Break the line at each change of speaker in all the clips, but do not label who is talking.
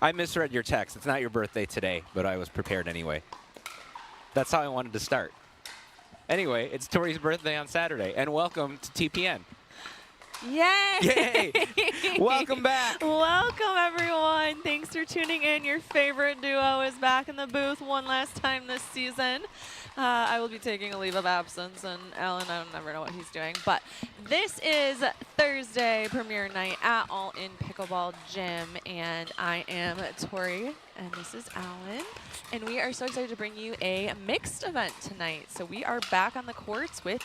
I misread your text. It's not your birthday today, but I was prepared anyway. That's how I wanted to start. Anyway, it's Tori's birthday on Saturday, and welcome to TPN.
Yay!
Yay! Welcome back.
Welcome, everyone. Thanks for tuning in. Your favorite duo is back in the booth one last time this season. I will be taking a leave of absence, and Alan, I don't never know what he's doing. But this is Thursday premiere night at All In Pickleball Gym, and I am Tori, and this is Alan. And we are so excited to bring you a mixed event tonight. So we are back on the courts with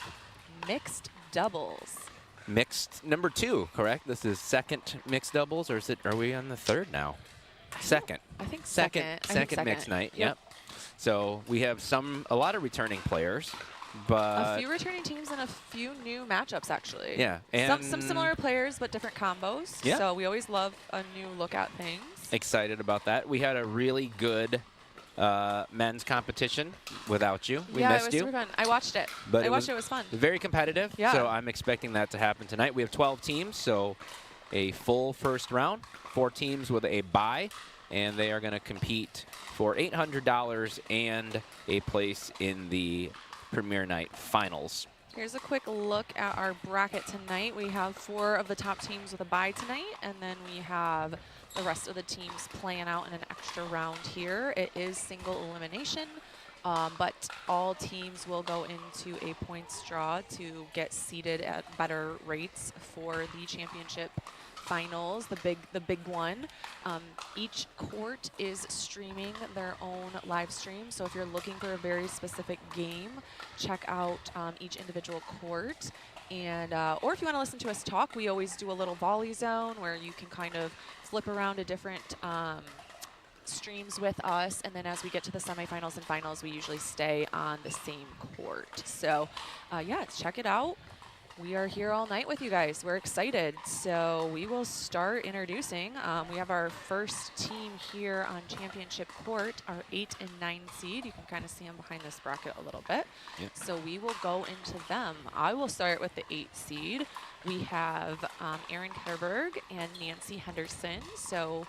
mixed doubles.
Mixed number 2, correct? This is second mixed doubles, or are we on the third now? Second.
I think
second mixed night. Yep. So we have a lot of returning players, but
a few returning teams and a few new matchups actually.
Yeah, and
some similar players but different combos.
Yeah.
So we always love a new look at things.
Excited about that. We had a really good men's competition without you. We
missed
missed
it was
you.
super fun. I watched it.
But
it was fun.
Very competitive.
Yeah.
So I'm expecting that to happen tonight. We have 12 teams, so a full first round. 4 teams with a bye, and they are going to compete for $800 and a place in the premiere night finals.
Here's a quick look at our bracket tonight. We have 4 of the top teams with a bye tonight, and then we have the rest of the teams playing out in an extra round here. It is single elimination, but all teams will go into a points draw to get seeded at better rates for the championship finals, the big one. Each court is streaming their own live stream, so if you're looking for a very specific game, check out each individual court. And or if you want to listen to us talk, we always do a little volley zone where you can kind of flip around to different streams with us, and then as we get to the semifinals and finals, we usually stay on the same court. So yeah, check it out. We are here all night with you guys. We're excited. So we will start introducing. We have our first team here on championship court, our 8 and 9 seed. You can kind of see them behind this bracket a little bit. Yep. So we will go into them. I will start with the 8 seed. We have Erin Ketterberg and Nancy Henderson. So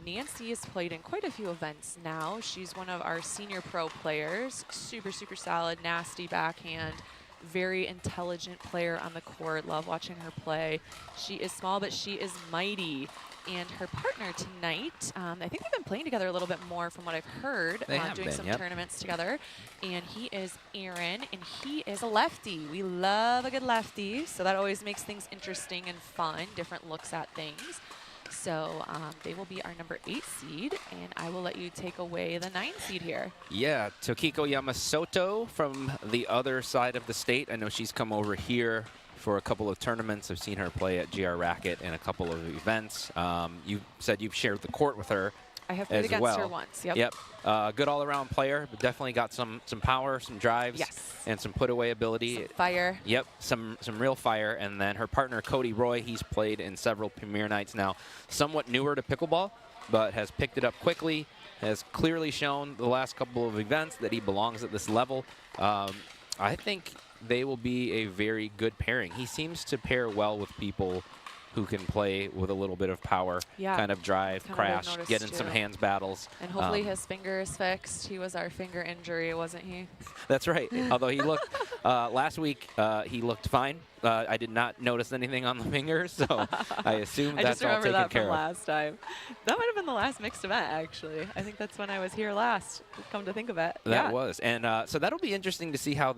Nancy has played in quite a few events now. She's one of our senior pro players. Super, super solid, nasty backhand. Very intelligent player on the court. Love watching her play. She is small, but she is mighty. And her partner tonight, I think they've been playing together a little bit more from what I've heard. Doing some tournaments together. And he is Aaron, and he is a lefty. We love a good lefty, so that always makes things interesting and fun, different looks at things. So they will be our number 8 seed, and I will let you take away the 9 seed here.
Yeah, Tokiko Yamasoto from the other side of the state. I know she's come over here for a couple of tournaments. I've seen her play at GR Racket in a couple of events. You said you've shared the court with her.
I have played against her once. Yep.
Yep. Good all-around player, but definitely got some power, some drives, and some put-away ability.
Some fire.
Yep. Some real fire. And then her partner Cody Roy, he's played in several premiere nights now. Somewhat newer to pickleball, but has picked it up quickly. Has clearly shown the last couple of events that he belongs at this level. I think they will be a very good pairing. He seems to pair well with people who can play with a little bit of power, kind of drive, crash, get in some hands battles.
And hopefully his finger is fixed. He was our finger injury, wasn't he?
That's right. Although he looked, last week, he looked fine. I did not notice anything on the fingers, so I assume that's all taken care of.
I just remember that from last time. That might have been the last mixed event, actually. I think that's when I was here last, come to think of it.
That was. And so that'll be interesting to see how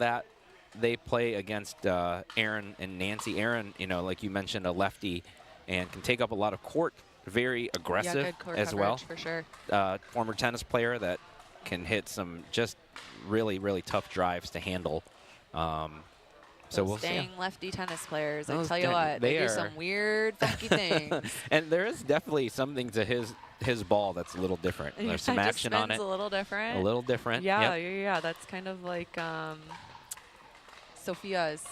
they play against Erin and Nancy. Erin, like you mentioned, a lefty, and can take up a lot of court. Very aggressive
good court
as well.
for sure.
Former tennis player that can hit some just really, really tough drives to handle. So we'll see.
Dang lefty tennis players, I tell you what, they do some weird, funky things.
And there is definitely something to his ball that's a little different. There's some action on it.
A little different.
A little different.
Yeah, yeah. That's kind of like Sophia's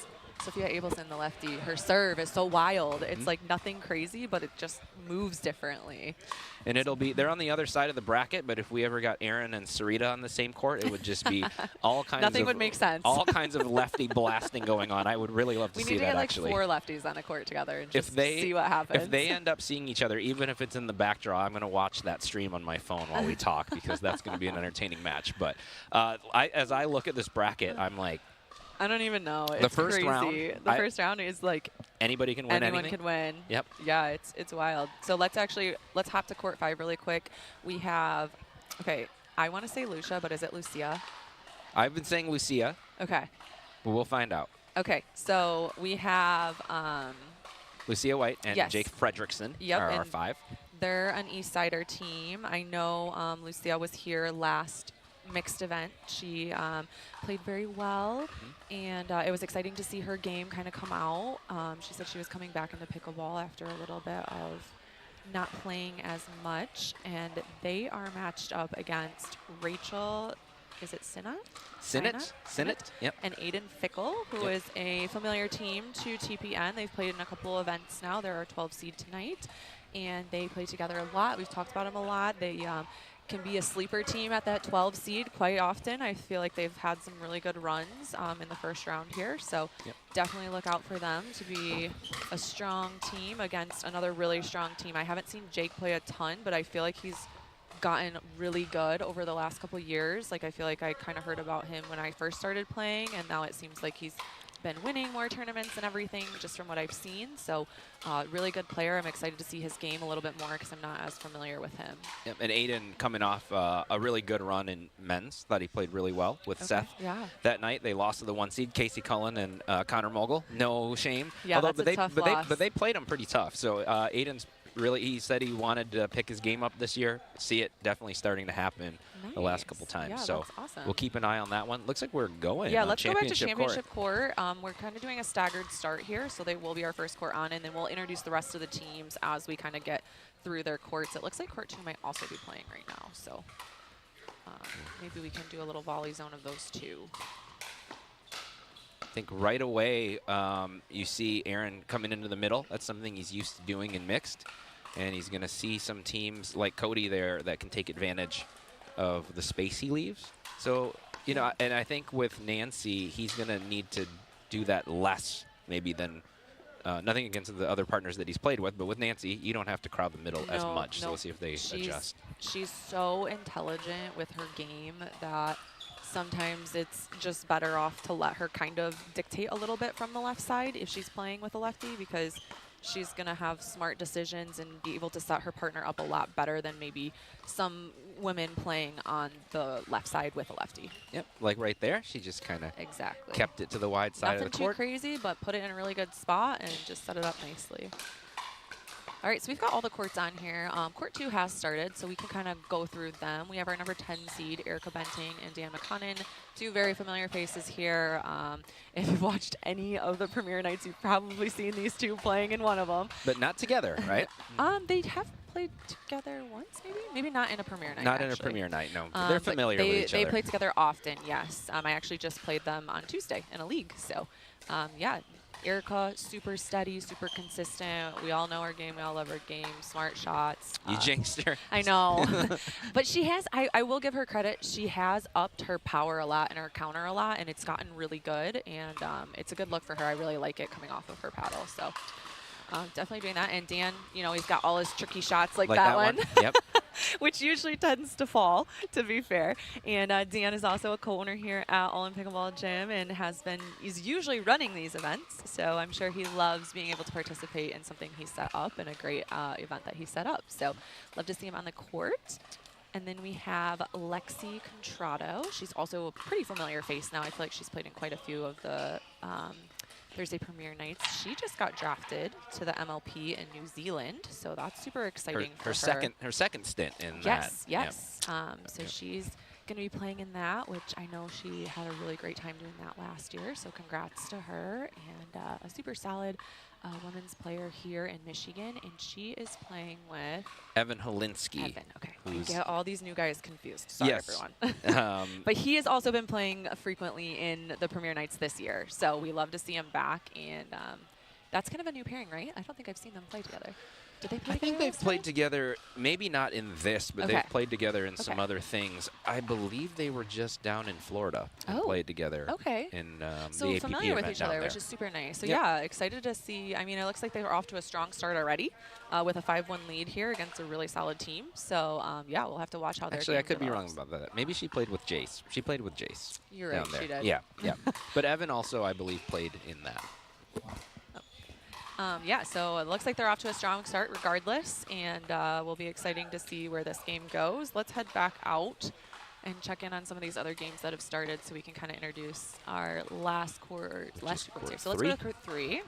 Sophia Abelson, the lefty, her serve is so wild. It's like nothing crazy, but it just moves differently.
And they're on the other side of the bracket, but if we ever got Aaron and Sarita on the same court, it would just be all kinds
Nothing
of...
would make sense.
All kinds of lefty blasting going on. I would really love to see that, actually.
We need to get like 4 lefties on a court together and just
If
see what happens.
If they end up seeing each other, even if it's in the back draw, I'm going to watch that stream on my phone while we talk, because that's going to be an entertaining match. But as I look at this bracket, I'm like...
I don't even know. It's
the first
crazy.
round,
the first round is like
anybody can win
anyone
anything.
can win.
Yep.
Yeah, it's wild. So let's hop to court 5 really quick. We have, okay, I want to say Lucia, but is it Lucia?
I've been saying Lucia.
Okay.
But we'll find out.
Okay, so we have
Lucia White and
yes.
Jake Fredrickson are our 5.
They're an East Sider team. I know Lucia was here last mixed event. She played very well, and it was exciting to see her game kind of come out. She said she was coming back into pickleball after a little bit of not playing as much, and they are matched up against Rachel, is it Sinnott?
Yep.
And Aiden Fickle, who is a familiar team to TPN. They've played in a couple events now. They're our 12 seed tonight, and they play together a lot. We've talked about them a lot. They can be a sleeper team at that 12 seed quite often. I feel like they've had some really good runs in the first round here, so definitely look out for them to be a strong team against another really strong team. I haven't seen Jake play a ton, but I feel like he's gotten really good over the last couple years. Like, I feel like I kind of heard about him when I first started playing, and now it seems like he's been winning more tournaments and everything just from what I've seen. So really good player. I'm excited to see his game a little bit more because I'm not as familiar with him.
Yep. And Aiden coming off a really good run in men's. Thought he played really well with Seth that night. They lost to the 1 seed, Casey Cullen and Connor Mogul. No shame.
Yeah, that's a tough loss.
But they played him pretty tough. So Aiden's really, he said he wanted to pick his game up this year. See it definitely starting to happen the last couple times.
Yeah,
so
that's awesome.
We'll keep an eye on that one. Looks like we're going.
Yeah, let's go back to championship court. We're kind of doing a staggered start here, so they will be our first court on, and then we'll introduce the rest of the teams as we kind of get through their courts. It looks like court 2 might also be playing right now, so maybe we can do a little volley zone of those 2.
I think right away you see Aaron coming into the middle. That's something he's used to doing in mixed. And he's going to see some teams like Cody there that can take advantage of the space he leaves. So, you know, and I think with Nancy, he's going to need to do that less maybe than nothing against the other partners that he's played with. But with Nancy, you don't have to crowd the middle as much. So we'll see if they adjust.
She's so intelligent with her game that sometimes it's just better off to let her kind of dictate a little bit from the left side if she's playing with a lefty, because she's going to have smart decisions and be able to set her partner up a lot better than maybe some women playing on the left side with a lefty.
Yep, like right there. She just kind of kept it to the wide side of the court.
Nothing too crazy, but put it in a really good spot and just set it up nicely. All right, so we've got all the courts on here. Court 2 has started, so we can kind of go through them. We have our number 10 seed, Erica Benting and Dan McCunnan, 2 very familiar faces here. If you've watched any of the premiere nights, you've probably seen these 2 playing in one of them.
But not together, right?
They have played together once, maybe? Maybe not in a premiere night,
Not in a premiere night, no. They're familiar with each other.
They play together often, yes. I actually just played them on Tuesday in a league. So, yeah. Erica, super steady, super consistent. We all know her game. We all love her game. Smart shots.
You jinxed her.
I know. But she has, I will give her credit, she has upped her power a lot and her counter a lot, and it's gotten really good. And it's a good look for her. I really like it coming off of her paddle. So definitely doing that. And Dan, you know, he's got all his tricky shots like that one.
Yep.
Which usually tends to fall, to be fair. And Dan is also a co-owner here at All In Pickleball Gym and he's usually running these events. So I'm sure he loves being able to participate in something he set up and a great event that he set up. So love to see him on the court. And then we have Lexi Contrado. She's also a pretty familiar face now. I feel like she's played in quite a few of the Thursday premiere nights. She just got drafted to the MLP in New Zealand, so that's super exciting for her.
Her second stint in
that. Yes.
Yep.
So she's going to be playing in that, which I know she had a really great time doing that last year. So congrats to her, and a super solid women's player here in Michigan, and she is playing with
Evan Holinsky.
Evan, okay. We get all these new guys confused. Sorry,
yes.
everyone. But he has also been playing frequently in the Premier Nights this year, so we love to see him back, and that's kind of a new pairing, right? I don't think I've seen them play together. Did they play
I think they've played together, maybe not in this, but they've played together in some other things. I believe they were just down in Florida and played together in
so
the APP
familiar with
event
each other,
there.
which is super nice. So yeah, excited to see. I mean, it looks like they were off to a strong start already with a 5-1 lead here against a really solid team. So yeah, we'll have to watch how they're.
Actually, I could be wrong about that. Maybe she played with Jace. She played with Jace.
You're right, she did.
Yeah, yeah. But Evan also, I believe, played in that.
Yeah, so it looks like they're off to a strong start regardless, and will be exciting to see where this game goes. Let's head back out and check in on some of these other games that have started so we can kind of introduce our last quarter here. So let's go to court 3.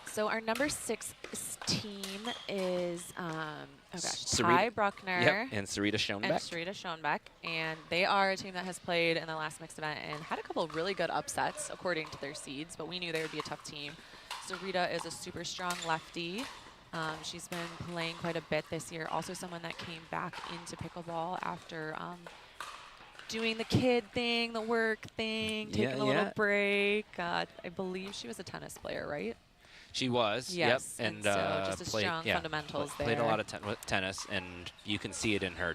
So our number 6 team is Ty Bruckner
and Sarita
Schoenbeck. And they are a team that has played in the last mixed event and had a couple of really good upsets according to their seeds, but we knew they would be a tough team. Sarita is a super strong lefty. She's been playing quite a bit this year. Also someone that came back into pickleball after doing the kid thing, the work thing, taking a little break. I believe she was a tennis player, right?
She was,
yes,
yep, and
so just a strong fundamentals there.
Played a lot of tennis, and you can see it in her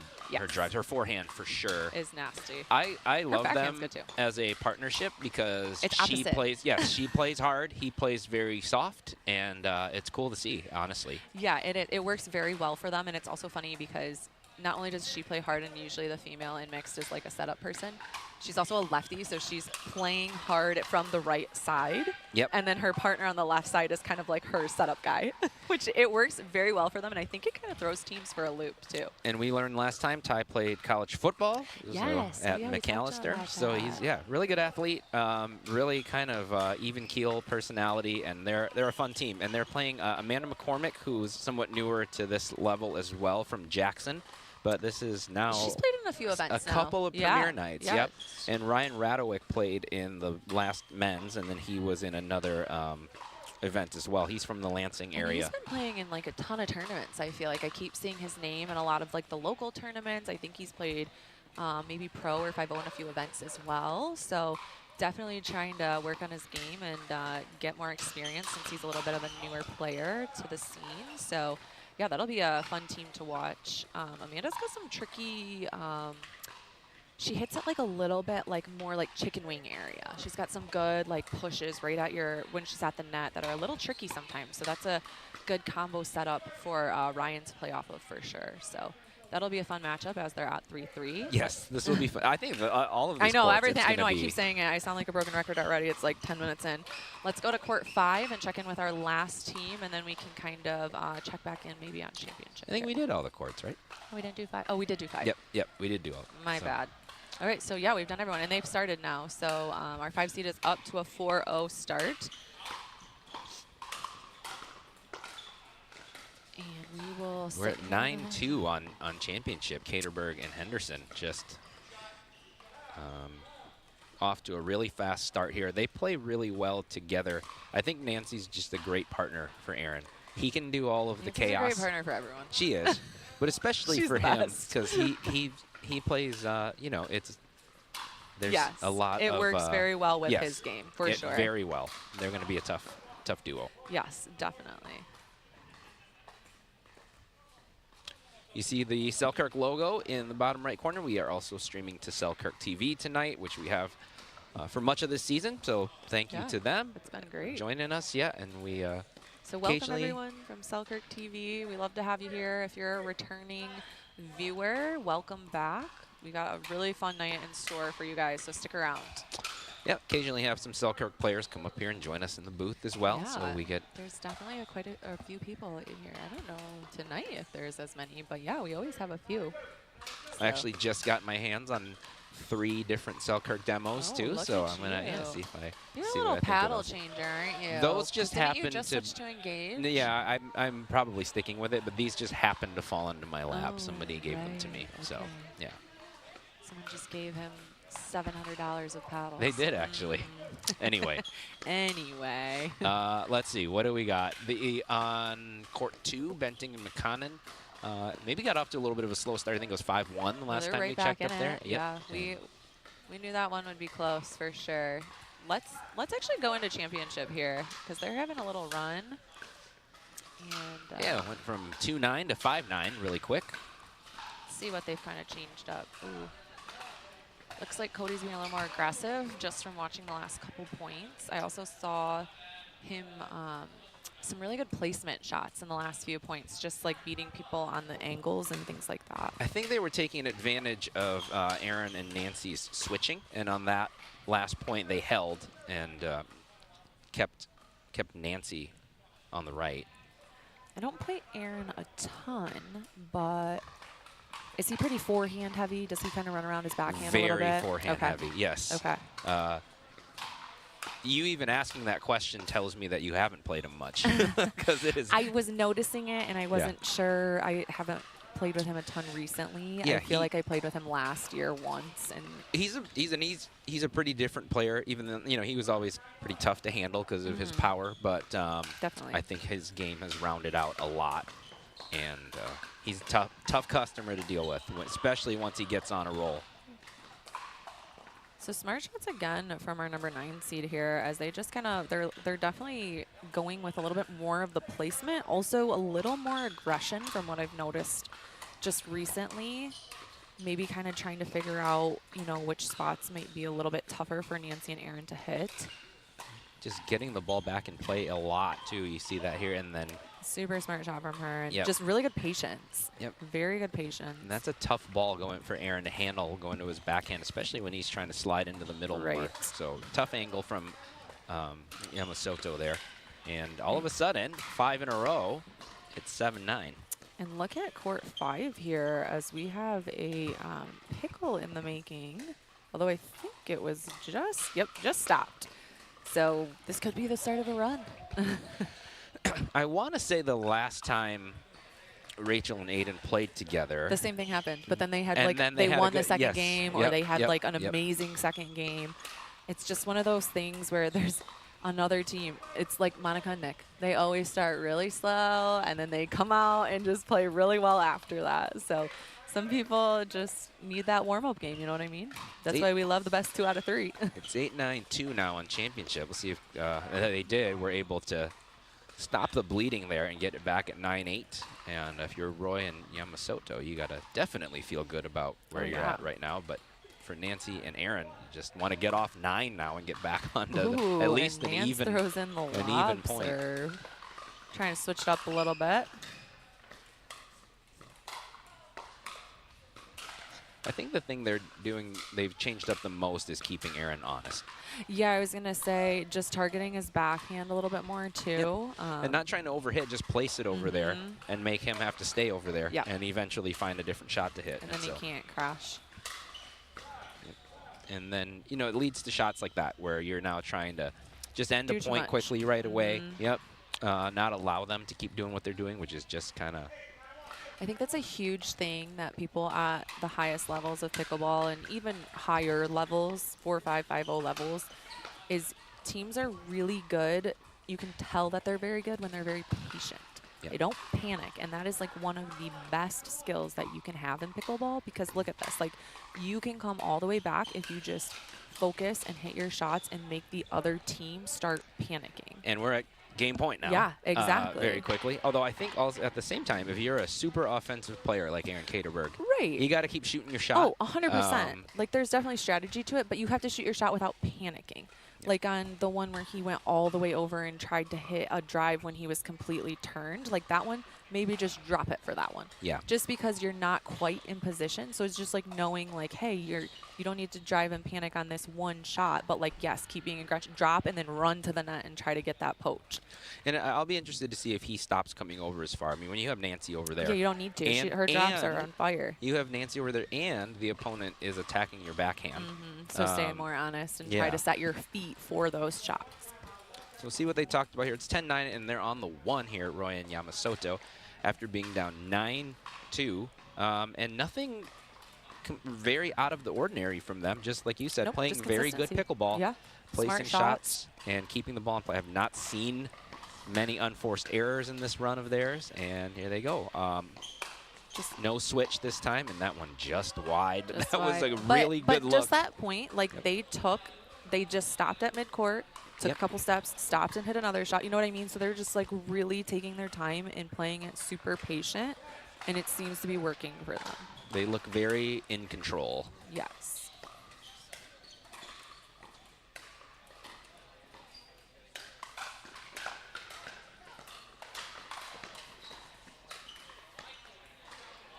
drive. Her forehand for sure
is nasty.
I love them as a partnership because she plays. Yes, she plays hard. He plays very soft, and it's cool to see, honestly.
Yeah, it works very well for them, and it's also funny because not only does she play hard, and usually the female in mixed is like a setup person. She's also a lefty, so she's playing hard from the right side.
Yep.
And then her partner on the left side is kind of like her setup guy, which it works very well for them. And I think it kind of throws teams for a loop, too.
And we learned last time Ty played college football at McAllister. So he's, really good athlete, really kind of even keel personality. And they're a fun team. And they're playing Amanda McCormick, who's somewhat newer to this level as well, from Jackson. But this is now
she's played in a few events
a couple of Premier Nights. Yep. And Ryan Radowick played in the last men's, and then he was in another event as well. He's from the Lansing area.
He's been playing in like a ton of tournaments. I feel like I keep seeing his name in a lot of like the local tournaments. I think he's played maybe pro or 5-0 in a few events as well. So definitely trying to work on his game and get more experience since he's a little bit of a newer player to the scene. So yeah, that'll be a fun team to watch. Amanda's got some tricky, she hits it like a little bit like more like chicken wing area. She's got some good like pushes right at when she's at the net that are a little tricky sometimes. So that's a good combo setup for Ryan to play off of for sure. So that'll be a fun matchup as they're at 3-3.
Yes, this will be fun. I think all of these
I know
courts,
everything. I know. I keep saying it. I sound like a broken record already. It's like 10 minutes in. Let's go to court 5 and check in with our last team, and then we can kind of check back in maybe on championship.
I think we did all the courts, right?
Oh, we didn't do 5. Oh, we did do 5.
Yep, we did do all.
My bad. All right, so yeah, we've done everyone, and they've started now. So our 5 seed is up to a 4-0 start. And we will.
We're at 9-2 on championship. Caterberg and Henderson just off to a really fast start here. They play really well together. I think Nancy's just a great partner for Aaron. He can do all of the chaos.
She's a great partner for everyone.
She is, but especially for him because he plays. There's a lot.
It works very well with his game for sure.
Very well. They're going to be a tough duo.
Yes, definitely.
You see the Selkirk logo in the bottom right corner. We are also streaming to Selkirk TV tonight, which we have for much of this season. So thank you to them.
It's been great.
Joining us, and we
so welcome everyone from Selkirk TV. We love to have you here. If you're a returning viewer, welcome back. We got a really fun night in store for you guys, so stick around.
Yeah, occasionally have some Selkirk players come up here and join us in the booth as well.
Yeah,
so we get.
There's definitely quite a few people in here. I don't know tonight if there's as many, but yeah, we always have a few.
I actually just got my hands on 3 different Selkirk demos
Oh,
too.
look
So
at
I'm gonna
you.
see if I
You're
see
a
what I
little
think of
paddle
those.
changer, aren't you?
Those just
'Cause didn't
happen
you just
to.
switch to engage?
Yeah, I'm probably sticking with it, but these just happen to fall into my lap.
Oh,
Somebody gave them to me,
right,
so
okay.
yeah.
Someone just gave him $700 of paddles.
They did actually. Anyway,
Anyway.
let's see. What do we got? On court 2, Benting and McConnon. Maybe got off to a little bit of a slow start. I think it was 5-1 the last
They're
time
right
we
back
checked
in
up there.
it. Yeah, we knew that one would be close for sure. Let's actually go into championship here because they're having a little run. And
Yeah, went from 2-9 to 5-9 really quick.
see what they've kind of changed up. Ooh. Looks like Cody's being a little more aggressive just from watching the last couple points. I also saw him some really good placement shots in the last few points, just like beating people on the angles and things like that.
I think they were taking advantage of Aaron and Nancy's switching, and on that last point they held and kept Nancy on the right.
I don't play Aaron a ton, but is he pretty forehand heavy? Does he kind of run around his backhand a little bit?
Very forehand
Okay.
heavy, yes.
Okay.
You even asking that question tells me that you haven't played him much, because it is.
I was noticing it, and I wasn't sure. I haven't played with him a ton recently.
Yeah,
I feel like I played with him last year once, and
he's a pretty different player. Even though he was always pretty tough to handle because of his power, but
definitely
I think his game has rounded out a lot, and he's a tough customer to deal with, especially once he gets on a roll.
So smart shots again from our number 9 seed here, as they just kind of they're definitely going with a little bit more of the placement, also a little more aggression from what I've noticed just recently. Maybe kind of trying to figure out which spots might be a little bit tougher for Nancy and Aaron to hit.
Just getting the ball back in play a lot too. You see that here, and then
super smart shot from her, and
Yep.
just really good patience.
Yep.
Very good patience.
And that's a tough ball going for Aaron to handle, going to his backhand, especially when he's trying to slide into the middle more.
Right.
So tough angle from Yamasoto there. And all of a sudden, 5 in a row, it's 7-9.
And look at court 5 here, as we have a pickle in the making. Although I think it was just stopped. So this could be the start of a run.
I want to say the last time Rachel and Aiden played together.
The same thing happened, but then they had
And
like
then
they
they had
won
a
the
good-
second
yes.
game, or
Yep,
they had
yep,
like an
yep.
amazing second game. It's just one of those things where there's another team. It's like Monica and Nick. They always start really slow, and then they come out and just play really well after that. So some people just need that warm-up game, you know what I mean? That's why we love the best 2 out of 3.
It's 8-9-2 now on championship. We'll see if they did. We're able to stop the bleeding there and get it back at 9-8. And if you're Roy and Yamasoto, you got to definitely feel good about where you're at right now. But for Nancy and Aaron, just want to get off 9 now and get back onto at least
and
an
Nance
even
throws in the
an
lob
even point.
serve. Trying to switch it up a little bit.
I think the thing they've changed up the most is keeping Aaron honest.
Yeah, I was going to say just targeting his backhand a little bit more, too.
And not trying to overhit, just place it over there and make him have to stay over there
Yep.
and eventually find a different shot to hit.
And then he can't crash.
And then, it leads to shots like that where you're now trying to just end
Do
a
too
point
much.
quickly right away. Yep. Not allow them to keep doing what they're doing, which is just kind of...
I think that's a huge thing that people at the highest levels of pickleball and even higher levels, 4, 5, 5, levels, is teams are really good. You can tell that they're very good when they're very patient.
Yep.
They don't panic, and that is like one of the best skills that you can have in pickleball, because look at this. Like, you can come all the way back if you just focus and hit your shots and make the other team start panicking.
And we're at game point now.
Yeah, exactly.
Very quickly. Although I think also at the same time, if you're a super offensive player like Aaron Caterberg,
Right.
you got to keep shooting your shot.
Oh, 100%. Like, there's definitely strategy to it, but you have to shoot your shot without panicking. Like on the one where he went all the way over and tried to hit a drive when he was completely turned. Like that one, maybe just drop it for that one.
Yeah.
Just because you're not quite in position. So it's just like knowing like, hey, you don't need to drive and panic on this one shot, but like, yes, keep being aggressive, drop and then run to the net and try to get that poach.
And I'll be interested to see if he stops coming over as far. I mean, when you have Nancy over there.
Yeah, you don't need to. Her drops are on fire.
You have Nancy over there, and the opponent is attacking your backhand.
So stay more honest and try to set your feet for those shots.
So we'll see what they talked about here. It's 10-9, and they're on the one here, Roy and Yamasoto, after being down 9-2. And nothing very out of the ordinary from them. Just like you said, playing very good pickleball.
Yeah.
Placing shots and keeping the ball in play. I have not seen many unforced errors in this run of theirs, and here they go. Just no switch this time, and that one just wide. That was a really good look.
But just that point, like they just stopped at midcourt, took a couple steps, stopped and hit another shot. You know what I mean? So they're just like really taking their time and playing it super patient, and it seems to be working for them.
They look very in control.
Yes.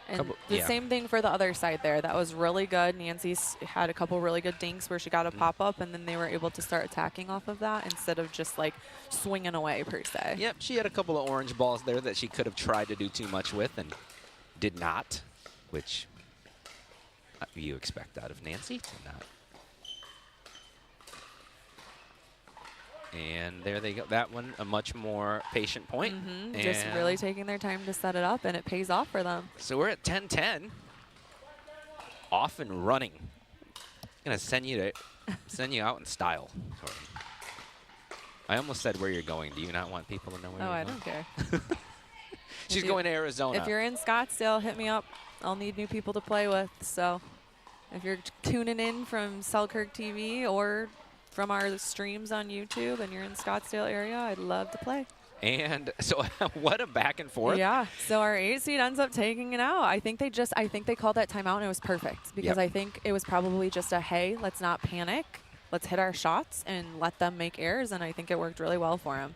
And the same thing for the other side there. That was really good. Nancy's had a couple really good dinks where she got a pop-up, and then they were able to start attacking off of that instead of just, like, swinging away, per se.
Yep, she had a couple of orange balls there that she could have tried to do too much with and did not, which you expect out of Nancy to not. And there they go. That one, a much more patient point.
Just really taking their time to set it up, and it pays off for them.
So we're at 10-10. Off and running. Gonna send you out in style. Sorry. I almost said where you're going. Do you not want people to know where you're going?
Oh, I don't care.
She's going to Arizona.
If you're in Scottsdale, hit me up. I'll need new people to play with. So if you're tuning in from Selkirk TV or from our streams on YouTube and you're in Scottsdale area, I'd love to play.
And so what a back and forth.
Yeah. So our 8 seed ends up taking it out. I think they called that timeout and it was perfect because I think it was probably just a, hey, let's not panic. Let's hit our shots and let them make errors. And I think it worked really well for them.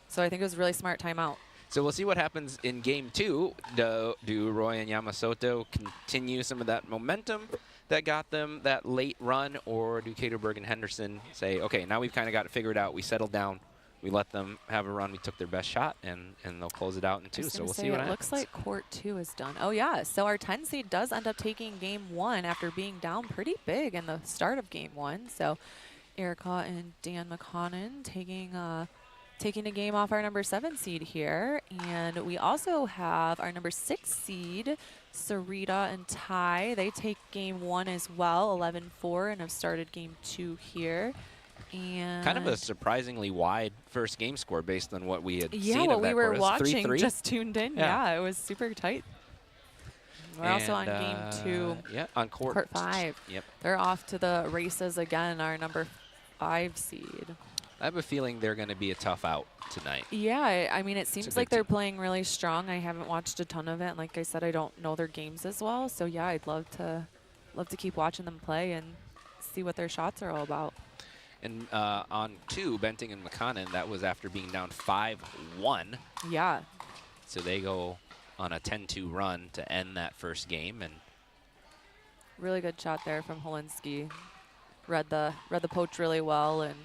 So I think it was a really smart timeout.
So we'll see what happens in game 2. Do Roy and Yamasoto continue some of that momentum that got them that late run, or do Caterberg and Henderson say, okay, now we've kind of got it figured out. We settled down. We let them have a run. We took their best shot, and they'll close it out in 2. So we'll see what happens.
It looks like court 2 is done. Oh, yeah. So our 10 seed does end up taking game 1 after being down pretty big in the start of game 1. So Erica and Dan McConnon taking a game off our number 7 seed here. And we also have our number 6 seed, Sarita and Ty. They take game 1 as well, 11-4, and have started game 2 here. And
kind of a surprisingly wide first game score based on what we had seen
what
of that
we were
court.
watching,
3-3?
just tuned in. Yeah, it was super tight. We're also on game 2.
Yeah, on court
5.
Yep.
They're off to the races again, our number 5 seed.
I have a feeling they're going to be a tough out tonight.
Yeah, I mean, it seems like they're playing really strong. I haven't watched a ton of it. And like I said, I don't know their games as well. So, yeah, I'd love to keep watching them play and see what their shots are all about.
And on 2, Benting and McConnon, that was after being down 5-1.
Yeah.
So they go on a 10-2 run to end that first game. And
really good shot there from Holinski. Read the poach really well. And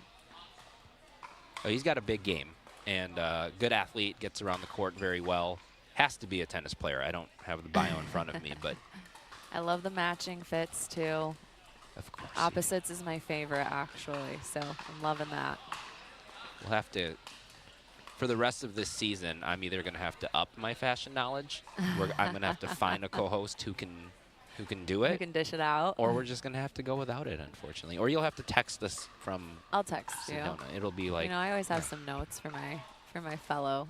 oh, he's got a big game. And good athlete, gets around the court very well. Has to be a tennis player. I don't have the bio in front of me, but
I love the matching fits, too.
Of course.
Opposites is my favorite, actually, so I'm loving that.
We'll have to, for the rest of this season, I'm either going to have to up my fashion knowledge, I'm going to have to find a co-host who can do it.
Who can dish it out.
Or we're just going to have to go without it, unfortunately. Or you'll have to text us from
I'll text
Sedona.
you.
It'll be like,
you know, I always have some notes for my fellow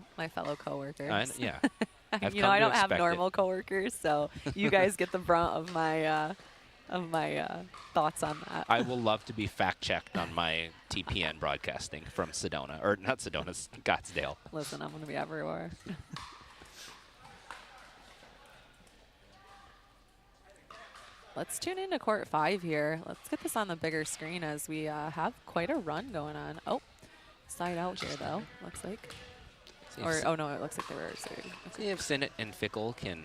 coworkers.
Yeah.
You know, I don't have normal coworkers, so you guys get the brunt of my thoughts on that.
I will love to be fact-checked on my TPN broadcasting from Sedona. Or not Sedona, Scottsdale.
Listen, I'm going to be everywhere. Let's tune into court 5 here. Let's get this on the bigger screen as we have quite a run going on. Oh, side out here, though, looks like. Or, oh, no, it looks like they were starting.
See if Sinnott and Fickle can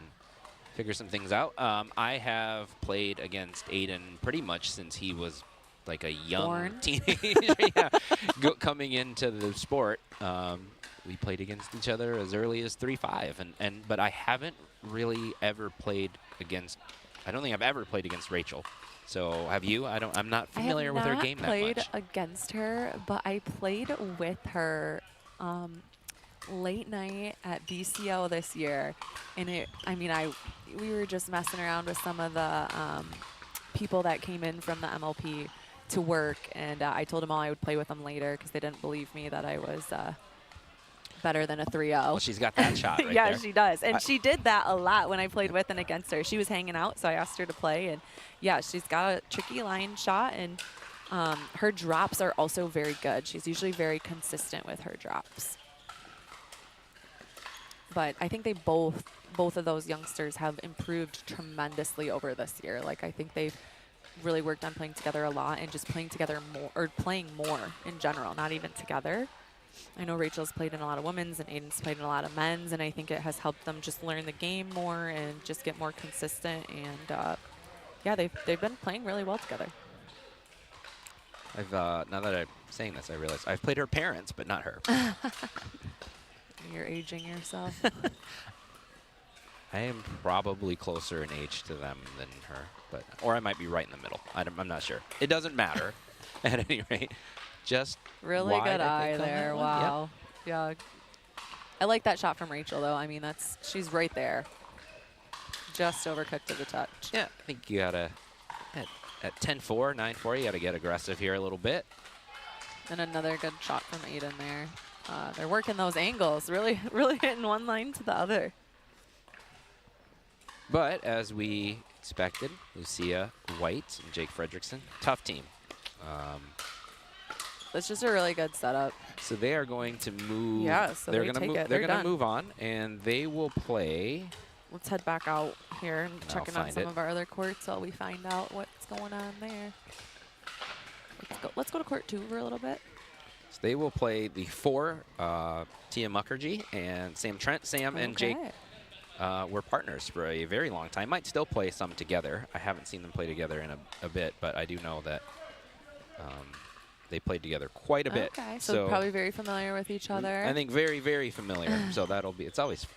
figure some things out. I have played against Aiden pretty much since he was like a young teenager, yeah, coming into the sport. We played against each other as early as 3-5, but I haven't really ever played against. I don't think I've ever played against Rachel. So have you? I'm not familiar with her game that much.
I have not played against her, but I played with her late night at BCO this year, and we were just messing around with some of the people that came in from the MLP to work, and I told them all I would play with them later because they didn't believe me that I was better than a 3-0.
Well, she's got that shot right
yeah,
there.
she does. And she did that a lot when I played with and against her. She was hanging out, so I asked her to play. And, yeah, she's got a tricky line shot, and her drops are also very good. She's usually very consistent with her drops. But I think they both of those youngsters have improved tremendously over this year. Like, I think they've really worked on playing together a lot and just playing together more, or playing more in general, not even together. I know Rachel's played in a lot of women's and Aiden's played in a lot of men's, and I think it has helped them just learn the game more and just get more consistent. And yeah, they've been playing really well together.
I've now that I'm saying this, I realize I've played her parents, but not her.
You're aging yourself.
I am probably closer in age to them than her, or I might be right in the middle. I'm not sure. It doesn't matter. At any rate, just
really good eye there. Wow. Yep. Yeah. I like that shot from Rachel, though. I mean, she's right there. Just overcooked to the touch.
Yeah, I think you gotta at 10-4, 9-4, you gotta get aggressive here a little bit.
And another good shot from Aiden there. They're working those angles, really hitting one line to the other.
But as we expected, Lucia White and Jake Fredrickson, tough team.
That's just a really good setup.
So they are going to move.
Yeah, so they're gonna
move on, and they will play.
Let's head back out here and check in on some
it.
of our other courts while we find out what's going on there. Let's go to court 2 for a little bit.
So they will play the 4, Tia Mukherjee and Sam Trent. Sam and Jake were partners for a very long time. Might still play some together. I haven't seen them play together in a bit, but I do know that they played together quite a bit.
Okay, so probably very familiar with each other.
I think very, very familiar. So it's always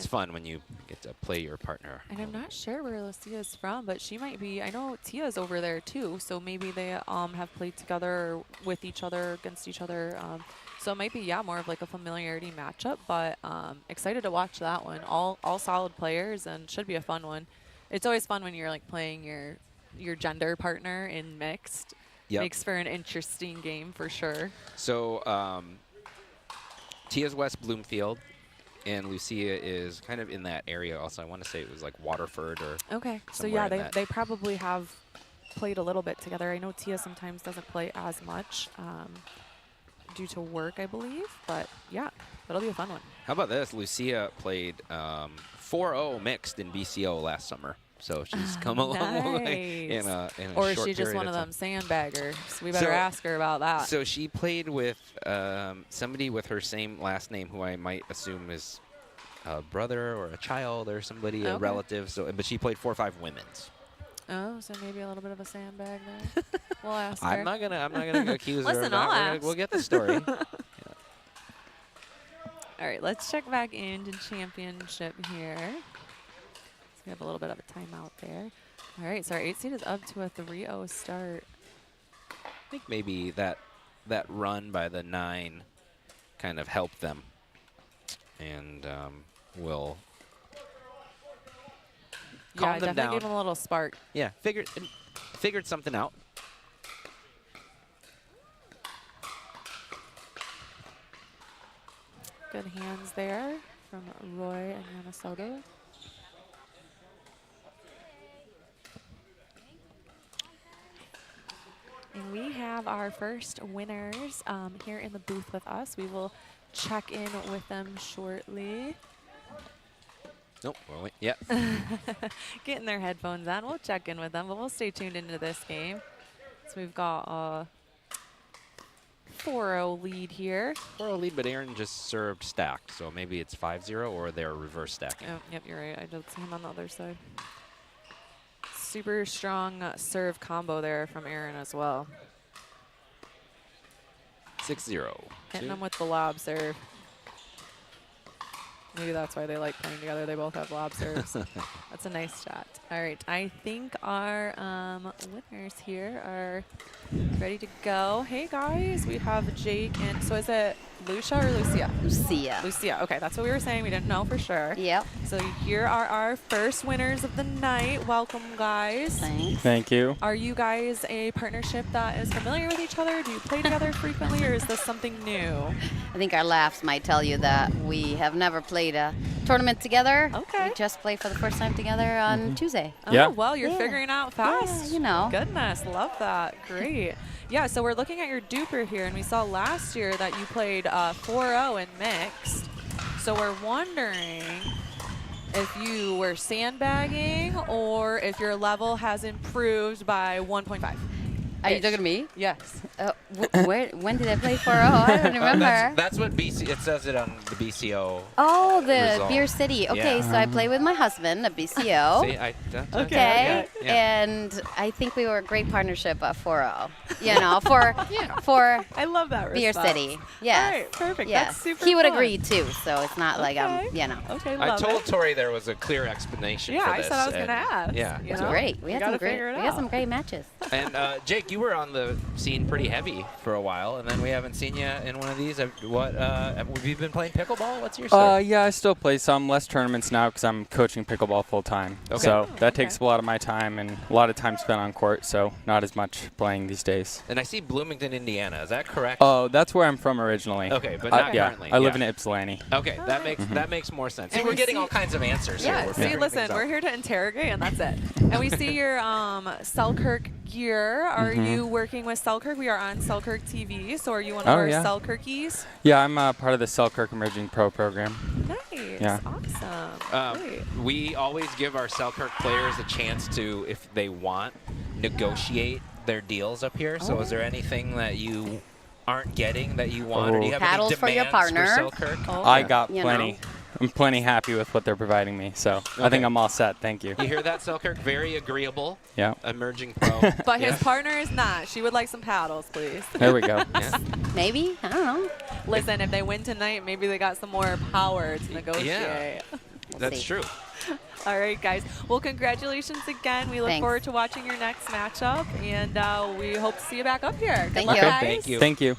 fun when you get to play your partner.
And I'm not sure where Lucia's from, but she might be. I know Tia's over there too, so maybe they have played together with each other, against each other. So it might be, more of like a familiarity matchup, but excited to watch that one. All solid players, and should be a fun one. It's always fun when you're like playing your gender partner in mixed. Yep. Makes for an interesting game for sure. So Tia's West Bloomfield, and Lucia is kind of in that area also. I want to say it was like Waterford or okay. So yeah, they probably have played a little bit together. I know Tia sometimes doesn't play as much due to work, I believe. But yeah, that'll be a fun one.
How about this? Lucia played 4-0 mixed in BCO last summer. So she's come a long way in a
or
short
is she just one of them sandbaggers? We better ask her about that.
So she played with somebody with her same last name, who I might assume is a brother or a child or somebody, a relative. So, but she played 4-5 women's.
Oh, so maybe a little bit of a sandbag there. We'll ask her.
I'm not gonna accuse her of
I'll
that. We'll get the story.
All right, let's check back into championship here. We have a little bit of a timeout there. All right, so our 8 seed is up to a 3-0 start.
I think maybe that run by the 9 kind of helped them, and will calm them down.
Give them a little spark.
Yeah, figured something out.
Good hands there from Roy and Minnesota. And we have our first winners here in the booth with us. We will check in with them shortly.
Nope, we'll wait. Yeah.
Getting their headphones on. We'll check in with them, but we'll stay tuned into this game. So we've got 4-0 lead here.
4-0 lead, but Aaron just served stacked, so maybe it's 5-0 or they're reverse stacking.
Oh, yep, you're right. I don't see him on the other side. Super strong serve combo there from Aaron as well.
6-0.
Hitting him with the lob serve. Maybe that's why they like playing together. They both have lob serves. That's a nice shot. All right, I think our winners here are ready to go. Hey guys, we have Jake and so is it Lucia or Lucia?
Lucia.
Lucia. Okay, that's what we were saying. We didn't know for sure.
Yep.
So here are our first winners of the night. Welcome, guys.
Thanks.
Thank you.
Are you guys a partnership that is familiar with each other? Do you play together frequently, or is this something new?
I think our laughs might tell you that we have never played a tournament together.
Okay.
We just played for the first time together on Tuesday.
Oh,
Yeah.
well, you're
Yeah.
figuring out fast.
Yeah, you know.
Goodness, love that. Great. Yeah, so we're looking at your duper here, and we saw last year that you played 4-0 in mixed. So we're wondering if you were sandbagging or if your level has improved by 1.5.
Are you talking to me?
Yes.
When did I play 4-0? I don't remember.
That's what it says it on the BCO.
Oh, the
result.
Beer City. Okay,
Yeah.
so I play with my husband at BCO.
See,
Okay,
Yeah.
and I think we were a great partnership at 4-0. You know, for
I love that
Beer
response.
City. Yes.
All right, perfect.
Yes.
That's super
He would
fun.
agree too, so it's not like
Okay.
you know.
Okay,
I
love
told
it.
Tori there was a clear explanation
Yeah,
for
I
this.
said I was going to
and-
ask.
Yeah.
you
It's
know?
great. We
You
had
gotta
some great.
figure it
We had
out.
some great matches.
And Jake, you were on the scene pretty heavy for a while, and then we haven't seen you in one of these. Have you been playing pickleball? What's your start?
Yeah, I still play some less tournaments now because I'm coaching pickleball full time.
Okay.
So
Oh,
that
okay.
takes a lot of my time and a lot of time spent on court. So not as much playing these days.
And I see Bloomington, Indiana. Is that correct?
Oh, that's where I'm from originally.
Okay, but not
yeah,
currently.
I live
yeah.
in Ypsilanti.
Okay, that
Alright.
makes more sense.
And
See, we're
we
getting
see-
all kinds of answers
Yeah,
here. We're
see,
figuring
listen,
things
we're
out.
here to interrogate, and that's it. And we see your Selkirk gear. Are you working with Selkirk? We are on Selkirk TV, so are you one of
Oh,
our
yeah.
Selkirkies?
Yeah, I'm part of the Selkirk Emerging Pro program.
Nice.
Yeah.
Awesome. Great.
We always give our Selkirk players a chance to, if they want, negotiate their deals up here. So is there anything that you aren't getting that you want, or do you have
Paddles
any
for your
demands
partner.
Selkirk?
Oh,
I got
You
plenty.
know.
I'm plenty happy with what they're providing me. So I
Okay.
think I'm all set. Thank you.
You hear that, Selkirk? Very agreeable,
Yeah.
emerging pro.
But
Yeah.
his partner is not. She would like some paddles, please.
There we go.
Yeah.
Maybe, I don't know.
Listen, if they win tonight, maybe they got some more power to negotiate.
That's
see.
true.
All right, guys. Well, congratulations again. We look
Thanks.
forward to watching your next matchup, and we hope to see you back up here. Good
Thank
luck,
you.
guys.
Thank you.
Thank you.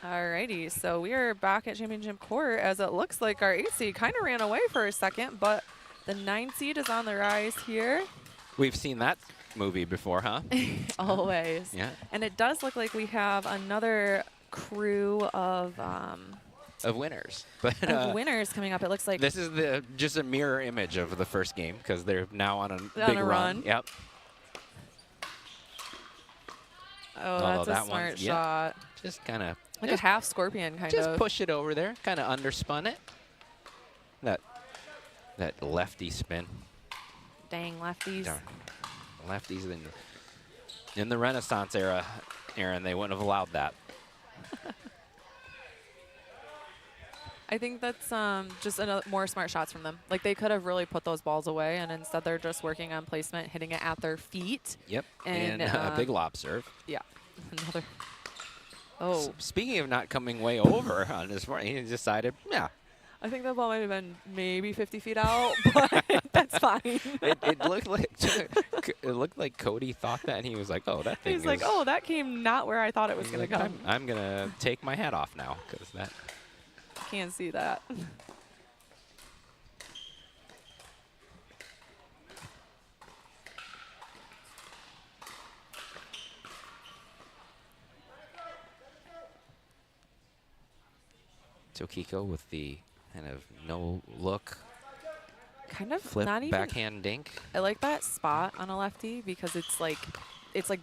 Alrighty, so we are back at Championship Court as it looks like our 8 seed kind of ran away for a second, but the 9 seed is on the rise here.
We've seen that movie before, huh?
Always.
Yeah.
And it does look like we have another crew of
Winners. But
winners coming up. It looks like
this is just a mirror image of the first game because they're now on a big
a run.
Yep.
that's a
that
smart
one's- yeah.
shot.
Just kind of
Like a half scorpion kind
just
of.
push it over there. Kind of underspun it. That lefty spin.
Dang lefties.
Darn. Lefties in the Renaissance era, Aaron, they wouldn't have allowed that.
I think that's just more smart shots from them. Like they could have really put those balls away, and instead they're just working on placement, hitting it at their feet.
Yep.
And,
a big lob serve.
Yeah. Another. Oh,
Speaking of not coming way over on his front, he decided, yeah,
I think that ball might have been maybe 50 feet out, but that's fine.
it looked like Cody thought that, and he was like, oh, that thing
He's like,
is-
oh, that came not where I thought it was
he's
going to
like,
come.
I'm gonna take my hat off now because that.
Can't see that.
Tokiko with the kind of no look
Kind of
flip
not even.
backhand dink.
I like that spot on a lefty because it's like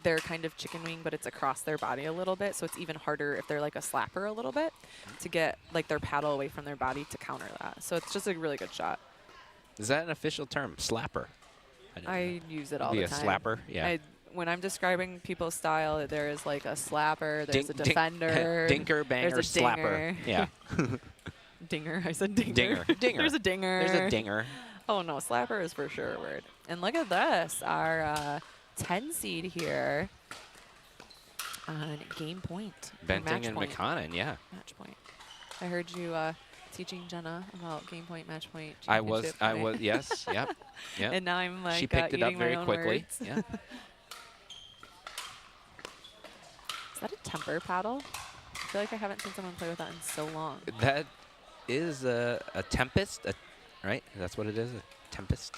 their kind of chicken wing, but it's across their body a little bit. So it's even harder if they're like a slapper a little bit to get like their paddle away from their body to counter that. So it's just a really good shot.
Is that an official term? Slapper. didn't know.
I use it all
Be
the
a
time.
slapper, yeah.
when I'm describing people's style, there is like a slapper, there's a defender,
dinker, banger,
there's a
slapper. Yeah.
Dinger. I said dinger.
Dinger. Dinger.
There's a dinger.
There's a dinger.
Oh no, slapper is for sure a word. And look at this, our 10 seed here on game point.
Benting and McConnon, yeah.
Match point. I heard you teaching Jenna about game point, match point.
I was,
championship point.
yes, yep. Yep.
And now I'm like
she picked it up
eating my
very
own
quickly.
words.
Yeah.
Is that a temper paddle? I feel like I haven't seen someone play with that in so long.
That is a Tempest, right? That's what it is, a Tempest.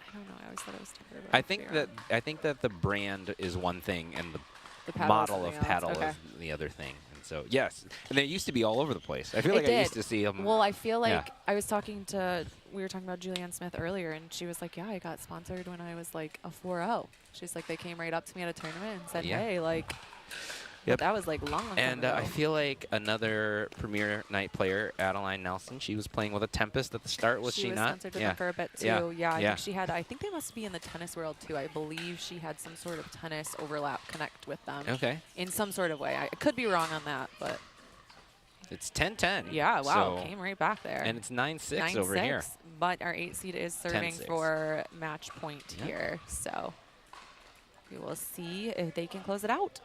I don't know. I always thought it was temper. But
I think that the brand is one thing and the
paddle
model
is
of
something
paddle
else. Okay.
is the other thing. And so yes, and they used to be all over the place. I feel like I used to see them.
Well, I feel like
yeah.
I was talking to, we were talking about Julianne Smith earlier, and she was like, yeah, I got sponsored when I was like a 4-0. She's like, they came right up to me at a tournament and said,
Yeah.
hey, like,
Yep.
that was like long
And
ago.
I feel like another Premier Night player, Adeline Nelson, she was playing with a Tempest at the start, was she
was
not?
sponsored with
Yeah.
them for a bit too.
Yeah.
Yeah, I
Yeah.
think she had. I think they must be in the tennis world too. I believe she had some sort of tennis overlap connect with them.
Okay.
In some sort of way. I could be wrong on that, but
It's 10-10.
yeah, wow,
So,
came right back there.
and it's 9-6
9-6,
over here.
But our 8 seed is serving
10-6.
for match point
Yep.
here, so we will see if they can close it out.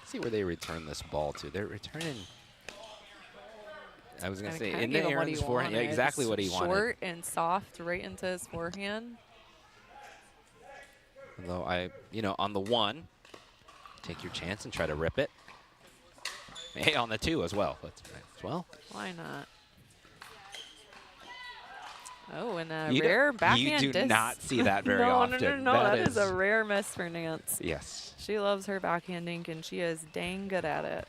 See where they return this ball to. They're returning. I was going to
And
say,
kinda
in
gave him what
Aaron's
he
forehand. Yeah,
wanted.
exactly what he wanted.
Short and soft right into his forehand.
Although on the 1, take your chance and try to rip it. Hey, on the 2 as well.
Why not? Oh, and a
You
rare
don't-
backhand
You do
diss.
not see that very
no,
often.
No, that is a rare miss for Nance.
Yes.
She loves her backhand dink, and she is dang good at it.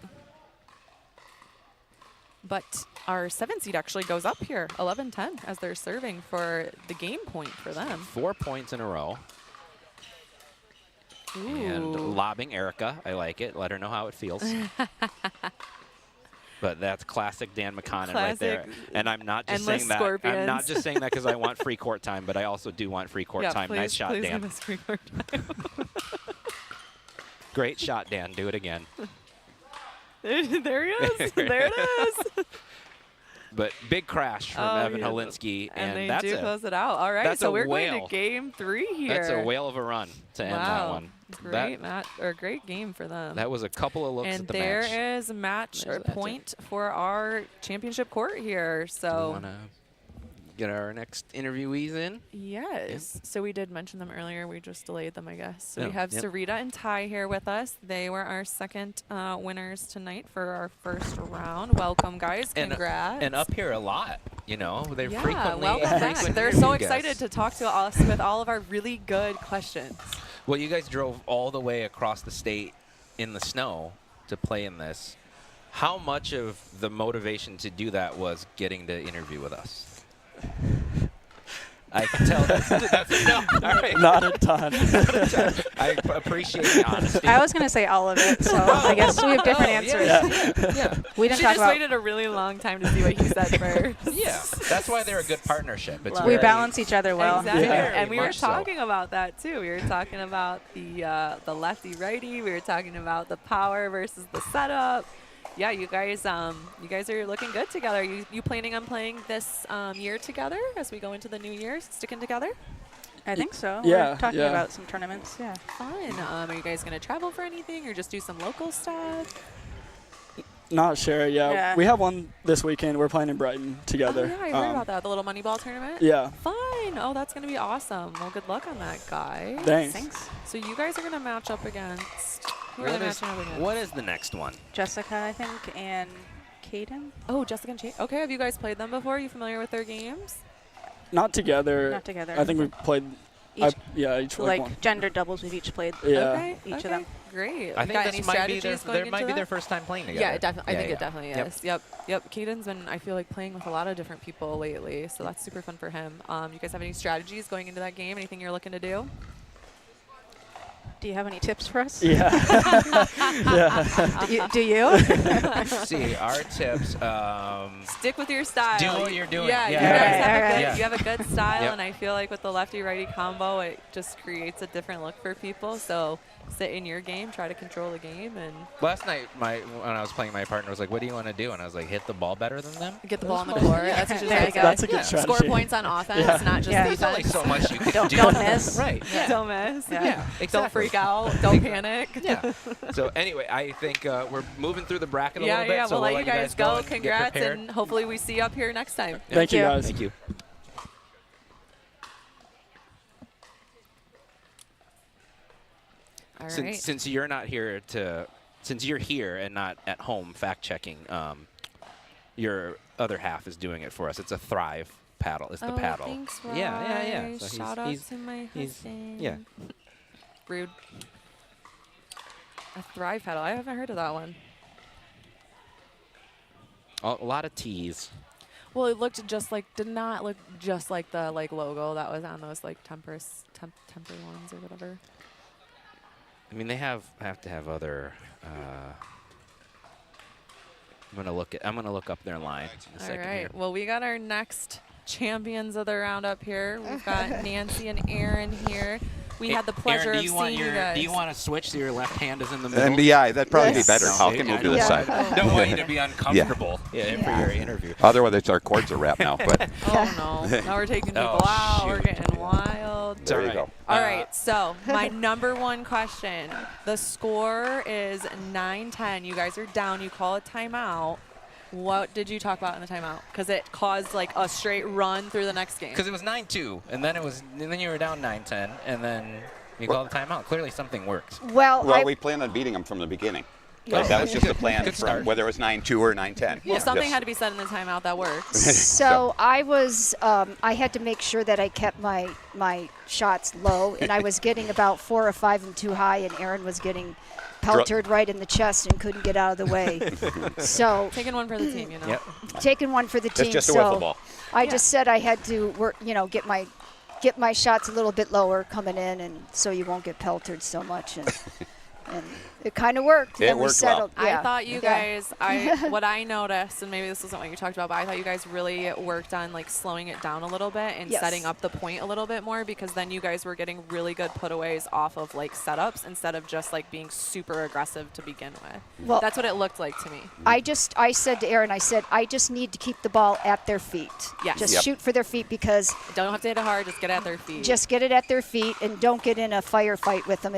But our 7 seed actually goes up here, 11-10, as they're serving for the game point for them.
4 points in a row.
Ooh.
And lobbing Erica. I like it. Let her know how it feels. But that's classic Dan McConnon right there. And I'm not just
endless
saying that.
scorpions.
I'm not just saying that because I want free court time, but I also do want free court
Yeah,
time. Nice shot,
please
Dan.
give us free court time.
Great shot, Dan. Do it again.
There he is. There it is.
But big crash from Evan Holinsky,
And they
that's
do
a
close it out. All right,
that's
so
a
we're going
whale.
to game 3 here.
that's a whale of a run to end that one.
Great game for them.
That was a couple of looks
and
at the
there
match.
is match
There's
or
that
point for our championship court here.
Do
So
we want to get our next interviewees in?
yes. So we did mention them earlier. We just delayed them, I guess. So we
Yeah,
have
yep.
Sarita and Ty here with us. They were our second winners tonight for our first round. Welcome, guys. Congrats.
And up here a lot. They're
yeah,
frequently.
welcome back.
frequent
They're
interview
so
guests.
excited to talk to us with all of our really good questions.
Well, you guys drove all the way across the state in the snow to play in this. How much of the motivation to do that was getting to interview with us? I can tell that's a no. All right.
Not a ton.
I appreciate the honesty.
I was going to say all of it, so I guess we have different answers.
Yeah.
We didn't
She
talk
just
about.
waited a really long time to see what he said first.
Yeah. That's why they're a good partnership. It's
Love
We
very-
balance each other well.
Exactly.
Yeah.
And we were
Much so.
talking about that too. We were talking about the lefty righty. We were talking about the power versus the setup. Yeah, you guys are looking good together. You planning on playing this year together as we go into the new year, sticking together?
I think so.
Yeah,
We're talking
yeah.
about some tournaments. Yeah.
Fun. Are you guys gonna travel for anything or just do some local stuff?
Not sure. Yeah.
Yeah.
We have one this weekend. We're playing in Brighton together.
Oh, yeah, I heard about that. The little Moneyball tournament?
Yeah.
Fun. Oh, that's going to be awesome. Well, good luck on that, guys.
Thanks.
So you guys are going to match up against... Who are they matching up against?
What is the next one?
Jessica, I think, and Kaden.
Oh, Jessica and Chase. Okay, have you guys played them before? Are you familiar with their games?
Not together.
Not together.
I think we played.
Each,
each
like
one.
gender doubles we've each played.
Yeah.
Okay.
Each of
okay,
them.
Great.
I think
Got
this
any
might be
strategies
their,
going
there might
into
be their
that?
first time playing together.
Yeah, I think
yeah.
it definitely
Yep.
is. Yep. Caden's been, I feel like, playing with a lot of different people lately, so that's super fun for him. You guys have any strategies going into that game? Anything you're looking to do?
Do you have any tips for us?
Yeah. Yeah.
Do you?
Let's see, our tips.
Stick with your style.
Do what you're doing.
Yeah,
Yeah.
you guys
Alright,
have a
alright.
good,
Yeah.
you have a good style,
Yep.
and I feel like with the lefty-righty combo, it just creates a different look for people. So sit in your game, try to control the game, and
Last night, when I was playing, my partner was like, "What do you want to do?" And I was like, "Hit the ball better than them."
get the ball on the court. That's what you're
There
trying
you
to
go.
That's a good
Yeah.
strategy.
Score points on offense, not just
Yeah.
There's only
defense.
so much you can
Don't-
do.
don't miss.
Right.
Yeah.
Don't miss.
Yeah. Exactly.
Don't freak out. Don't panic.
Yeah. So anyway, I think we're moving through the bracket a
Yeah,
little bit.
yeah.
So
We'll let you guys go.
and get
Congrats,
prepared.
and hopefully we see you up here next time.
Thank you,
you.
guys.
Thank you.
All right.
Since you're not here since you're here and not at home fact checking, your other half is doing it for us. It's a Thrive paddle. It's the paddle.
Thanks,
Yeah.
Rye.
So
Shout out
he's
to my husband.
yeah.
Rude. A Thrive paddle. I haven't heard of that one.
A lot of T's.
Well, it looked just like, did not look just like the logo that was on those temper ones or whatever.
I mean, they have to have other. I'm gonna look up their line in a
All
second
right.
here.
Well, we got our next champions of the round up here. We've got Nancy and Aaron here. We had the pleasure
Aaron,
of seeing you guys.
do you want to switch so your left hand is in the middle?
And yeah, that'd probably
Yes.
be better. How can move to the side?
Don't want you to be uncomfortable for your interview.
Otherwise, our cords are wrapped now. But
Oh, no. Now we're taking people
Oh,
out. We're
shoot.
getting wild.
there you go.
All right, so my number one question. The score is 9-10. You guys are down. You call a timeout. What did you talk about in the timeout? Because it caused a straight run through the next game.
Because it was 9-2, and then you were down 9-10, and then you called the timeout. Clearly something works.
Well,
Well, we planned on beating them from the beginning. Like, that was just the plan
Good
from
start.
whether it was 9-2 or 9-10.
Well, something
Just-
had to be said in the timeout that worked.
So I was, I had to make sure that I kept my shots low, and I was getting about 4 or 5 and too high, and Aaron was getting pelted right in the chest and couldn't get out of the way. So
Taking one for the team, you know.
Yep.
taking one for the team.
It's just a
so
wiffle ball.
I just said I had to work, get my shots a little bit lower coming in, and so you won't get pelted so much. And it kind of worked.
It
Then we
worked well.
settled.
I thought you
Yeah.
guys, what I noticed, and maybe this isn't what you talked about, but I thought you guys really worked on slowing it down a little bit and
Yes.
setting up the point a little bit more, because then you guys were getting really good putaways off of setups instead of just being super aggressive to begin with.
Well,
That's what it looked like to me.
I said to Aaron, I just need to keep the ball at their feet.
Yes.
Just
Yep.
shoot for their feet, because
Don't have to hit it hard, just get at their feet.
just get it at their feet and don't get in a firefight with them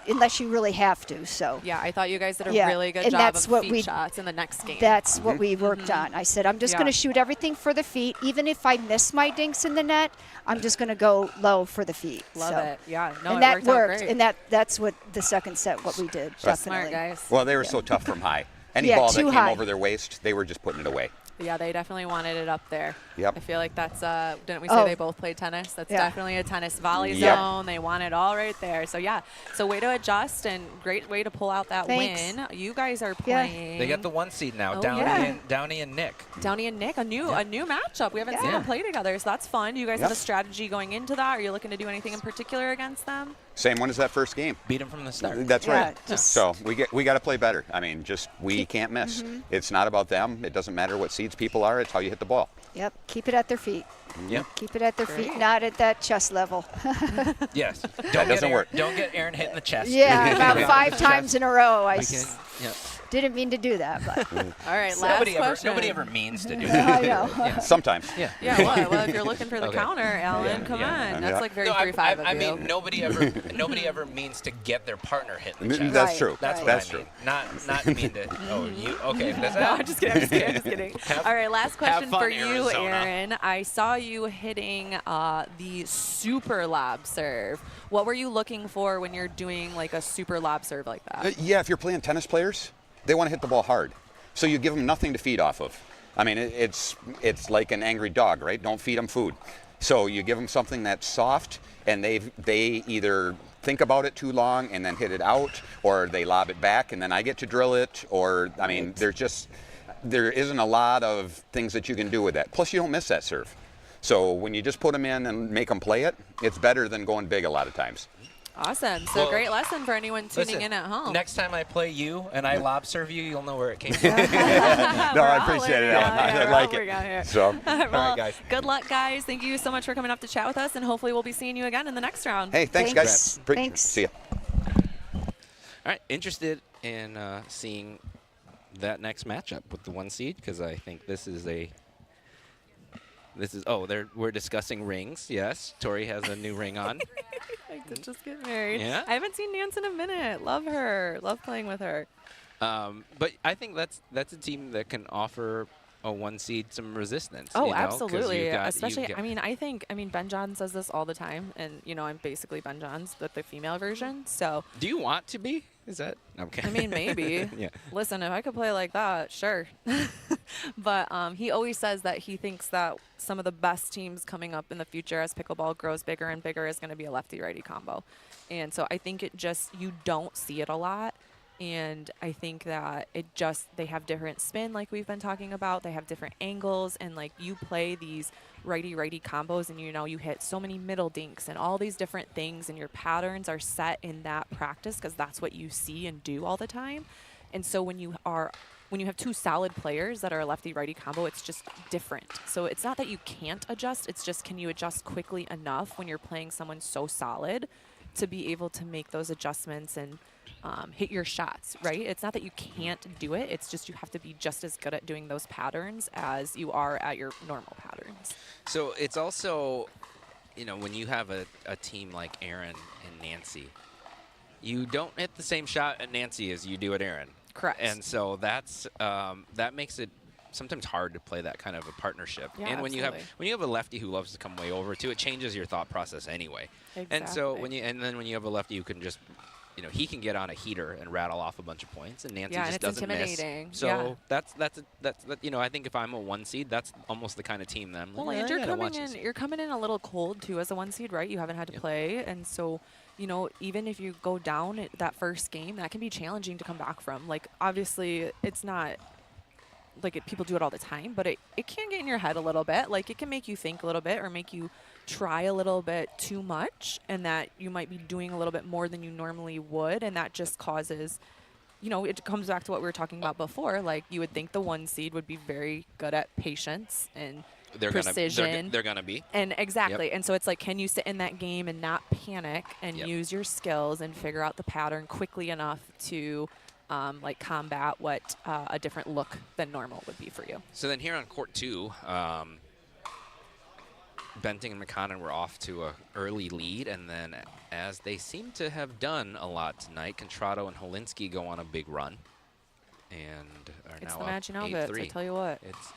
unless you really have to. So
yeah, I thought you guys did a
Yeah,
really good
and
job
that's
of
what
feet
we-
shots in the next game.
that's what we worked on. I said, I'm just
Yeah.
going to shoot everything for the feet. Even if I miss my dinks in the net, I'm just going to go low for the feet.
Love
So-
it. Yeah, no,
and
it
that
worked out
worked.
great.
And that's what the second set, what we did.
Smart,
Definitely.
guys.
Well, they were so tough from high. Any
Yeah,
ball that
too
came
high.
over their waist, they were just putting it away.
Yeah, they definitely wanted it up there.
Yep.
I feel like that's, didn't we say
Oh.
they both played tennis? That's
Yeah.
definitely a tennis volley
Yep.
zone. They want it all right there. So, yeah. So, way to adjust and great way to pull out that
Thanks.
win. You guys are
Yeah.
playing.
They got the 1 seed now,
Oh,
Downey,
yeah.
Downey and Nick.
Downey and Nick, a new matchup. We haven't seen
Yeah.
them play together, so that's fun. Do you guys have a
Yep.
strategy going into that? Are you looking to do anything in particular against them?
Same one as that first game.
Beat them from the start.
That's
Yeah,
right.
just-
So we got to play better. I mean, we can't miss. It's not about them. It doesn't matter what seeds people are. It's how you hit the ball.
Yep. Keep it at their feet.
Yep.
Keep it at their feet,
Great.
not at that chest level.
Yes.
doesn't work.
Don't get Aaron hit in the chest.
Yeah, about 5 times in a row. I
We can, yeah.
didn't mean to do that, but
All right, last
Nobody
question.
ever means to do
I
that.
know.
Sometimes.
Yeah.
Yeah, well, if you're looking for the
Okay.
counter, Alan, come
yeah.
on.
Yeah.
That's very
No,
3-5 of
I
you.
mean, nobody ever means to get their partner hit in the chest.
That's
Right,
true.
That's
right.
what
That's
I mean.
true.
Not mean to. Oh, you okay? That's
No, I'm just kidding. I'm just kidding. I'm just kidding.
Have-
All right, last question
fun,
for you,
Arizona.
Aaron. I saw you hitting the super lob serve. What were you looking for when you're doing a super lob serve like that?
Yeah, if you're playing tennis players, they want to hit the ball hard. So you give them nothing to feed off of. I mean, it's like an angry dog, right? Don't feed them food. So you give them something that's soft, and they either think about it too long and then hit it out, or they lob it back and then I get to drill it, or, I mean, there isn't a lot of things that you can do with that. Plus, you don't miss that serve. So when you just put them in and make them play it, it's better than going big a lot of times.
Awesome. So
Well,
great lesson for anyone tuning
Listen,
in at home.
next time I play you and I lob serve you, you'll know where it came from.
No, I appreciate it, Alan. I like it. So,
Well,
right, guys.
good luck, guys. Thank you so much for coming up to chat with us, and hopefully we'll be seeing you again in the next round.
hey, thanks,
Thanks.
guys.
Thanks.
See ya.
All right, interested in seeing that next matchup with the 1 seed, because I think we're discussing rings. Yes, Tori has a new ring on.
I did just get married.
Yeah?
I haven't seen Nance in a minute. Love her. Love playing with her.
But I think that's a team that can offer a 1 seed some resistance.
Oh,
you know, 'cause
absolutely.
you've got-
Especially,
you've got-
I mean, Ben John says this all the time, and I'm basically Ben Johns, but the female version. So,
Do you want to be? Is that okay?
I mean, maybe.
Yeah.
Listen, if I could play like that, sure. But he always says that he thinks that some of the best teams coming up in the future as pickleball grows bigger and bigger is going to be a lefty-righty combo. And so I think you don't see it a lot. And I think that they have different spin, like we've been talking about. They have different angles, and like you play these righty-righty combos, and you hit so many middle dinks and all these different things, and your patterns are set in that practice because that's what you see and do all the time. And so when you have 2 solid players that are a lefty-righty combo, it's just different. So it's not that you can't adjust, it's just can you adjust quickly enough when you're playing someone so solid to be able to make those adjustments and hit your shots, right? It's not that you can't do it. It's just you have to be just as good at doing those patterns as you are at your normal patterns.
So it's also, when you have a team like Aaron and Nancy, you don't hit the same shot at Nancy as you do at Aaron.
Correct.
And so that makes it sometimes hard to play that kind of a partnership.
Yeah,
and when
absolutely.
you have a lefty who loves to come way over too, it changes your thought process anyway. And so
Exactly.
when you have a lefty who can just he can get on a heater and rattle off a bunch of points, and Nancy
Yeah, and
just
it's
doesn't miss.
intimidating.
So
Yeah.
that's I think if I'm a 1 seed, that's almost the kind of team that I'm
Well,
like,
and
I gotta watch this.
you're coming in a little cold too as a 1 seed, right? You haven't had to
Yep.
play, and so even if you go down that first game, that can be challenging to come back from. Like obviously, it's not like people do it all the time, but it can get in your head a little bit. Like it can make you think a little bit or make you try a little bit too much, and that you might be doing a little bit more than you normally would, and that just causes it comes back to what we were talking about before. Like you would think the 1 seed would be very good at patience and precision.
They're gonna be.
And exactly. And so it's like, can you sit in that game and not panic and
Yep.
use your skills and figure out the pattern quickly enough to combat what a different look than normal would be for you.
So then here on court 2, Benting and McConnell were off to an early lead, and then as they seem to have done a lot tonight, Contrado and Holinsky go on a big run and are
It's
now
the
up
matching outfits, I
8-3.
tell you what.
It's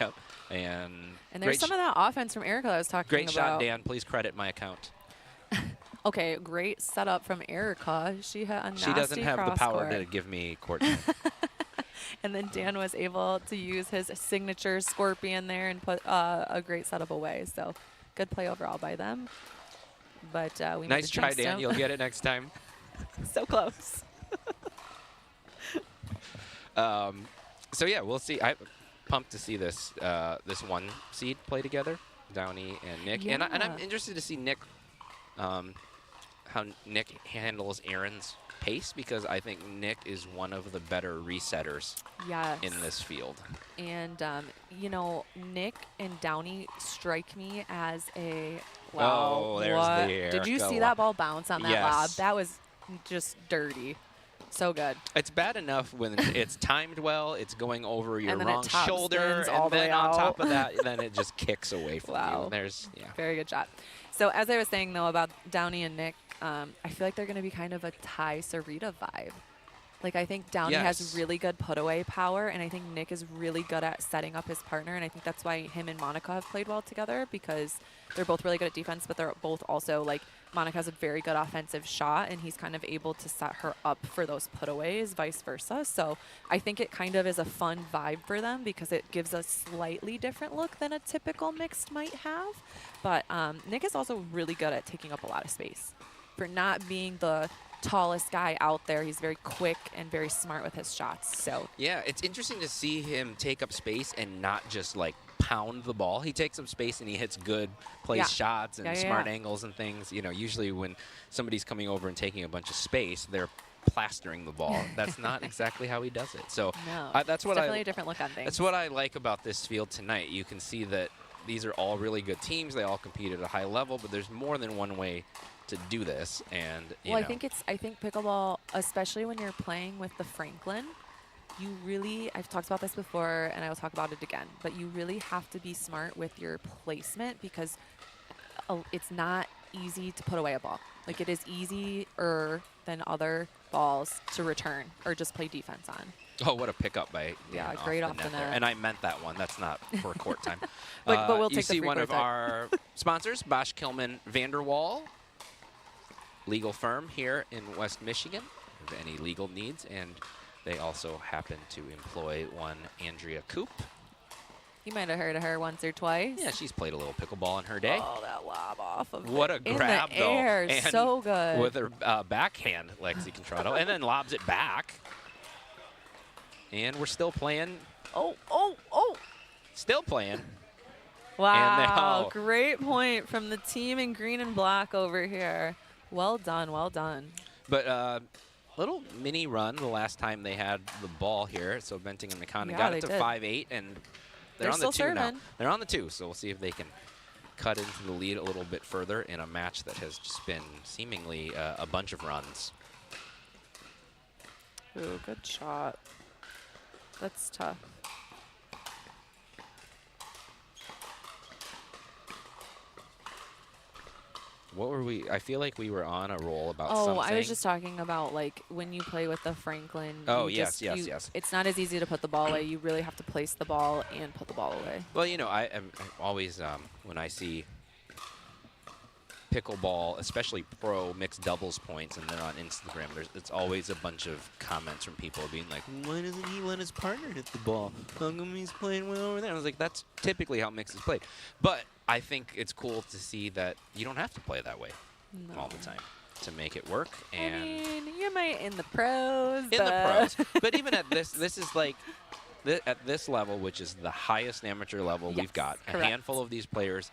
yep. And
And there's
great
some of that offense from Erica I was talking
great shot,
about.
Dan. Please credit my account.
Okay, great setup from Erica. She had a nasty
She doesn't have the power
cross-court.
to give me court.
And then Dan was able to use his signature scorpion there and put a great setup away. So good play overall by them. But we made
Nice
the
try,
jump
Dan.
stone.
You'll get it next time.
So close.
So yeah, we'll see. I'm pumped to see this 1 seed play together, Downey and Nick. And I'm
Yeah.
interested to see Nick, how Nick handles Aaron's pace, because I think Nick is one of the better resetters
Yes.
in this field.
And, Nick and Downey strike me as a
Oh, there's
what?
the air.
Did you see
Go
that
on.
ball bounce on that
Yes.
lob? That was just dirty. So good.
It's bad enough when it's timed well, it's going over your
And then it
wrong
top
shoulder,
spins all
and
the
then
way
on top
out.
of that, then it just kicks away from
Wow.
you. There's, yeah.
Very good shot. So as I was saying, though, about Downey and Nick, I feel like they're going to be kind of a Ty Sarita vibe. Like, I think Downey has
Yes.
really good put-away power, and I think Nick is really good at setting up his partner, and I think that's why him and Monica have played well together, because they're both really good at defense, but they're both also, like, Monica has a very good offensive shot, and he's kind of able to set her up for those put-aways, vice versa. So I think it kind of is a fun vibe for them because it gives a slightly different look than a typical mixed might have. But Nick is also really good at taking up a lot of space. For not being the tallest guy out there, he's very quick and very smart with his shots. So
Yeah, it's interesting to see him take up space and not just like pound the ball. He takes up space and he hits good place shots and smart angles and things. You know, usually when somebody's coming over and taking a bunch of space, they're plastering the ball. That's not exactly how he does it. So that's what
definitely a different look on things.
That's what I like about this field tonight. You can see that these are all really good teams. They all compete at a high level, but there's more than one way to do this. And you know.
I think pickleball, especially when you're playing with the Franklin, you really, I've talked about this before and I will talk about it again, but you really have to be smart with your placement because it's not easy to put away a ball. Like, it is easier than other balls to return or just play defense on.
Oh, what a pickup by
great off the net.
There. And I meant that one. That's not for court time.
but we'll take
you
the
see
free
one of
court
our sponsors, Bosch Kilman Vanderwall, legal firm here in West Michigan, if any legal needs, and they also happen to employ one Andrea Coop.
You might have heard of her once or twice.
Yeah, she's played a little pickleball in her day.
Oh, that lob off of
what a grab,
in the air.
though. And
so good.
With her backhand, Lexi Contrado, and then lobs it back. And we're still playing.
Oh.
Still playing.
Wow, great point from the team in green and black over here. Well done, well done.
But little mini run the last time they had the ball here. So Benting and McConnell got it to 5-8, and they're on the 2 now. They're on the 2, so we'll see if they can cut into the lead a little bit further in a match that has just been seemingly a bunch of runs.
Ooh, good shot. That's tough.
What were we? I feel like we were on a roll about something.
Oh, I was just talking about, like, when you play with the Franklin.
Oh, yes.
It's not as easy to put the ball away. You really have to place the ball and put the ball away.
Well, you know, I'm always, when I see pickleball, especially pro mixed doubles points, and they're on Instagram, it's always a bunch of comments from people being like, why doesn't he let his partner hit the ball? How come he's playing well over there? I was like, that's typically how mixed is played. But I think it's cool to see that you don't have to play that way all the time to make it work. And
I mean, you might in the pros.
But even at this is like, at this level, which is the highest amateur level we've got,
correct.
A handful of these players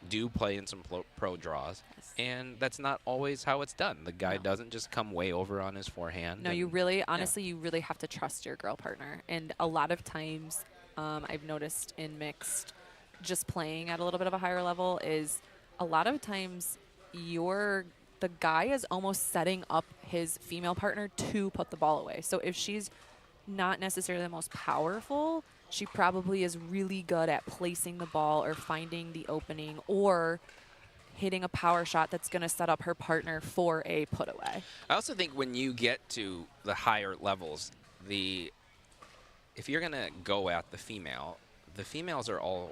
do play in some pro draws, and that's not always how it's done. The guy doesn't just come way over on his forehand.
No, you really, honestly, you really have to trust your girl partner. And a lot of times, I've noticed in mixed, just playing at a little bit of a higher level, is a lot of times the guy is almost setting up his female partner to put the ball away. So if she's not necessarily the most powerful, she probably is really good at placing the ball or finding the opening or hitting a power shot that's going to set up her partner for a put away.
I also think when you get to the higher levels, if you're going to go at the females are all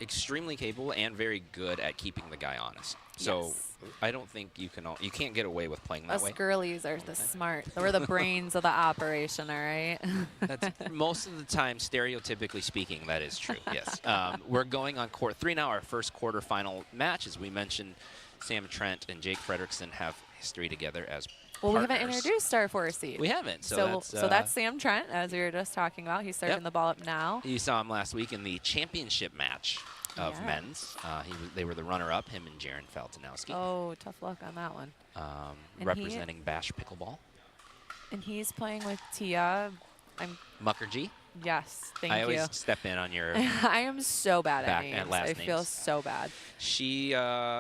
extremely capable and very good at keeping the guy honest. So I don't think you can't get away with playing that way.
Us girlies are the smart. We're the brains of the operation, all right?
That's most of the time, stereotypically speaking, that is true, yes. We're going on court 3 now, our first quarterfinal match. As we mentioned, Sam Trent and Jake Fredrickson have history together as
Well,
partners.
we haven't introduced our 4 seed.
We haven't.
So that's Sam Trent, as we were just talking about. He's serving the ball up now.
You saw him last week in the championship match of men's. They were the runner-up, him and Jaron Faltinowski.
Oh, tough luck on that one.
Representing Bash Pickleball.
And he's playing with Tia.
Mukherjee.
Yes, thank you.
I always step in on your
I am so bad at names.
last
I feel
names.
so bad.
She,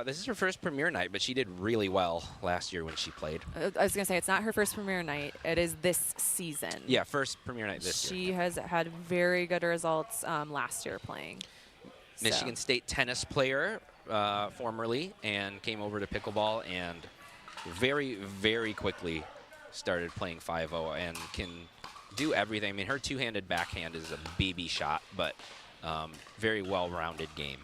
this is her first premiere night, but she did really well last year when she played.
I was going to say, it's not her first premiere night. It is this season.
Yeah, first premiere night this year.
She has had very good results last year playing.
Michigan State tennis player formerly, and came over to pickleball and very, very quickly started playing 5-0 and can do everything. I mean, her two-handed backhand is a BB shot, but very well-rounded game.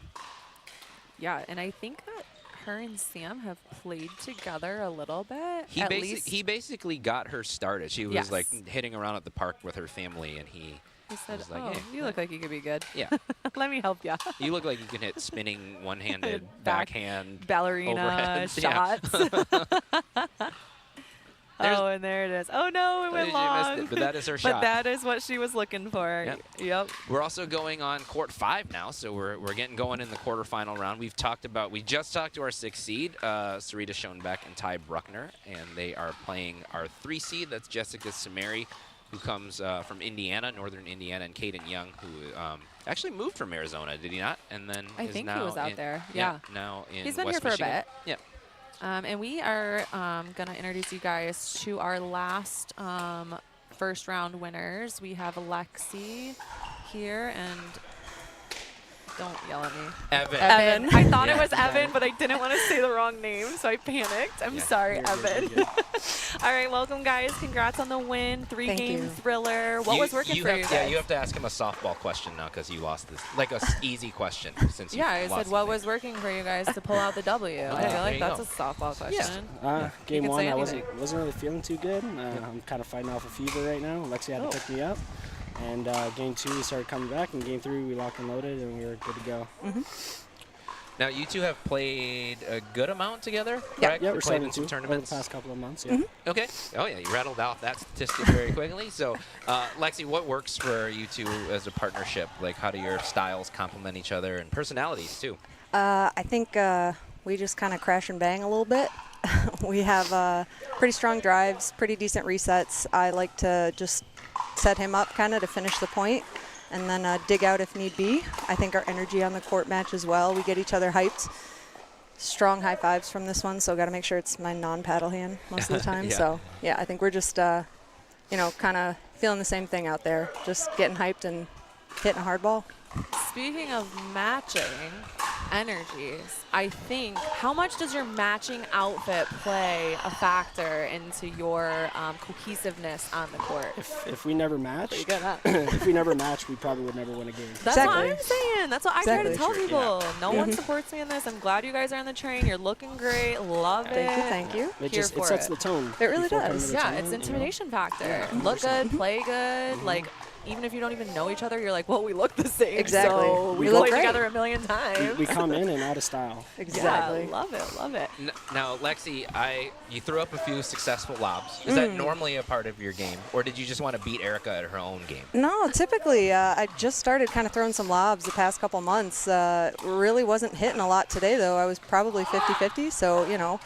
Yeah, and I think that her and Sam have played together a little bit.
He basically got her started. She was like hitting around at the park with her family, and he
said,
was like,
"Oh,
hey,
you look like you could be good.
Yeah,
let me help you.
You look like you can hit spinning one-handed backhand
ballerina
overheads."
shots." Oh, and there it is. Oh, no, it went
She
long.
missed it, but that is her
But
shot.
that is what she was looking for.
Yep.
Yep.
We're also going on court 5 now, so we're getting going in the quarterfinal round. We just talked to our 6th seed, Sarita Schoenbeck and Ty Bruckner, and they are playing our 3 seed. That's Jessica Samari, who comes from Indiana, Northern Indiana, and Caden Young, who actually moved from Arizona, did he not? And then
I
is
think
now
he was out there.
Yeah,
Yeah.
now in
He's been
West
here for a
Michigan.
bit.
Yeah.
And we are going to introduce you guys to our last first round winners. We have Lexi here, and don't yell at me.
Evan.
I thought it
Yeah.
was Evan, but I didn't want to say the wrong name, so I panicked. I'm sorry,
You're good,
Evan.
you're good.
All right, welcome, guys. Congrats on the win. 3-game
you.
thriller. What was working for you guys?
Yeah, you have to ask him a softball question now because you lost this. Like a easy question since you
Yeah, I
lost
said what
something.
was working for you guys to pull out the W. I feel
there
like
you
that's
go.
a softball question.
Game
can
one,
say
I
anything.
wasn't really feeling too good. I'm kind of fighting off a fever right now. Lexi had
Oh.
to pick me up. And game 2, we started coming back. And game 3, we locked and loaded, and we were good to go.
Now, you two have played a good amount together,
Yeah,
correct?
yeah,
You
we're
played
starting
in some
to over the
tournaments.
past couple of months. Yeah.
Okay. Oh, yeah, you rattled off that statistic very quickly. So, Lexi, what works for you two as a partnership? Like, how do your styles complement each other and personalities, too?
I think we just kind of crash and bang a little bit. We have pretty strong drives, pretty decent resets. I like to just set him up kind of to finish the point and then dig out if need be. I think our energy on the court match as well. We get each other hyped. Strong high fives from this one, so got to make sure it's my non-paddle hand most of the time.
Yeah.
So, yeah, I think we're just, kind of feeling the same thing out there, just getting hyped and hitting a hard ball.
Speaking of matching energies, I think, how much does your matching outfit play a factor into your cohesiveness on the court?
If we never matched,
Pretty good, huh?
if we never matched, we probably would never win a game.
That's
Exactly.
what I'm saying. That's what I try to
Exactly.
tell
Sure,
people. No one supports me in this. I'm glad you guys are on the train. You're looking great. Love it.
Thank you.
It
Here
just
for
sets
it.
the tone.
It really
before coming
does.
to the
Yeah,
tournament,
it's
you know?
intimidation factor.
Yeah,
Look
100%.
good, play good. Like, even if you don't even know each other, you're like, well, we look the same.
Exactly.
So we
We look
played
great.
together a million times.
We come in and out of style.
Exactly.
Yeah, love it, love it.
Now, Lexi, you threw up a few successful lobs. Is that normally a part of your game, or did you just want to beat Erica at her own game?
No, typically, I just started kind of throwing some lobs the past couple months. Really wasn't hitting a lot today, though. I was probably 50-50, so,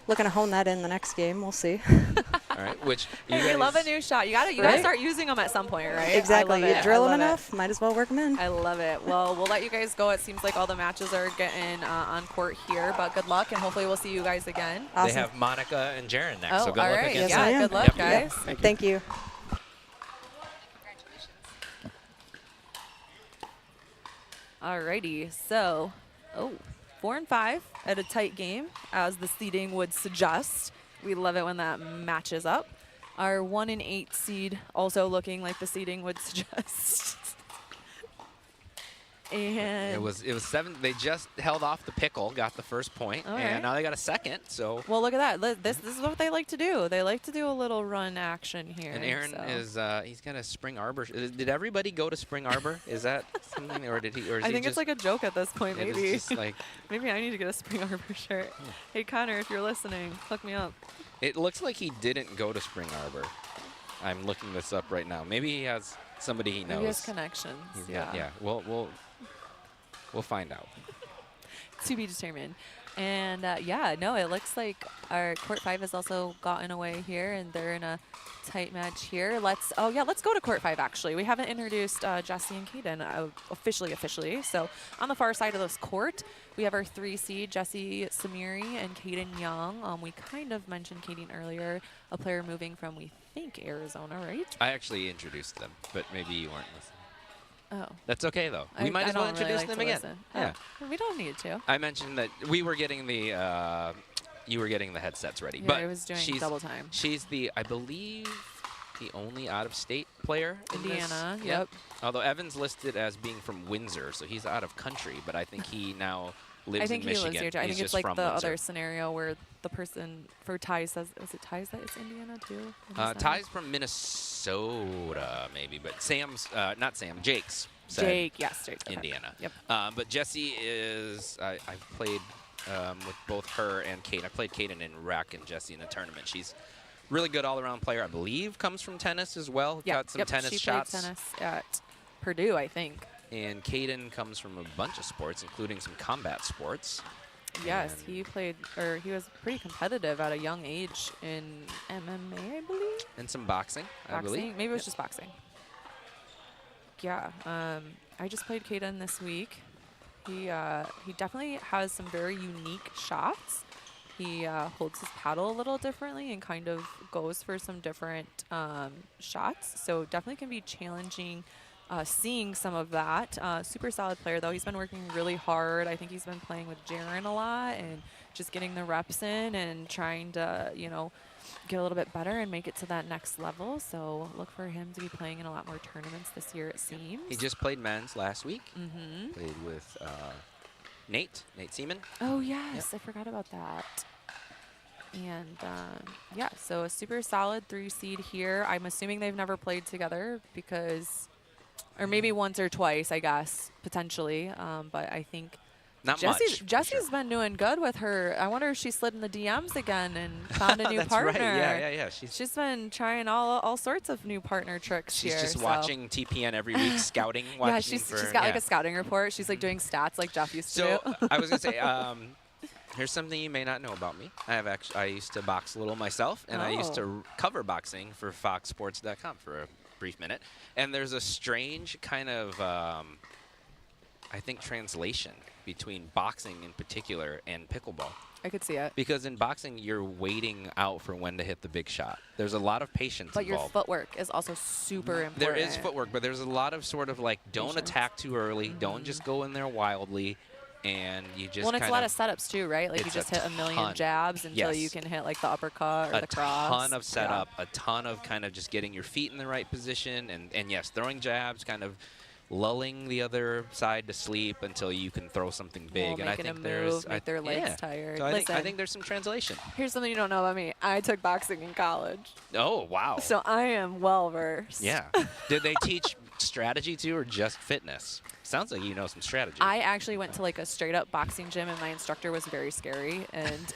looking to hone that in the next game. We'll see.
All right, which you
Hey, we
guys,
love a new shot. You gotta
Right?
start using them at some point, right?
Exactly.
I love
You
it.
drill
I
them
love it.
enough, might as well work them in.
I love it. Well, we'll let you guys go. It seems like all the matches are getting on court here, but good luck, and hopefully we'll see you guys again.
They
Awesome.
have Monica and Jaron next,
Oh,
so good
all
luck
right.
against
Yes, I
Yeah,
am.
good luck,
Yep.
guys.
Thank you.
Alrighty, so 4 and 5 at a tight game, as the seeding would suggest. We love it when that matches up. Our 1 and 8 seed also looking like the seeding would suggest. And
It was 7. They just held off the pickle, got the first point,
All
and
right.
now they got a second. So
well, look at that. This is what they like to do. They like to do a little run action here.
and Aaron
so.
is he's got a Spring Arbor. Did everybody go to Spring Arbor? Is that something, or did he? Or is
I
he
think
just,
it's like a joke at this point.
it is
Maybe.
just like
Maybe I need to get a Spring Arbor shirt. Hey Connor, if you're listening, hook me up.
it looks like he didn't go to Spring Arbor. I'm looking this up right now. Maybe he has somebody he knows.
Maybe his connections.
He's
Yeah.
got- yeah. We'll find out.
To be determined. And no, it looks like our court 5 has also gotten away here, and they're in a tight match here. Let's go to court 5 actually. We haven't introduced Jesse and Kaden officially. So on the far side of this court, we have our 3 seed, Jesse Samiri and Kaden Young. We kind of mentioned Kaden earlier, a player moving from, we think, Arizona, right?
I actually introduced them, but maybe you weren't listening.
Oh.
That's okay though. We might
I
as well
don't really
introduce
like
them
to
again.
listen.
Yeah.
Oh, we don't need to.
I mentioned that we were getting the you were getting the headsets ready,
Yeah,
but
I was doing
she's
double time.
She's I believe the only out-of-state player in this.
Indiana, yep.
Although Evan's listed as being from Windsor, so he's out of country, but I think he now lives
I think
in
he
Michigan.
lives here too. I
He's
think it's
just
like
from
the
Windsor.
other scenario where the person for Ty says, is it Ty's that it's Indiana too? In his
Ty's from Minnesota, maybe, but Jake's said
Jake, yes, Jake. Okay.
Indiana.
Yep.
But Jessie is, I've played with both her and Kate. I played Kaden in rec and Jessie in a tournament. She's Really good all-around player, I believe, comes from tennis as well.
Yeah,
Got some tennis
she
shots.
played tennis at Purdue, I think.
And Caden comes from a bunch of sports, including some combat sports.
Yes,
And
he was pretty competitive at a young age in MMA, I believe.
And some boxing, I believe.
Boxing, maybe it was just boxing. Yeah, I just played Caden this week. He definitely has some very unique shots. He holds his paddle a little differently and kind of goes for some different shots. So definitely can be challenging seeing some of that. Super solid player, though. He's been working really hard. I think he's been playing with Jaren a lot and just getting the reps in and trying to, you know, get a little bit better and make it to that next level. So look for him to be playing in a lot more tournaments this year, it seems.
He just played men's last week.
Mm-hmm.
Played with Nate Seaman.
Oh, yes. I forgot about that. And, yeah, so a super solid 3 seed here. I'm assuming they've never played together because, or maybe once or twice, I guess, potentially. But I think
Not
Jesse's
much.
been doing good with her. I wonder if she slid in the DMs again and found a new
That's
partner.
right. Yeah.
She's been trying all sorts of new partner tricks here.
She's just
so.
watching TPN every week, scouting.
Yeah, she's got like a scouting report. She's like doing stats like Jeff used to do.
So I was gonna say, here's something you may not know about me. I used to box a little myself, and I used to cover boxing for FoxSports.com for a brief minute. And there's a strange kind of, I think, translation between boxing in particular and pickleball.
I could see it.
Because in boxing, you're waiting out for when to hit the big shot. There's a lot of patience
But your
involved.
footwork is also super important.
There is footwork, but there's a lot of sort of like, don't
Patience.
attack too early. Don't just go in there wildly. And you just
Well, and it's a
kind
lot of setups too, right? Like you
it's
just
a
hit a million
ton.
jabs until
Yes.
you can hit like the uppercut or
a
the cross.
ton of setup, a ton of kind of just getting your feet in the right position, and yes, throwing jabs, kind of lulling the other side to sleep until you can throw something big.
Well,
And I
making
think
a
there's
move, make their legs tired.
So I
Listen,
think there's some translation.
here's something you don't know about me. I took boxing in college,
Oh wow.
so I am well versed.
Yeah. Did they teach strategy too, or just fitness? Sounds like you know some strategy.
I actually went to like a straight up boxing gym, and my instructor was very scary and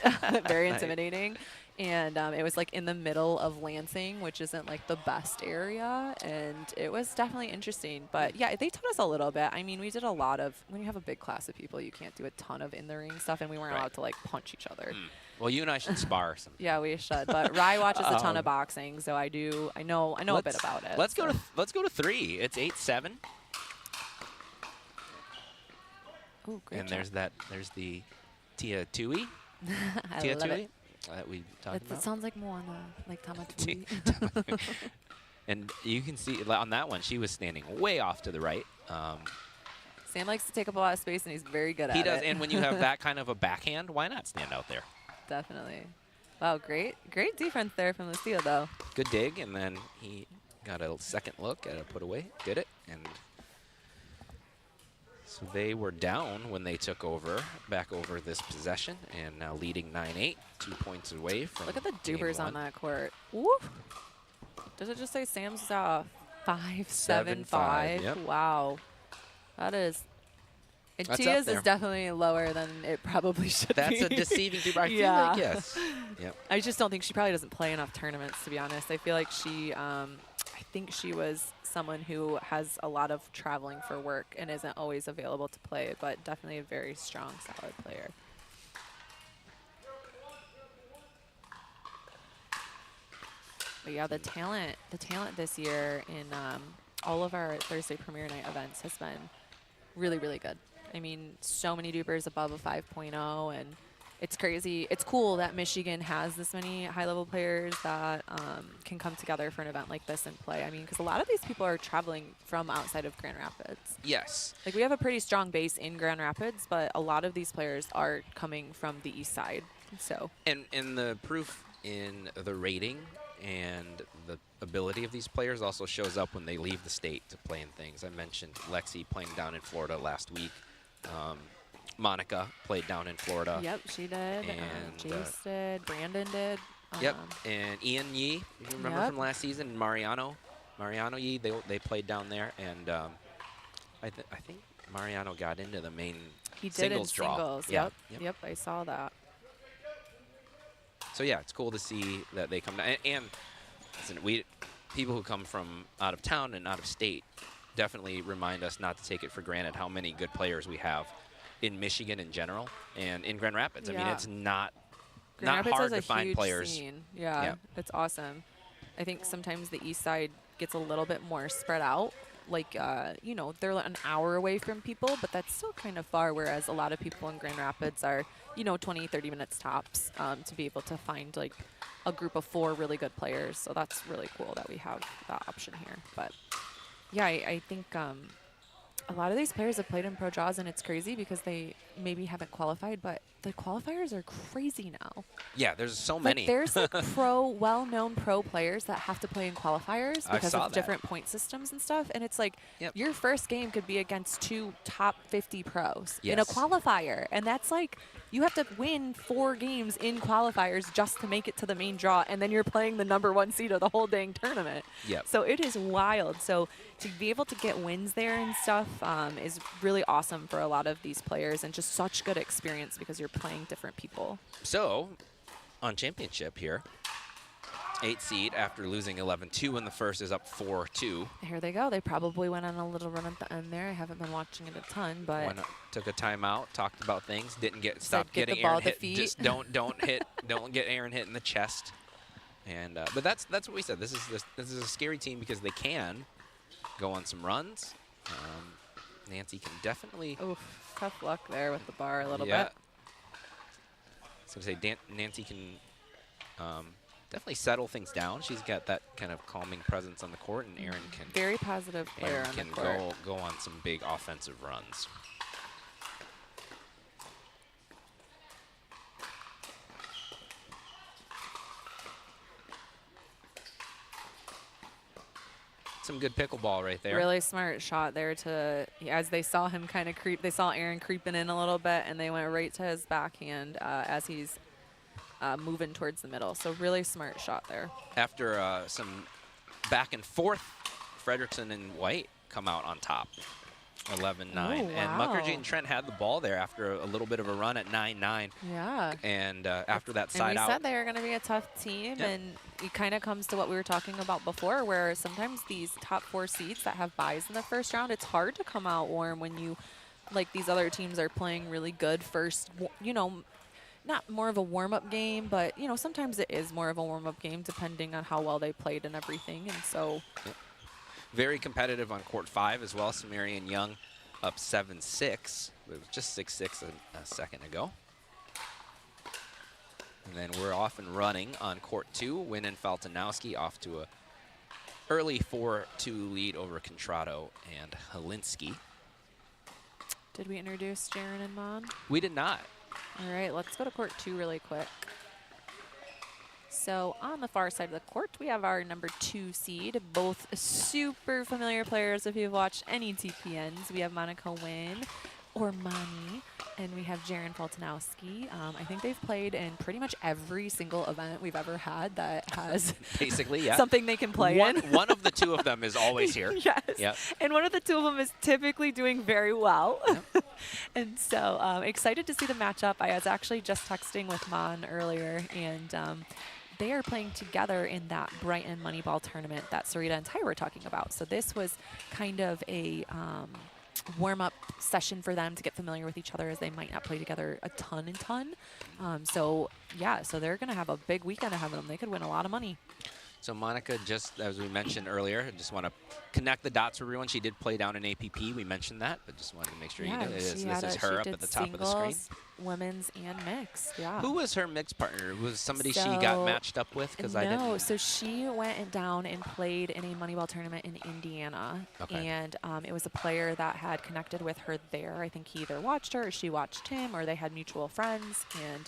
very
Nice.
intimidating. And it was like in the middle of Lansing, which isn't like the best area. And it was definitely interesting. But yeah, they taught us a little bit. I mean, we did a lot of, when you have a big class of people, you can't do a ton of in the ring stuff. And we weren't
Right.
allowed to like punch each other.
Well, you and I should spar some.
Yeah, we should. But Rye watches a ton of boxing, so I know a bit about it.
Let's go to 3. It's 8-7.
Oh, great
And
job.
there's the Tia Tui.
I
Tia
love
Tui
it.
that we talked
It
about.
sounds like Moana, like Tamatui.
And you can see on that one, she was standing way off to the right.
Sam likes to take up a lot of space, and he's very good at it.
He does, and when you have that kind of a backhand, why not stand out there?
Definitely. Wow, great defense there from Lucia, though.
Good dig, and then he got a second look at a put away, did it, and so they were down when they took back over this possession, and now leading 9-8, 2 points away from.
Look at the
game
dupers on
one.
that court. Woo! Does it just say Sam's 5'7", 5'5"?
Yep.
Wow. That is. And
That's up
Tia's
there.
is definitely lower than it probably should be.
That's a deceiving duper. I feel
Yeah.
like yes. Yep.
I just don't think she probably doesn't play enough tournaments, to be honest. I feel like she, I think she was someone who has a lot of traveling for work and isn't always available to play, but definitely a very strong, solid player. But yeah, the talent this year in all of our Thursday premiere night events has been really, really good. I mean, so many dupers above a 5.0, and it's crazy. It's cool that Michigan has this many high-level players that can come together for an event like this and play. I mean, because a lot of these people are traveling from outside of Grand Rapids.
Yes.
Like, we have a pretty strong base in Grand Rapids, but a lot of these players are coming from the east side. So.
And the proof in the rating and the ability of these players also shows up when they leave the state to play in things. I mentioned Lexi playing down in Florida last week. Monica played down in Florida.
Yep, she did.
And,
Jace did. Brandon did.
Yep. And Ian Yee, you remember
Yep.
from last season, and Mariano Yee, they played down there, and I think Mariano got into the main
He did
singles
in
draw.
singles.
Yeah.
Yep. I saw that.
So yeah, it's cool to see that they come down. And listen, people who come from out of town and out of state definitely remind us not to take it for granted how many good players we have in Michigan in general and in Grand Rapids. I mean, it's not
Rapids
hard
has
to
a
find
huge
players.
Scene. Yeah,
Yeah.
it's awesome. I think sometimes the east side gets a little bit more spread out. Like, you know, they're an hour away from people, but that's still kind of far, whereas a lot of people in Grand Rapids are, you know, 20, 30 minutes tops to be able to find, like, a group of 4 really good players. So that's really cool that we have that option here. But, yeah, I think a lot of these players have played in Pro Jaws, and it's crazy because they maybe haven't qualified, but the qualifiers are crazy now.
Yeah, there's so
Like,
many.
there's like well-known pro players that have to play in qualifiers because
saw
of
that.
different point systems and stuff. And it's like
Yep.
your first game could be against 2 top 50 pros in a
Yes.
qualifier. And that's like you have to win 4 games in qualifiers just to make it to the main draw. And then you're playing the #1 seed of the whole dang tournament.
Yep.
So it is wild. So to be able to get wins there and stuff is really awesome for a lot of these players, and just such good experience because you're playing different people.
So, on championship here, 8 seed after losing 11-2 in the first is up 4-2.
Here they go. They probably went on a little run at the end there. I haven't been watching it a ton, but
Took a timeout, talked about things, didn't
Said
stop
get the
getting
ball
Aaron
at the
hit.
feet.
Just don't get Aaron hit in the chest. And but that's what we said. This is a scary team because they can go on some runs. Nancy can definitely.
oof, tough luck there with the bar a little
yeah.
bit.
I was going to say Nancy can definitely settle things down. She's got that kind of calming presence on the court, and Aaron can.
Very positive player
Aaron
on the
can
court.
go on some big offensive runs. Some good pickleball right there.
Really smart shot there to, as they saw him kind of creep, they saw Aaron creeping in a little bit, and they went right to his backhand as he's moving towards the middle. So really smart shot there.
After some back and forth, Fredrickson and White come out on top, 11-9.
Oh,
And
wow.
Mukherjee and Trent had the ball there after a little bit of a run at 9-9.
Yeah.
And after that
And
side
we
out.
said they were going to be a tough team,
Yep.
and it kind of comes to what we were talking about before, where sometimes these top 4 seeds that have buys in the first round, it's hard to come out warm when you, like, these other teams are playing really good first, you know, not more of a warm-up game, but, you know, sometimes it is more of a warm-up game depending on how well they played and everything. And so
Very competitive on court 5 as well. Sumerian Young up 7-6. It was just 6-6 a second ago. And then we're off and running on court 2. Wynn and Faltanowski off to a early 4-2 lead over Contrado and Helinski.
did we introduce Jaron and Mon?
We did not.
All right, let's go to court 2 really quick. So on the far side of the court, we have our #2 seed, both super familiar players if you've watched any TPNs. We have Monica Wynn, or Mani, and we have Jaron Faltanowski. I think they've played in pretty much every single event we've ever had that has
Basically, yeah.
something they can play in.
One of the 2 of them is always here.
Yes.
Yep.
And one of the 2 of them is typically doing very well. And so excited to see the matchup. I was actually just texting with Mon earlier, and they are playing together in that Brighton Moneyball tournament that Sarita and Ty were talking about. So this was kind of a warm-up session for them to get familiar with each other, as they might not play together a ton. So yeah, so they're going to have a big weekend ahead of them. They could win a lot of money.
So Monica, just as we mentioned earlier, I just want to connect the dots for everyone. She did play down in APP. We mentioned that, but just wanted to make sure you know this is her up at the top of the screen.
Women's and mixed, yeah.
Who was her mixed partner? Was somebody she
So,
got matched up with? Because I didn't.
No, so she went down and played in a Moneyball tournament in Indiana.
Okay.
And it was a player that had connected with her there. I think he either watched her or she watched him, or they had mutual friends. And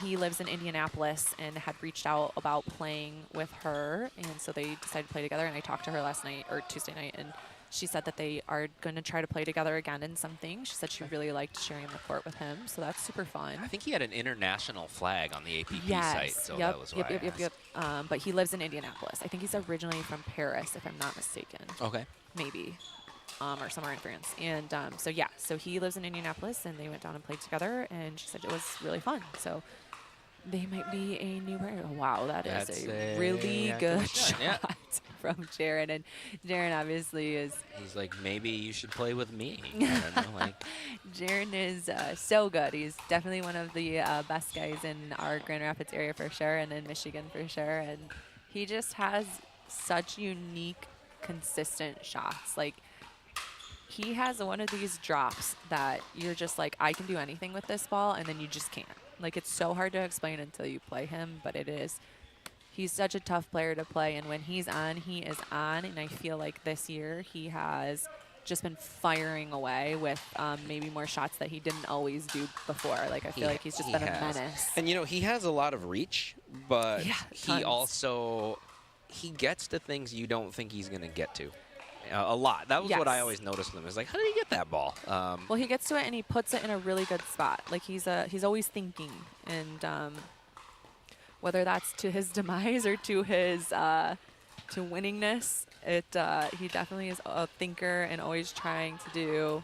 he lives in Indianapolis and had reached out about playing with her. And so they decided to play together. And I talked to her last night, or Tuesday night, and she said that they are going to try to play together again in something. She said she really liked sharing the court with him, so that's super fun.
I think he had an international flag on the APP
Yes.
site, so
yep.
that was why I asked.
But he lives in Indianapolis. I think he's originally from Paris, if I'm not mistaken.
Okay.
Maybe. Or somewhere in France. And so, yeah, so he lives in Indianapolis, and they went down and played together, and she said it was really fun. So They might be a new player. Oh, wow, that's
That's
a really
a
good
good shot,
shot
yeah.
from Jaron. And Jaron obviously is
He's like, maybe you should play with me. I don't know, like,
Jaron is so good. He's definitely one of the best guys in our Grand Rapids area for sure, and in Michigan for sure. And he just has such unique, consistent shots. Like, he has one of these drops that you're just like, I can do anything with this ball, and then you just can't. Like, it's so hard to explain until you play him, but it is. He's such a tough player to play, and when he's on, he is on. And I feel like this year he has just been firing away with maybe more shots that he didn't always do before. Like, I feel like he's just been a menace.
And, you know, he has a lot of reach, but
Yeah,
he
tons.
also, he gets to things you don't think he's going to get to. A lot. That was what I
Yes.
always noticed with him. Is like, how did he get that ball?
Well, he gets to it and he puts it in a really good spot. Like, he's always thinking, and whether that's to his demise or to his to winningness, he definitely is a thinker and always trying to do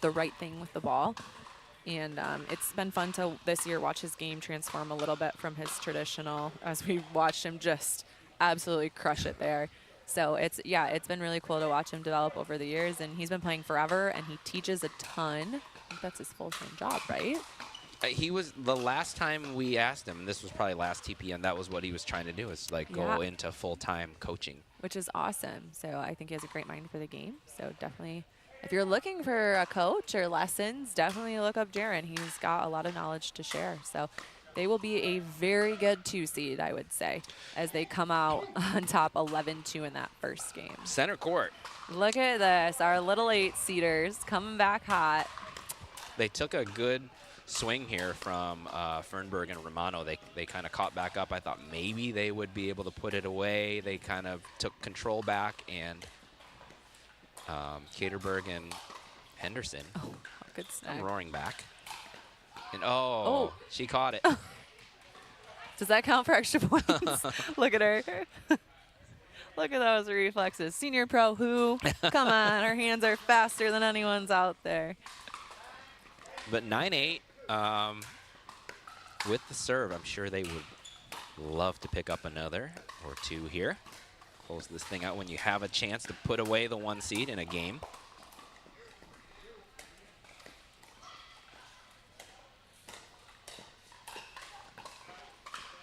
the right thing with the ball. And it's been fun to this year watch his game transform a little bit from his traditional, as we watched him just absolutely crush it there. So it's been really cool to watch him develop over the years, and he's been playing forever, and he teaches a ton. I think that's his full-time job, right?
He was, the last time we asked him, this was probably last TPN, that was what he was trying to do, is like go into full-time coaching.
Which is awesome. So I think he has a great mind for the game. So definitely, if you're looking for a coach or lessons, definitely look up Jaron. He's got a lot of knowledge to share. So they will be a very good 2 seed, I would say, as they come out on top 11-2 in that first game.
Center court.
Look at this, our little 8-seeders coming back hot.
They took a good swing here from Fernberg and Romano. They kind of caught back up. I thought maybe they would be able to put it away. They kind of took control back, and Caterberg and Henderson
Good snag.
roaring back. And oh, she caught it.
Does that count for extra points? Look at her. Look at those reflexes. Senior pro who? Come on, her hands are faster than anyone's out there.
But 9-8 with the serve, I'm sure they would love to pick up another or 2 here. Close this thing out when you have a chance to put away the 1 seed in a game.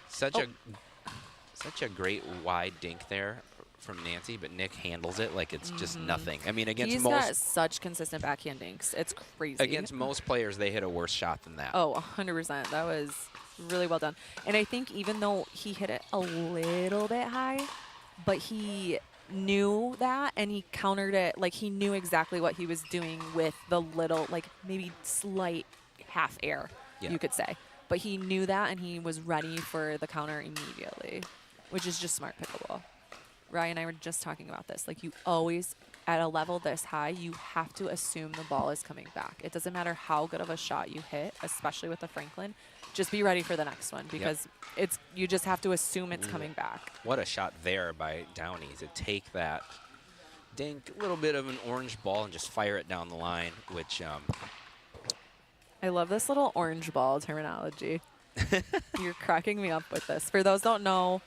Such a great wide dink there from Nancy, but Nick handles it like it's just nothing. I mean, against
He's
most
got such consistent backhand dinks. It's crazy.
against most players, they hit a worse shot than that.
Oh, 100%. That was really well done. And I think even though he hit it a little bit high, but he knew that and he countered it. Like, he knew exactly what he was doing with the little, like, maybe slight half air, you could say. But he knew that, and he was ready for the counter immediately, which is just smart pickleball. Ryan and I were just talking about this. Like, you always, at a level this high, you have to assume the ball is coming back. It doesn't matter how good of a shot you hit, especially with the Franklin. Just be ready for the next one, because you just have to assume it's coming back.
What a shot there by Downey to take that dink, a little bit of an orange ball, and just fire it down the line, which
I love this little orange ball terminology. You're cracking me up with this. For those who don't know,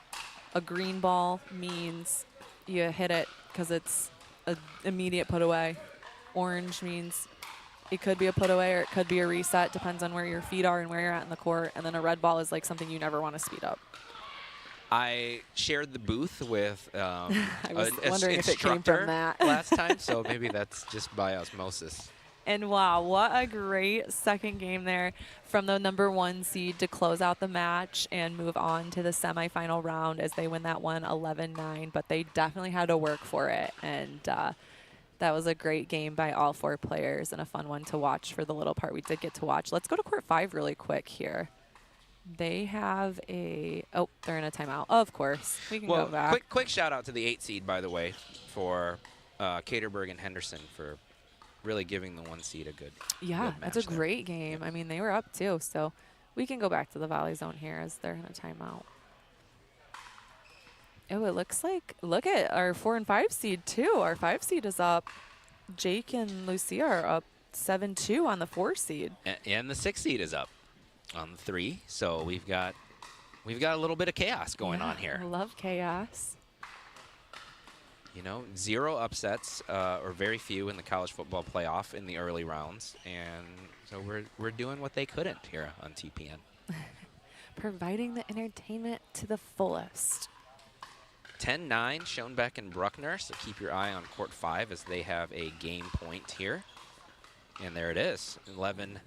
a green ball means you hit it because it's an immediate put away. Orange means it could be a put away or it could be a reset. Depends on where your feet are and where you're at in the court. And then a red ball is like something you never want to speed up.
I shared the booth with
I was
an
wondering if it came
instructor
from that.
last time, so maybe that's just by osmosis.
And wow, what a great second game there from the number 1 seed to close out the match and move on to the semifinal round as they win that one 11-9. But they definitely had to work for it. And that was a great game by all 4 players and a fun one to watch for the little part we did get to watch. Let's go to court 5 really quick here. They have a, they're in a timeout. Of course, we can go back.
Quick shout out to the 8 seed, by the way, for Caterberg and Henderson for really giving the 1 seed a good
Yeah,
good
that's a
match there.
great game. I mean, they were up too, so we can go back to the volley zone here as they're in a timeout. Oh, it looks like, look at our 4 and 5 seed too. Our 5 seed is up. Jake and Lucia are up 7-2 on the 4 seed.
And the 6 seed is up. on 3. So we've got a little bit of chaos going on here.
I love chaos.
You know, 0 upsets or very few in the college football playoff in the early rounds, and so we're doing what they couldn't here on TPN.
Providing the entertainment to the fullest.
10-9 Schoenbeck and Bruckner, so keep your eye on court 5 as they have a game point here. And there it is, 11-9.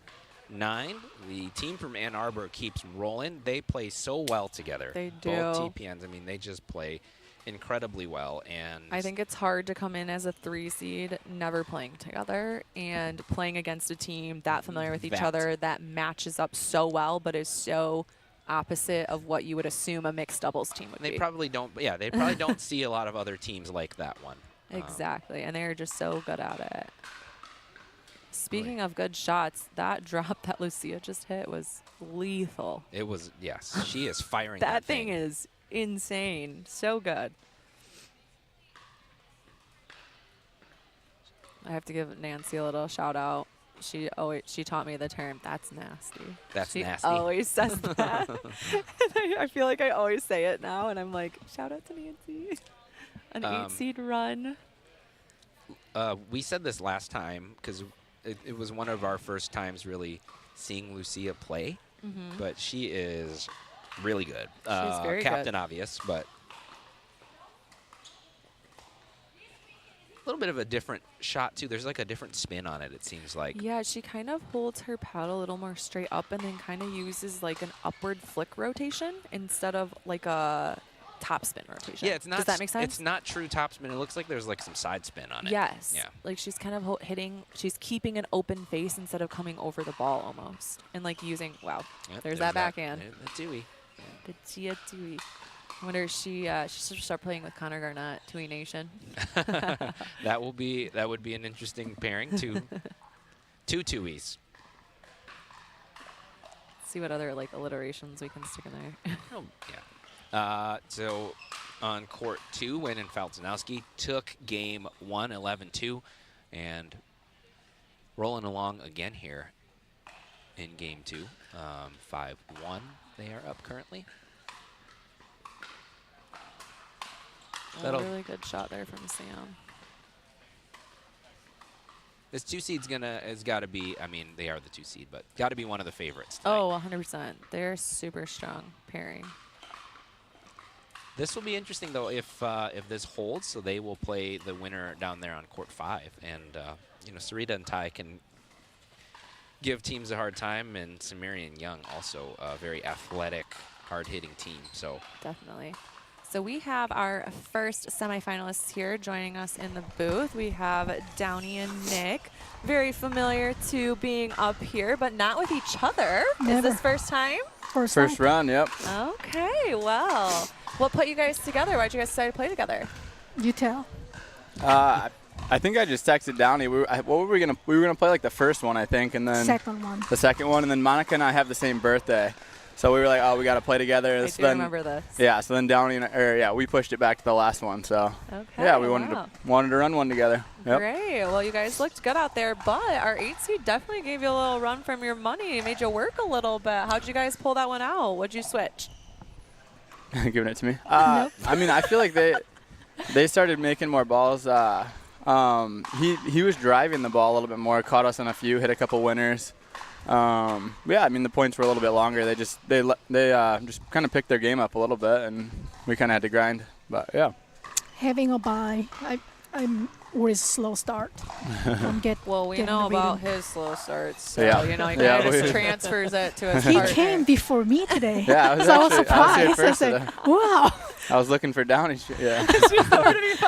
The team from Ann Arbor keeps rolling. They play so well together.
They do.
Both TPNs, I mean, they just play incredibly well. And
I think it's hard to come in as a 3 seed, never playing together, and playing against a team that familiar with each other, that matches up so well, but is so opposite of what you would assume a mixed doubles team would be.
They probably don't, yeah, they probably don't see a lot of other teams like that one.
Exactly, and they're just so good at it. Speaking of good shots, that drop that Lucia just hit was lethal.
It was, yes, she is firing
That thing is insane. So good. I have to give Nancy a little shout out. She taught me the term, that's nasty.
That's
she
nasty.
always says that. I feel like I always say it now, and I'm like, shout out to Nancy. An 8-seed run.
We said this last time because it was one of our first times really seeing Lucia play, but she is really good.
She's very
Captain
good.
Obvious, but a little bit of a different shot too. There's like a different spin on it, it seems like.
Yeah, she kind of holds her paddle a little more straight up and then kind of uses like an upward flick rotation instead of like a topspin rotation.
Yeah, it's not.
Does that make sense?
It's not true topspin. It looks like there's like some side spin on it.
Yes.
Yeah.
Like she's kind of she's keeping an open face instead of coming over the ball almost. And like using, wow,
Yep,
there's that backhand.
The Dewey.
The Gia Dewey. I wonder if she should start playing with Connor Garnett, Dewey Nation.
That would be an interesting pairing. Two Deweys.
See what other like alliterations we can stick in there.
Oh, yeah. So on court 2, Wynn and Faltinowski took game 1, 11-2, and rolling along again here in game 2, 5-1. They are up currently.
A really good shot there from Sam.
This 2 seed's has got to be. I mean, they are the 2 seed, but got to be one of the favorites tonight.
Oh, 100%. They're super strong pairing.
This will be interesting though if this holds. So they will play the winner down there on court 5, and you know, Sarita and Ty can give teams a hard time, and Samiri and Young also a very athletic, hard-hitting team. So
definitely. So we have our first semifinalists here joining us in the booth. We have Downey and Nick, very familiar to being up here, but not with each other.
Never.
Is this first time?
First
run, yep.
Okay, well, what put you guys together? Why'd you guys decide to play together?
You tell.
I think I just texted Downey. We were gonna play like the first one, I think, and then
Second one.
the second one, and then Monica and I have the same birthday. So we were like, oh, we got to play together.
I do remember this.
Yeah, so then Downey we pushed it back to the last one. So yeah, we wanted to run one together. Yep.
Great. Well, you guys looked good out there, but our 8 seed definitely gave you a little run from your money. It made you work a little bit. How'd you guys pull that one out? What'd you switch?
Giving it to me.
Nope.
I mean, I feel like they started making more balls. He was driving the ball a little bit more, caught us on a few, hit a couple winners. Yeah, I mean, the points were a little bit longer. They just kind of picked their game up a little bit, and we kind of had to grind. But yeah.
Having a bye, I'm with slow start.
Well, we know about his slow starts, so
yeah.
you know, he kind of just transfers it to his
He
partner.
came before me today.
Yeah, I was
surprised. I
I
said, wow.
I was looking for Downey. Yeah.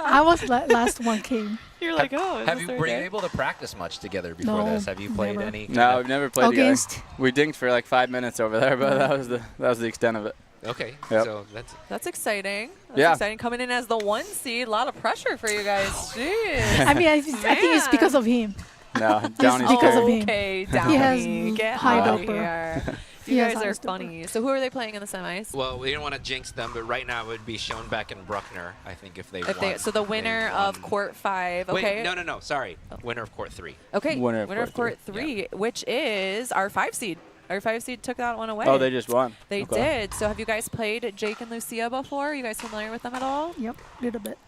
I was last one came.
You're like, oh,
were you able to practice much together before
No,
this? Have you played
never.
any?
No, we've never played
Against.
together. We dinked for like 5 minutes over there, but that was the extent of it.
Okay,
Yep.
so
That's exciting. That's
Yeah.
exciting. Coming in as the 1 seed, a lot of pressure for you guys. Jeez.
I mean, I think it's because of him.
No, Downey's
because of
great.
him.
Okay,
He
Downey,
has
get
high
out of
doper.
here.
He
You
has
guys are
high doper.
funny. So who are they playing in the semis?
Well, we don't want to jinx them, but right now it would be Schoenbeck and Bruckner, I think, if they won.
So the winner of court 5, okay?
Wait, no, sorry. Winner of court 3.
Okay,
Winner of
of
court
court 3, which is our 5 seed. Our 5 seed took that one away.
Oh, they just won.
They
Okay.
did. So have you guys played Jake and Lucia before? Are you guys familiar with them at all?
Yep, a little bit.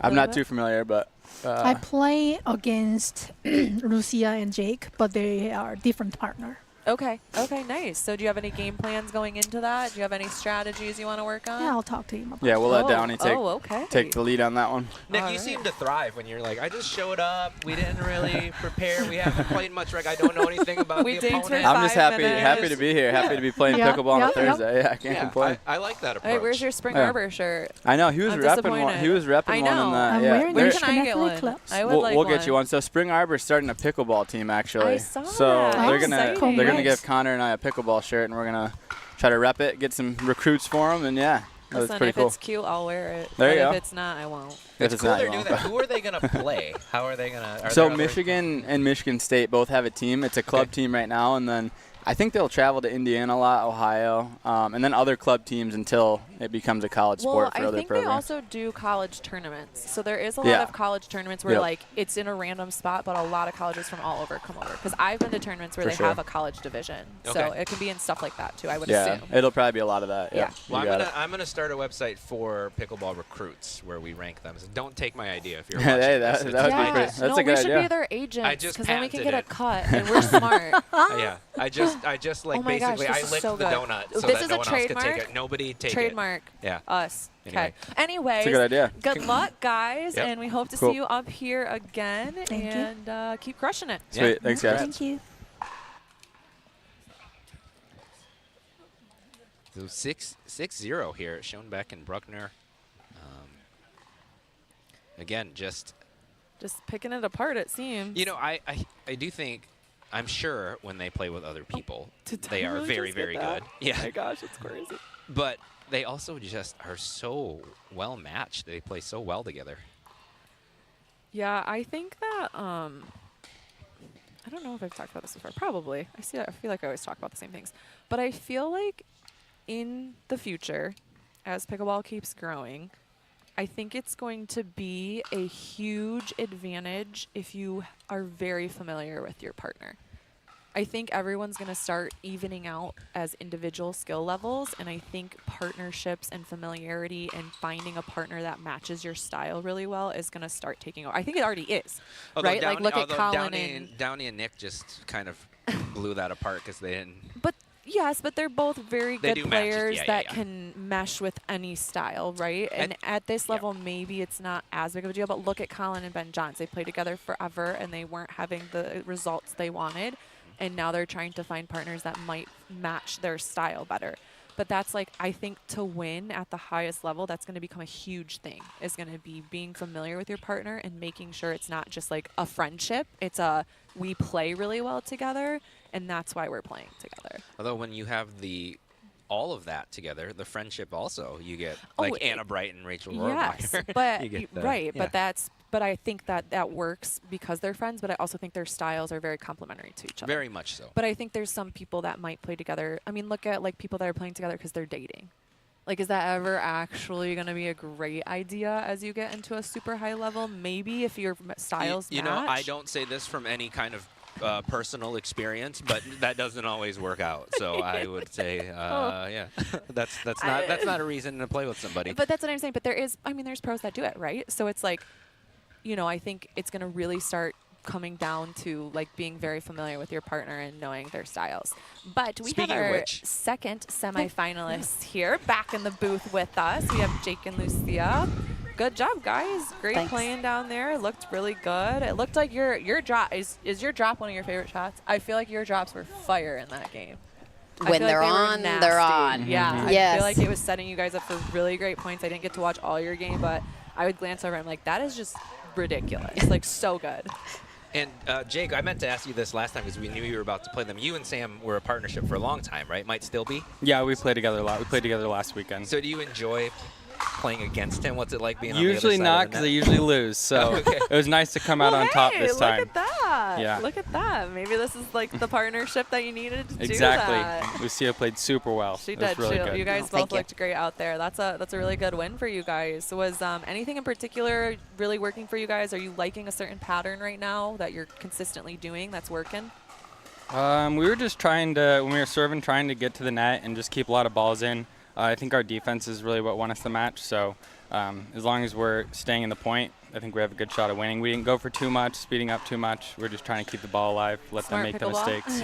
I'm
Little
not
bit?
too familiar, but
I play against Lucia and Jake, but they are different partner.
Okay. Okay, nice. So do you have any game plans going into that? Do you have any strategies you want to work on?
Yeah, I'll talk to him about
yeah, we'll let
Oh,
Downey
okay.
take the lead on that one.
Nick,
All
you
right.
seem to thrive when you're like, I just showed up. We didn't really prepare. We haven't played much reg. I don't know anything about
We
the
did
opponent.
for
I'm just
5
happy
minutes.
to be here. Happy to be playing
Yeah,
pickleball on a
yeah, yeah.
Thursday. Yeah, I can't complain.
I like that approach.
All right, where's your Spring
Yeah.
Arbor shirt?
I know he was
I'm
repping one.
disappointed.
He was repping
I
one in
know.
the
I'm
yeah.
wearing
Where
Where
can
Michigan
I get
Athletic
one?
Clubs.
I would like
We'll
one.
get you one. So Spring Arbor's starting a pickleball team actually.
I saw
so
that.
they're
How
gonna
exciting.
give Connor and I a pickleball shirt, and we're gonna try to rep it, get some recruits for them, and yeah, that's
Listen,
pretty
if
cool.
it's cute, I'll wear it.
There
but
you
if
go.
it's not, I won't.
If
It's cool
not,
they're
you
doing
won't.
that. Who are they going to play? How are they going to?
So Michigan and Michigan State both have a team. It's a club
Okay.
team right now, and then I think they'll travel to Indiana a lot, Ohio, and then other club teams until it becomes a college
Well,
sport for
I
other
think they
programs.
also do college tournaments. So there is a lot
Yeah.
of college tournaments where
Yep.
like it's in a random spot, but a lot of colleges from all over come over. Because I've been to tournaments where
For
they
sure.
have a college division. So
Okay.
it can be in stuff like that too, I would
Yeah,
assume.
it'll probably be a lot of that.
Yeah.
Yeah,
Well,
you got it.
I'm gonna start a website for pickleball recruits where we rank them. So don't take my idea if you're
Hey,
watching
that-
this.
that
It's
would be
my-
great. That's
no,
a good
we should
idea.
be their agents
just
because then we can
patented
get a
it.
cut and we're smart.
Yeah, I just like
Oh my gosh,
basically
this
I
is
licked
so
the
good.
donut so
This
that
is
no
a
one else could take
trademark?
it. Nobody take
Trademark.
it. Yeah.
Us.
Anyway.
Okay. Anyways,
It's a good idea.
good luck, guys,
Yep.
and we hope to
Cool.
see you up here again
Thank you.
and keep crushing it.
Yeah.
Sweet, thanks guys.
Thank you.
So 6-0 here at Schoenbeck and Bruckner. Again, just
picking it apart, it seems.
you know, I do think I'm sure when they play with other people,
Did
they
I
are
really
very
just get
very
that?
good. Yeah.
Oh my gosh, it's crazy.
But they also just are so well matched. They play so well together.
Yeah, I think that I don't know if I've talked about this before. Probably. I feel like I always talk about the same things. But I feel like in the future, as pickleball keeps growing, I think it's going to be a huge advantage if you are very familiar with your partner. I think everyone's going to start evening out as individual skill levels, and I think partnerships and familiarity and finding a partner that matches your style really well is going to start taking over. I think it already is, right? Like look at Colin and
Downey and Nick just kind of blew that apart because they didn't.
But yes, but they're both very
They
good
do match.
players
Yeah, yeah,
that
yeah.
can mesh with any style, right? And at this level, maybe it's not as big of a deal. But look at Colin and Ben Johns. They played together forever, and they weren't having the results they wanted. And now they're trying to find partners that might match their style better. But that's like, I think to win at the highest level, that's going to become a huge thing. Is going to be being familiar with your partner and making sure it's not just like a friendship. It's we play really well together, and that's why we're playing together.
Although when you have all of that together, the friendship also, you get
Oh,
like Anna Bright and Rachel
Yes,
Rohrbacher.
but
You get the-
right,
yeah.
but I think that works because they're friends. But I also think their styles are very complementary to each other.
Very much so.
But I think there's some people that might play together. I mean, look at like people that are playing together because they're dating. Like, is that ever actually going to be a great idea as you get into a super high level? Maybe if your styles
you
match.
know, I don't say this from any kind of personal experience, but that doesn't always work out. So I would say, yeah, that's not a reason to play with somebody.
But that's what I'm saying. But there's pros that do it, right? So it's like, you know, I think it's going to really start coming down to like being very familiar with your partner and knowing their styles. But we
Speaking
have
of
our
which-
second semifinalists here back in the booth with us. We have Jake and Lucia. Good job, guys. Great
Thanks.
playing down there. Looked really good. It looked like your drop is your drop one of your favorite shots. I feel like your drops were fire in that game. I
When
feel like
they're
they were
on, they're
nasty.
on.
Yeah, I
Yes.
feel like it was setting you guys up for really great points. I didn't get to watch all your game, but I would glance over and I'm like, that is just ridiculous. Like, so good.
And Jake, I meant to ask you this last time because we knew you were about to play them. You and Sam were a partnership for a long time, right? Might still be.
Yeah, we played together a lot. We played together last weekend.
So do you enjoy playing against him? What's it like being
Usually
on the other side
not,
of the
because I
net?
usually lose. So
Okay.
it was nice to come out on top this time.
Look at that.
Yeah.
Look at that. Maybe this is like the partnership that you needed to do
Exactly.
that.
Lucia played super well.
She
It was
did.
really good.
You guys
Thank
both
you.
looked great out there. That's a really good win for you guys. So was anything in particular really working for you guys? Are you liking a certain pattern right now that you're consistently doing that's working?
We were just trying to, when we were serving, trying to get to the net and just keep a lot of balls in. I think our defense is really what won us the match. So as long as we're staying in the point, I think we have a good shot of winning. We didn't go for too much, speeding up too much. We're just trying to keep the ball alive, let
Smart
them make the
pickleball.
mistakes.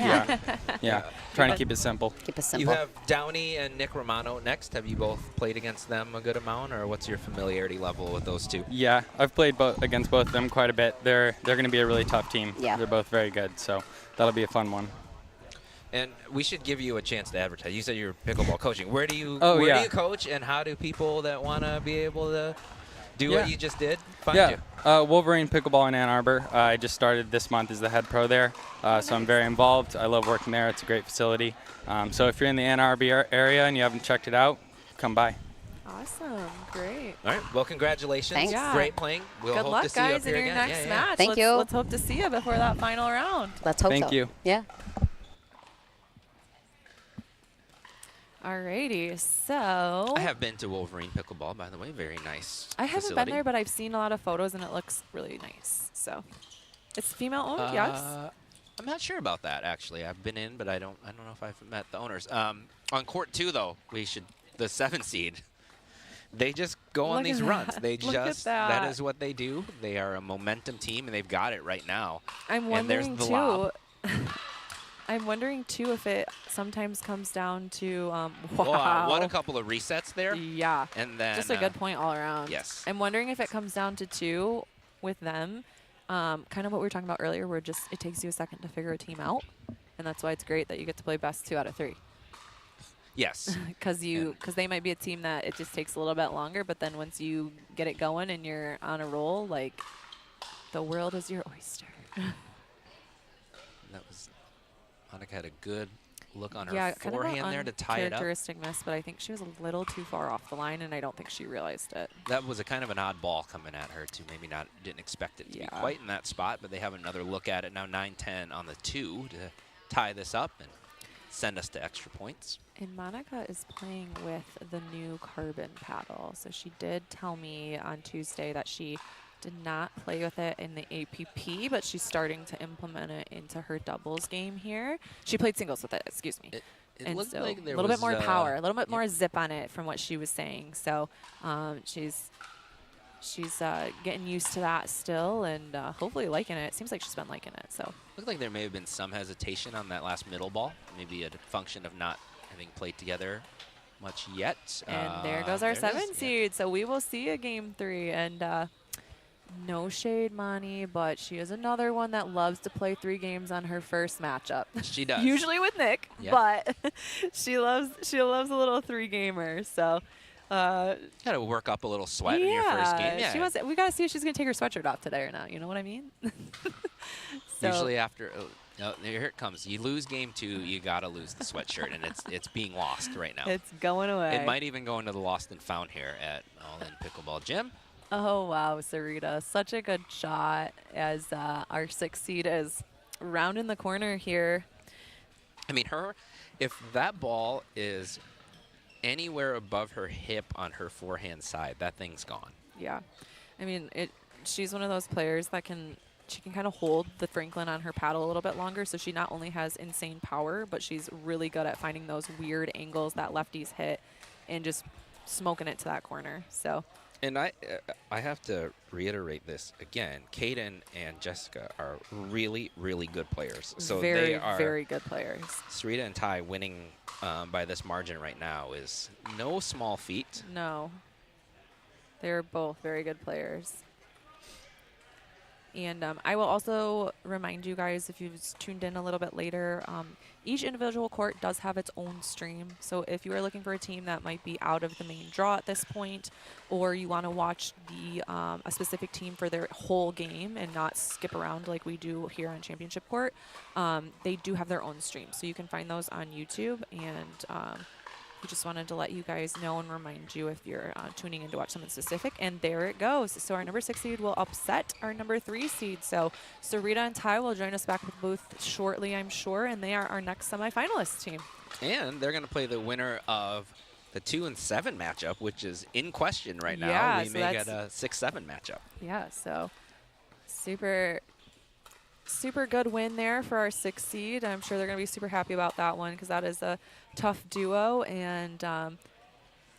Yeah. Trying to keep it simple.
Keep it
You
simple.
have Downey and Nick Romano next. Have you both played against them a good amount, or what's your familiarity level with those two?
Yeah, I've played against both of them quite a bit. They're going to be a really tough team.
Yeah.
They're both very good, so that'll be a fun one.
And we should give you a chance to advertise. You said you're pickleball coaching. Where do you
Oh,
where
yeah.
do you coach, and how do people that want to be able to do what you just did find
Yeah,
you?
Wolverine Pickleball in Ann Arbor. I just started this month as the head pro there, so I'm very involved. I love working there. It's a great facility. So if you're in the Ann Arbor area and you haven't checked it out, come by.
Awesome. Great.
All right. Well, congratulations.
Thanks.
Yeah.
Great playing. We'll
Good
hope
luck,
to see you
guys,
up
in
here
your
again.
next
Yeah,
match.
Thank you.
Let's hope to see you before that final round.
Let's hope
Thank
so.
you.
Yeah.
Alrighty, so
I have been to Wolverine Pickleball, by the way. Very nice
I haven't
facility.
been there, but I've seen a lot of photos and it looks really nice. So it's female owned, yes.
I'm not sure about that actually. I've been in, but I don't know if I've met the owners. On court 2 though, the 7 seed. They just go on
Look
these
at
runs.
that.
They
Look at
just
that.
is what they do. They are a momentum team, and they've got it right now.
I'm
And there's
wondering
the
too.
lob.
I'm wondering too if it sometimes comes down to wow.
Wow, what a couple of resets there.
Yeah.
And then
Just a good point all around.
yes.
I'm wondering if it comes down to 2 with them. Kind of what we were talking about earlier, where just it takes you a second to figure a team out, and that's why it's great that you get to play best 2 out of 3.
Yes.
Because they might be a team that it just takes a little bit longer, but then once you get it going and you're on a roll, like the world is your oyster.
That was Monica had a good look on her
Yeah, kind of
forehand there to tie it up.
characteristic miss, but I think she was a little too far off the line, and I don't think she realized it.
That was a kind of an odd ball coming at her too. Maybe didn't expect it to be
Yeah.
quite in that spot, but they have another look at it now. 9-10 on the 2 to tie this up and send us to extra points.
And Monica is playing with the new carbon paddle. So she did tell me on Tuesday that she did not play with it in the APP, but she's starting to implement it into her doubles game here. She played singles with it, excuse me.
It
and
looked
so
like there
a little bit
was,
more power, a little bit
yep.
more zip on it from what she was saying. So she's getting used to that still, and hopefully liking it. It seems like she's been liking it. So
Looked like there may have been some hesitation on that last middle ball. Maybe a function of not having played together much yet.
and there goes our
there it is.
7 seed. So we will see a game 3, and no shade, Monty, but she is another one that loves to play 3 games on her first matchup.
She does.
Usually with Nick,
Yeah.
but she loves a little 3-gamer. So
Got to work up a little sweat in your first game. Yeah.
she wants. We gotta see if she's gonna take her sweatshirt off today or not. You know what I mean? So
Usually after, no, here it comes. You lose game 2, you gotta lose the sweatshirt, and it's being lost right now.
it's going away.
It might even go into the lost and found here at All In Pickleball Gym.
Oh, wow, Sarita. Such a good shot as our 6 seed is rounding the corner here.
I mean, if that ball is anywhere above her hip on her forehand side, that thing's gone.
Yeah. I mean, she's one of those players that she can kind of hold the Franklin on her paddle a little bit longer, so she not only has insane power, but she's really good at finding those weird angles that lefties hit and just smoking it to that corner. So.
And I have to reiterate this again. Kaden and Jessica are really, really good players. So
very,
they are
very good players.
Sarita and Ty winning by this margin right now is no small feat.
No. They're both very good players. And I will also remind you guys, if you've tuned in a little bit later, each individual court does have its own stream. So if you are looking for a team that might be out of the main draw at this point, or you want to watch a specific team for their whole game and not skip around like we do here on Championship Court, they do have their own stream. So you can find those on YouTube, and we just wanted to let you guys know and remind you if you're tuning in to watch something specific. And there it goes. So our number 6 seed will upset our number 3 seed. So Sarita and Ty will join us back with both shortly, I'm sure, and they are our next semifinalist team.
And they're going to play the winner of the 2 and 7 matchup, which is in question right now.
Yeah,
We
so
may get a 6-7 matchup.
Yeah, so super super good win there for our 6th seed. I'm sure they're going to be super happy about that one because that is a tough duo. And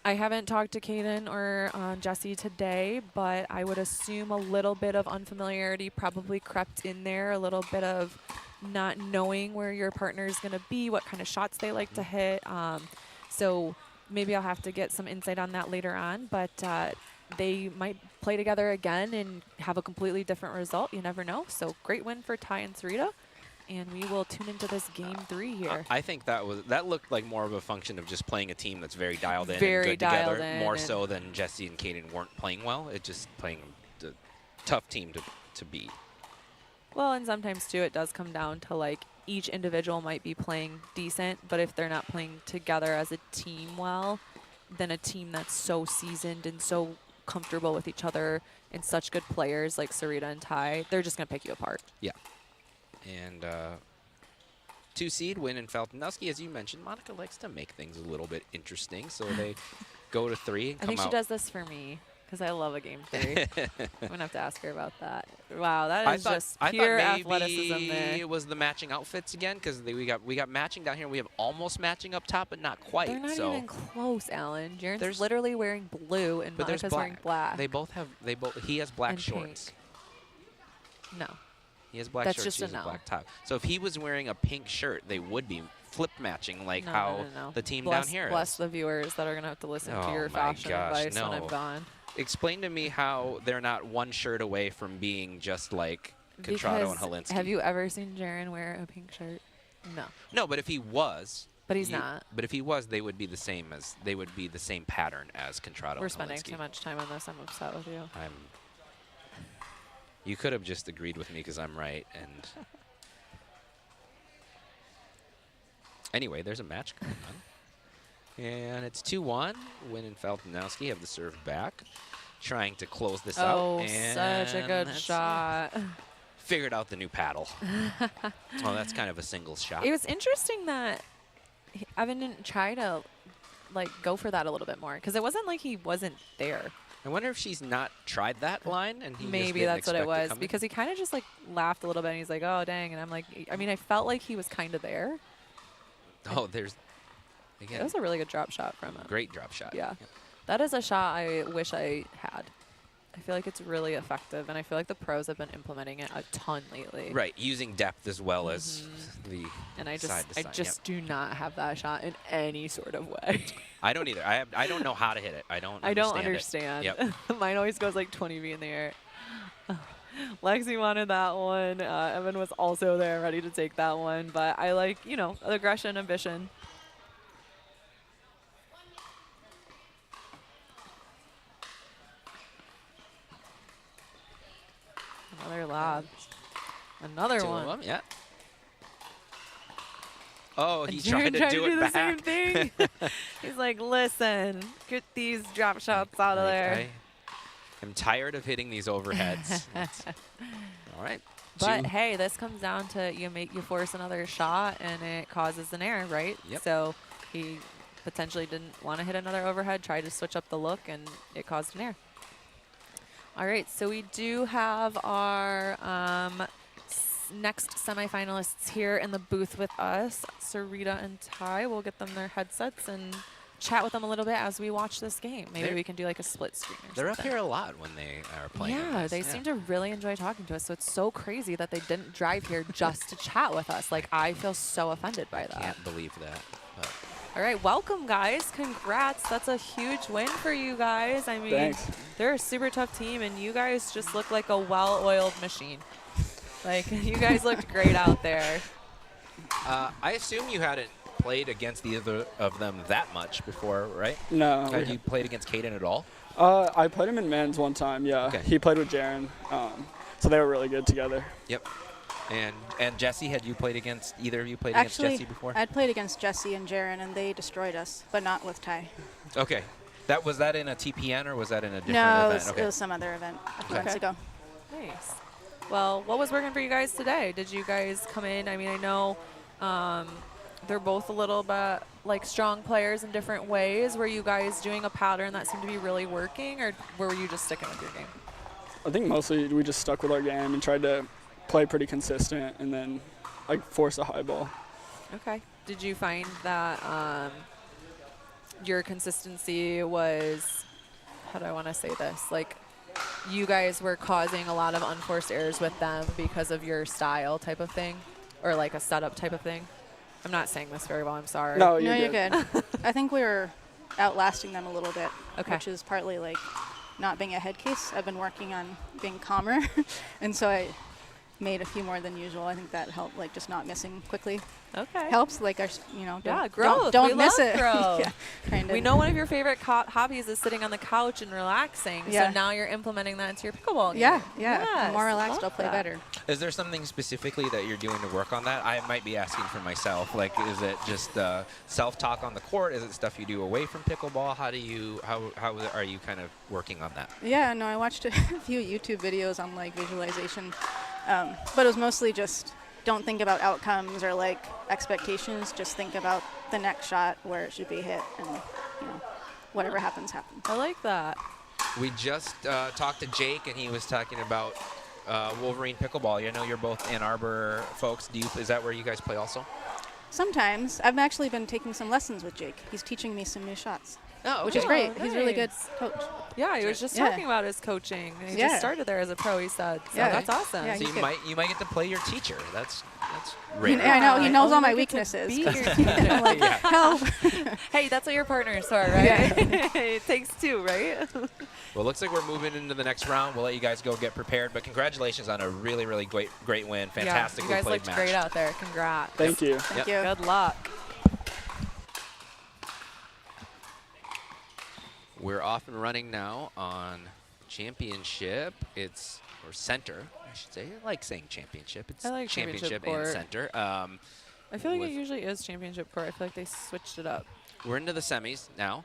I haven't talked to Kaden or Jesse today, but I would assume a little bit of unfamiliarity probably crept in there, a little bit of not knowing where your partner is going to be, what kind of shots they like to hit. So maybe I'll have to get some insight on that later on, but they might play together again and have a completely different result. You never know. So great win for Ty and Sarita. And we will tune into this game 3 here.
I think that looked like more of a function of just playing a team that's very dialed in
Very
and good
dialed
together,
in
more so than Jesse and Kaden weren't playing well. It's just playing a tough team to beat.
Well, and sometimes, too, it does come down to, like, each individual might be playing decent, but if they're not playing together as a team well, then a team that's so seasoned and so comfortable with each other and such good players like Sarita and Ty, they're just going to pick you apart.
Yeah. And 2 seed win in Feltonowski. As you mentioned, Monica likes to make things a little bit interesting, so they go to 3 and
I think she does this for me because I love a game 3. I'm going to have to ask her about that. Wow, that is just pure athleticism there.
It was the matching outfits again because we got matching down here. We have almost matching up top, but not quite.
They're not even close, Alan. Jaren's
There's
literally wearing blue and
but
Monica's wearing black.
They both have. He has black
and
shorts.
Pink. No.
He has black
That's
shorts.
just
She has
a no.
a black top. So if he was wearing a pink shirt, they would be flip matching like how the team down here
bless
is.
the viewers that are going to have to listen to
Oh
your
my
fashion
gosh,
advice when I'm gone.
Explain to me how they're not one shirt away from being just like Contrado and Holinsky.
Have you ever seen Jaren wear a pink shirt? No.
No, but if he was.
But he's not.
But if he was, they would be the same pattern as Contrado.
We're
and
spending
Holinsky.
too much time on this. I'm upset with you.
You could have just agreed with me because I'm right. And anyway, there's a match going on. And it's 2-1. Win and Feltonowski have the serve back. Trying to close this out.
Oh,
And
such a good shot.
Figured out the new paddle. Oh, that's kind of a singles shot.
It was interesting that Evan didn't try to like go for that a little bit more because it wasn't like he wasn't there.
I wonder if she's not tried that line and he
Maybe that's what it was because he kind of just like laughed a little bit and he's like, oh, dang. And I'm like, I mean, I felt like he was kind of there.
Oh, there's, again.
That was a really good drop shot from him.
Great drop shot.
Yeah. That is a shot I wish I had. I feel like it's really effective, and I feel like the pros have been implementing it a ton lately.
Right, using depth as well as the
and I
side to
I
side,
just do not have that shot in any sort of way.
I don't either. I don't know how to hit it. I don't
understand.
Yep.
Mine always goes like 20 feet in the air. Lexi wanted that one. Evan was also there ready to take that one, but I like, aggression, ambition. Another lob. Another
Two
one.
of them, yeah. Oh, he
Jaren
tried to do it
the
back.
same thing. He's like, listen, get these drop shots out of there.
I'm tired of hitting these overheads. All right.
But hey, this comes down to you force another shot and it causes an error, right?
Yep.
So he potentially didn't want to hit another overhead, tried to switch up the look, and it caused an error. All right, so we do have our next semifinalists here in the booth with us, Sarita and Ty. We'll get them their headsets and chat with them a little bit as we watch this game. Maybe we can do like a split screen or
They're
something.
up here a lot when they are playing.
Yeah, they seem to really enjoy talking to us. So it's so crazy that they didn't drive here just to chat with us. Like, I feel so offended by that.
Can't believe that. But.
All right, welcome, guys. Congrats. That's a huge win for you guys. I mean,
Thanks.
They're a super tough team, and you guys just look like a well-oiled machine. Like, you guys looked great out there.
I assume you hadn't played against either of them that much before, right?
No.
Had you played against Kaden at all?
I played him in men's one time, yeah.
Okay.
He played with Jaren, so they were really good together.
Yep. And Jesse, had you played against, either of you played
Actually,
against Jesse before?
I'd played against Jesse and Jaren, and they destroyed us, but not with Ty.
Okay. Was that in a TPN or was that in a different
No,
event?
it was some other event a few months ago.
Nice. Well, what was working for you guys today? Did you guys come in? I mean, I know they're both a little bit like strong players in different ways. Were you guys doing a pattern that seemed to be really working, or were you just sticking with your game?
I think mostly we just stuck with our game and tried to
play pretty consistent and then like force a high ball.
Okay. Did you find that your consistency was, how do I want to say this? Like, you guys were causing a lot of unforced errors with them because of your style type of thing, or like a setup type of thing? I'm not saying this very well. I'm sorry.
No,
You're good. I think we were outlasting them a little bit,
Okay.
which is partly like not being a head case. I've been working on being calmer, and so I made a few more than usual. I think that helped, like just not missing quickly.
Okay.
Helps, like
Yeah, growth.
Don't
We
miss
love
it.
growth.
Yeah, kind of.
We know one of your favorite hobbies is sitting on the couch and relaxing.
Yeah.
So now you're implementing that into your pickleball game.
Yeah. The
Yes,
more relaxed,
love
I'll play
that.
better.
Is there something specifically that you're doing to work on that? I might be asking for myself. Like, is it just self-talk on the court? Is it stuff you do away from pickleball? How are you kind of working on that?
Yeah, no, I watched a few YouTube videos on like visualization, but it was mostly just don't think about outcomes or like expectations. Just think about the next shot where it should be hit, and whatever happens, happens.
I like that.
We just talked to Jake, and he was talking about Wolverine pickleball. You know, you're both Ann Arbor folks. Is that where you guys play also?
Sometimes I've actually been taking some lessons with Jake. He's teaching me some new shots.
Oh,
which is great.
nice.
He's a really good coach.
Yeah, he was just talking about his coaching. He just started there as a pro, he said. So that's awesome.
Yeah,
so you might get to play your teacher. That's rare.
Yeah, I know. He knows all my
Only get to
weaknesses.
be your teacher. I'm like,
Yeah.
help. Hey, that's what your partners are, right?
Yeah.
It takes two, right?
Well, looks like we're moving into the next round. We'll let you guys go get prepared. But congratulations on a really, really great win. Fantastically
you guys
played
looked
match.
great out there. Congrats.
Thank you.
Thank you.
Good luck.
We're off and running now on championship. Or center, I should say. I like saying championship. It's
I like
championship
court.
and center.
I feel like it usually is championship court. I feel like they switched it up.
We're into the semis now,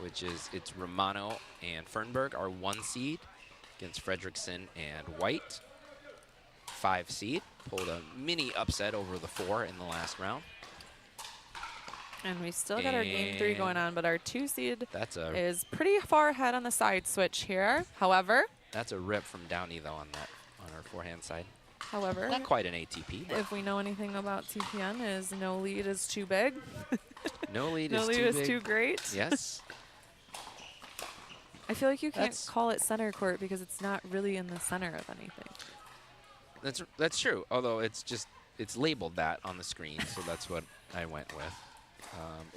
it's Romano and Fernberg, our 1 seed, against Fredrickson and White, 5 seed. Pulled a mini upset over the 4 in the last round.
And we still got our game 3 going on, but our 2 seed
is
pretty far ahead on the side switch here. However,
that's a rip from Downey though on our forehand side.
However,
not quite an ATP.
If we know anything about TPN, is no lead is too big.
No lead
no
is
lead
too
is
big.
too great.
Yes.
I feel like you can't call it center court because it's not really in the center of anything.
That's true. Although it's labeled that on the screen, so that's what I went with.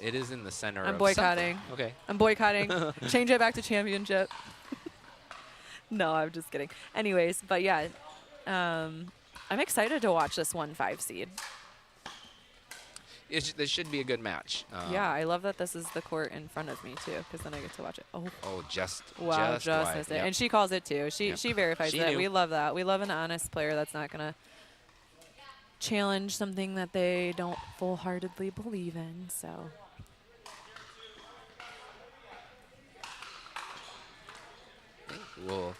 It is in the center.
I'm
of
boycotting.
something. Okay.
I'm boycotting. Change it back to championship. No, I'm just kidding. Anyways, but yeah, I'm excited to watch this 1-5 seed.
This should be a good match.
Yeah, I love that this is the court in front of me too, because then I get to watch it.
Oh, just
missed it.
Yep.
And she calls it too. She verifies
She
that.
knew.
We love that. We love an honest player that's not gonna challenge something that they don't full-heartedly believe in. So.
We'll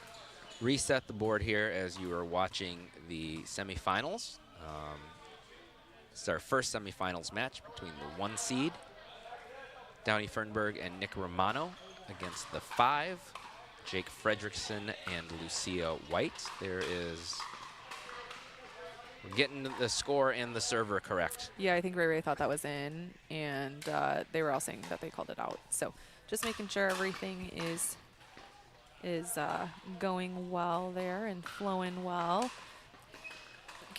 reset the board here as you are watching the semifinals. It's our first semifinals match between the 1 seed, Downey Fernberg and Nick Romano, against the 5, Jake Fredrickson and Lucia White. We're getting the score and the server correct.
Yeah, I think Ray thought that was in, and they were all saying that they called it out. So just making sure everything is going well there and flowing well.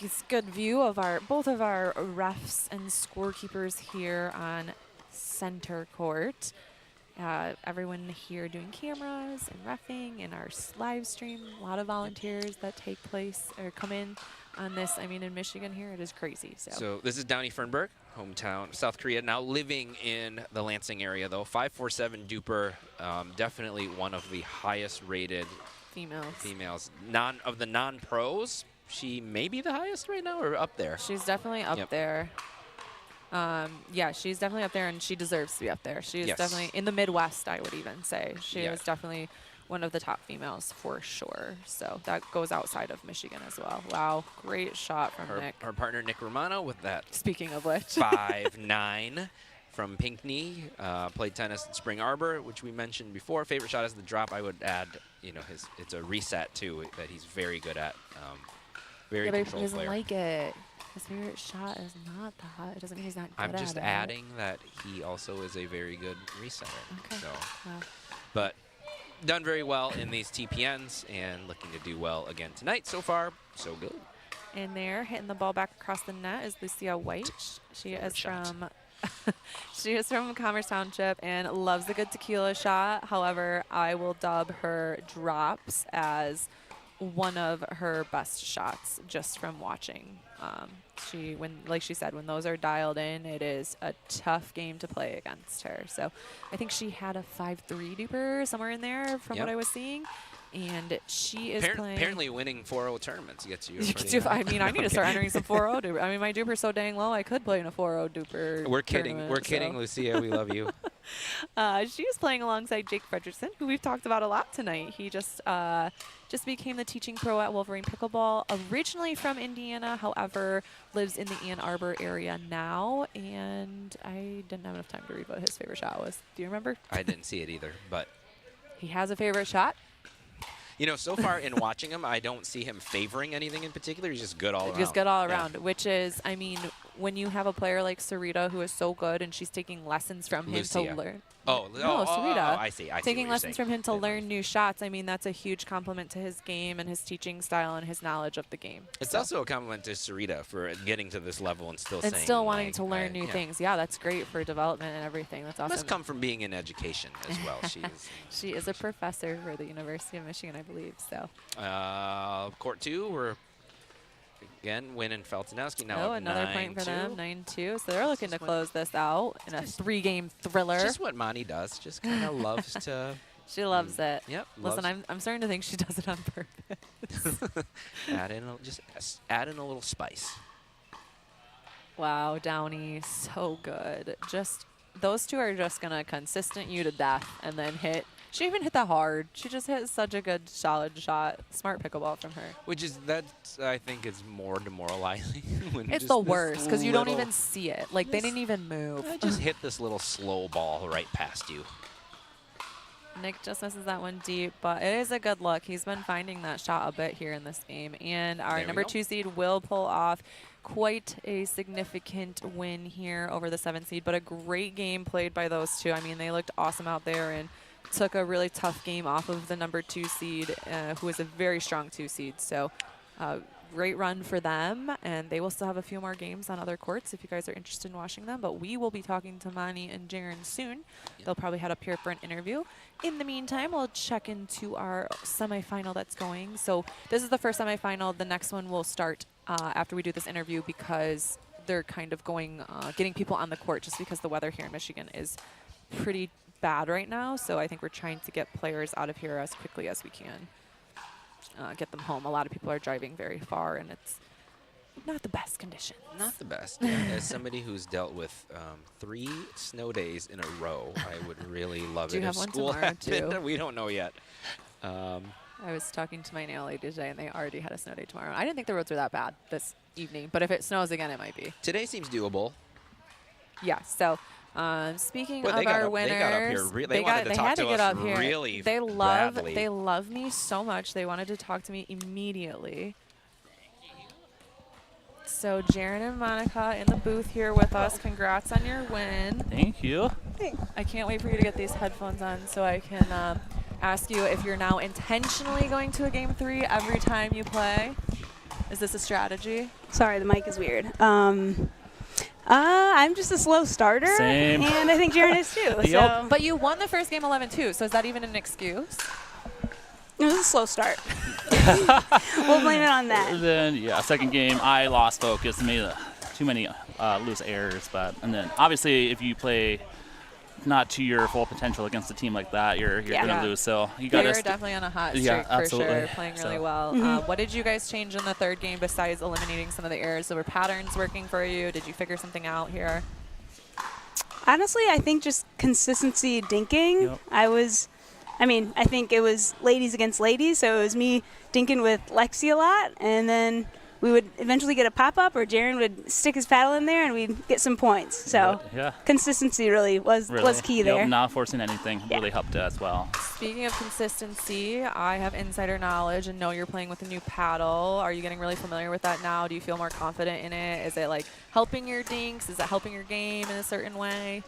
It's good view of both of our refs and scorekeepers here on center court. Everyone here doing cameras and reffing and our live stream. A lot of volunteers that take place or come in on this. I mean, in Michigan here, it is crazy.
So this is Downey Fernberg, hometown, South Korea, now living in the Lansing area, though. 5'47" duper, definitely one of the highest rated females. Of the non-pros, she may be the highest right now or up there?
She's definitely up there. Yeah, she's definitely up there, and she deserves to be up there. She is definitely in the Midwest, I would even say. She is definitely one of the top females for sure. So that goes outside of Michigan as well. Wow, great shot from Nick.
Our partner, Nick Romano, with that.
Speaking of which.
5'9" from Pinckney. Played tennis at Spring Arbor, which we mentioned before. Favorite shot is the drop. I would add, it's a reset, too, that he's very good at. very
Yeah, but he
controlled
doesn't
player.
like it. His favorite shot is not that. It doesn't mean he's not good
I'm just
at it.
adding that he also is a very good resetter.
Okay.
So,
Well,
but done very well in these TPNs and looking to do well again tonight. So far, so good.
in there, hitting the ball back across the net is Lucia White. She is from she is from Commerce Township and loves a good tequila shot. However, I will dub her drops as one of her best shots just from watching. Like she said, when those are dialed in, it is a tough game to play against her. So I think she had a 5-3 duper somewhere in there from what I was seeing. And she is playing.
Apparently, winning 4-0 tournaments gets you.
I mean, I need to start entering some 4-0 duper. I mean, my duper's so dang low, I could play in a 4-0 duper.
We're kidding. We're kidding, Lucia. We love you.
She is playing alongside Jake Fredrickson, who we've talked about a lot tonight. He just became the teaching pro at Wolverine Pickleball, originally from Indiana, however, lives in the Ann Arbor area now. And I didn't have enough time to read what his favorite shot was. Do you remember?
I didn't see it either, but
he has a favorite shot.
You know, so far in watching him, I don't see him favoring anything in particular. He's just good all around.
Just good all around, which is, I mean, when you have a player like Sarita who is so good and she's taking lessons from him to learn. Sarita.
I see.
Taking lessons from him to learn new shots. I mean, that's a huge compliment to his game and his teaching style and his knowledge of the game.
It's also a compliment to Sarita for getting to this level and still
wanting to learn new things. Yeah, that's great for development and everything. That's awesome.
Must come from being in education as well.
She is a professor for the University of Michigan, I believe. So.
Court 2, we're again winning Feltonowski now.
Another point for them, 9-2. So they're looking to close this out in a 3-game thriller.
Just what Monty does. Just kind of loves to.
She loves it.
Yep.
Listen, I'm starting to think she does it on purpose.
add in a little spice.
Wow, Downey, so good. Just those two are just gonna consistent you to death and then hit. She even hit that hard. She just hit such a good, solid shot. Smart pickleball from her.
I think is more demoralizing. When
it's the worst because you don't even see it. Like, they didn't even move.
I just hit this little slow ball right past you.
Nick just misses that one deep, but it is a good look. He's been finding that shot a bit here in this game. And our number 2 seed will pull off quite a significant win here over the 7 seed, but a great game played by those two. I mean, they looked awesome out there and took a really tough game off of the number 2 seed, who is a very strong 2 seed. So great run for them, and they will still have a few more games on other courts if you guys are interested in watching them. But we will be talking to Mani and Jaren soon. They'll probably head up here for an interview. In the meantime, we'll check into our semifinal that's going. So this is the first semifinal. The next one will start after we do this interview because they're kind of going, getting people on the court just because the weather here in Michigan is pretty bad right now. So I think we're trying to get players out of here as quickly as we can. Get them home. A lot of people are driving very far, and it's not the best conditions.
Not the best. As somebody who's dealt with 3 snow days in a row, I would really love it if school happened. We don't know yet.
I was talking to my nail lady today, and they already had a snow day tomorrow. I didn't think the roads were that bad this evening, but if it snows again, it might be.
Today seems doable.
Yeah, so speaking of our winners,
they got up here. They wanted to talk to us really badly.
They love me so much. They wanted to talk to me immediately. So Jaren and Monica in the booth here with us. Congrats on your win.
Thank you.
I can't wait for you to get these headphones on so I can ask you if you're now intentionally going to a game 3 every time you play. Is this a strategy?
Sorry, the mic is weird. I'm just a slow starter.
Same.
And I think Jaren is too.
Yep.
So.
But you won the first game 11-2, so is that even an excuse?
It was a slow start. We'll blame it on that.
Then, yeah, second game, I lost focus, made too many loose errors. And then, obviously, if you play not to your full potential against a team like that, you're going to lose. So you got to.
You're definitely on a hot streak for sure, playing really well. What did you guys change in the third game besides eliminating some of the errors? So were patterns working for you? Did you figure something out here?
Honestly, I think just consistency dinking.
Yep.
I think it was ladies against ladies, so it was me dinking with Lexi a lot, and then we would eventually get a pop-up, or Jaron would stick his paddle in there, and we'd get some points. So
Yeah.
consistency really was key there.
Not forcing anything really helped as well.
Speaking of consistency, I have insider knowledge and know you're playing with a new paddle. Are you getting really familiar with that now? Do you feel more confident in it? Is it like helping your dinks? Is it helping your game in a certain way?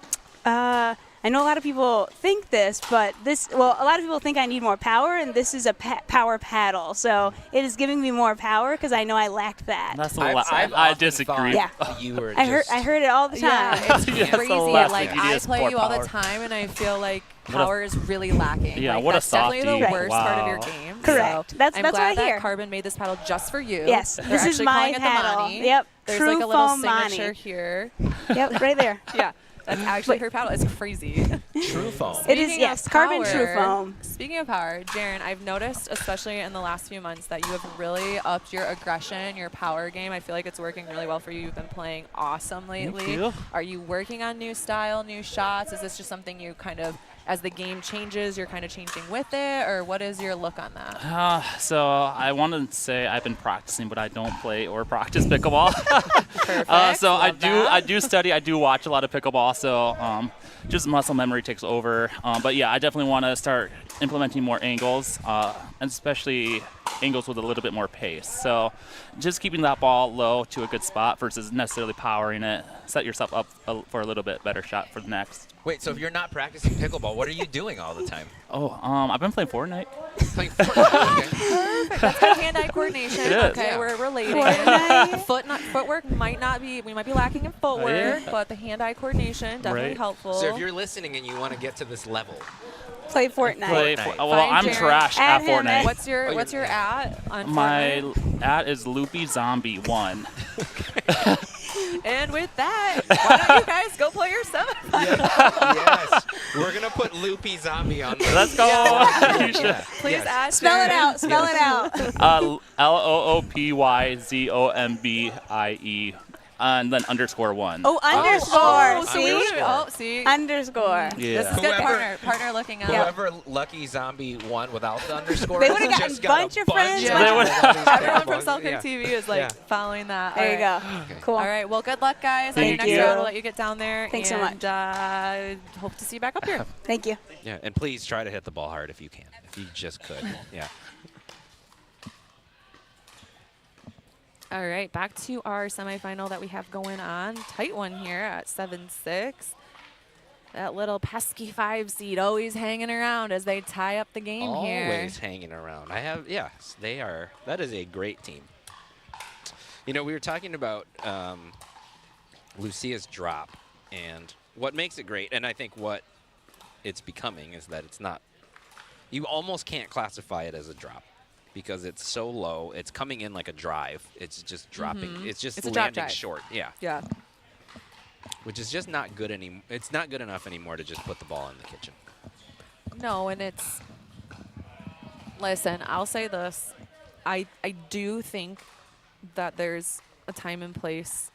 I know a lot of people think this, but a lot of people think I need more power, and this is a power paddle. So it is giving me more power because I know I lacked that.
That's I disagree.
Yeah.
You were
I heard it all the time.
Yeah, it's
Yeah,
crazy.
that's
Like, I play you all the time, and I feel like power is really lacking.
Yeah,
like,
what a
that's definitely
softie.
the worst part of your
Wow.
game.
Correct.
So
That's
I'm
what
glad
I
that
hear.
Carbon made this paddle just for you.
Yes,
They're
this is
actually
my
calling it the
paddle.
Mani.
Yep,
There's
true
like a little
foam Mani.
signature here.
Yep, right there.
Yeah. That's actually her paddle. It's crazy.
True foam.
It is,
Speaking
yes,
of
carbon
power-
true foam.
Speaking of power, Jaron, I've noticed, especially in the last few months, that you have really upped your aggression, your power game. I feel like it's working really well for you. You've been playing awesome lately.
you.
Are you working on new style, new shots? Is this just something you kind of, as the game changes, you're kind of changing with it? Or what is your look on that?
So I want to say I've been practicing, but I don't play or practice pickleball.
Perfect.
So
Love that.
I do study. I do watch a lot of pickleball. So just muscle memory takes over. But yeah, I definitely want to start implementing more angles, and especially angles with a little bit more pace. So just keeping that ball low to a good spot versus necessarily powering it. Set yourself up for a little bit better shot for the next.
Wait, so if you're not practicing pickleball, what are you doing all the time?
Oh, I've been playing Fortnite.
Playing Fortnite. Okay.
Perfect. That's good hand-eye coordination.
It is.
Okay,
Yeah.
we're related. Footwork might not be, we might be lacking in footwork, but the hand-eye coordination, definitely
Right.
helpful.
So if you're listening and you want to get to this level,
Play Fortnite.
Well,
Find
I'm
Jaron.
trash at
Add him
Fortnite.
What's your at on
My
Fortnite?
at is Loopy Zombie 1.
And with that, why don't you guys go play yourself?
yes, we're gonna put Loopy Zombie on.
Let's go. You should.
Please ask.
Spell it
Jaron.
out. Spell it out.
LOOPYZOMBIE. And then _1.
Oh, underscore. See?
See.
Underscore.
Yeah.
This is good
Whoever-
partner looking out.
Whoever Lucky Zombie won without the underscore,
They would've gotten
just
a
got
bunch of friends.
Yeah.
They would-
Everyone from Selkirk TV is like
Yeah.
following that.
There you
All right.
go. Cool.
All right. Well, good luck, guys. On your
Thank
next
you.
round, we'll let you get down there.
Thanks so much.
And hope to see you back up here.
Thank you.
Yeah, and please try to hit the ball hard if you can. If you just could. Yeah.
All right, back to our semifinal that we have going on. Tight one here at 7-6. That little pesky 5 seed always hanging around as they tie up the game here.
Always hanging around. Yes, they are. That is a great team. You know, we were talking about Lucia's drop and what makes it great, and I think what it's becoming is that it's not, you almost can't classify it as a drop because it's so low. It's coming in like a drive. It's just dropping. It's just
It's a drop
landing
drive.
short. Yeah.
Yeah.
Which is just not good anymore. It's not good enough anymore to just put the ball in the kitchen.
No, and it's, listen, I'll say this. I do think that there's a time and place,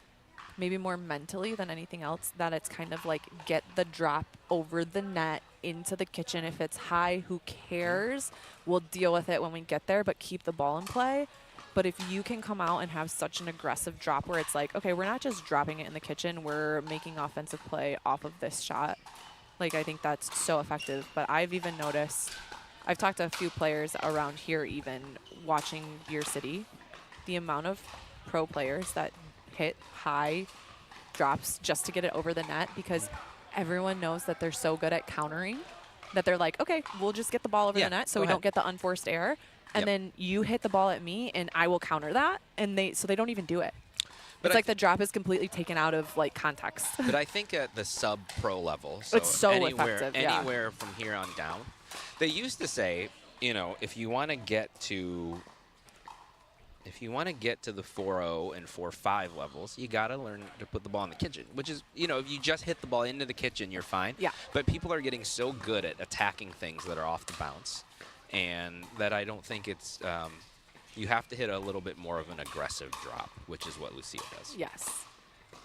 maybe more mentally than anything else, that it's kind of like get the drop over the net into the kitchen. If it's high, who cares? We'll deal with it when we get there, but keep the ball in play. But if you can come out and have such an aggressive drop where it's like, okay, we're not just dropping it in the kitchen, we're making offensive play off of this shot. Like, I think that's so effective. But I've even noticed, I've talked to a few players around here even watching Beer City, the amount of pro players that hit high drops just to get it over the net because everyone knows that they're so good at countering that they're like, okay, we'll just get the ball over the net so we don't get the unforced error. And then you hit the ball at me and I will counter that. And so they don't even do it.
But
it's like the drop is completely taken out of like context.
But I think at the sub-pro level,
It's so
anywhere,
effective, yeah.
anywhere from here on down, they used to say, you know, if you want to get to the 4.0 and 4.5 levels, you got to learn to put the ball in the kitchen, which is, you know, if you just hit the ball into the kitchen, you're fine.
Yeah.
But people are getting so good at attacking things that are off the bounce, and that I don't think it's, you have to hit a little bit more of an aggressive drop, which is what Lucia does.
Yes.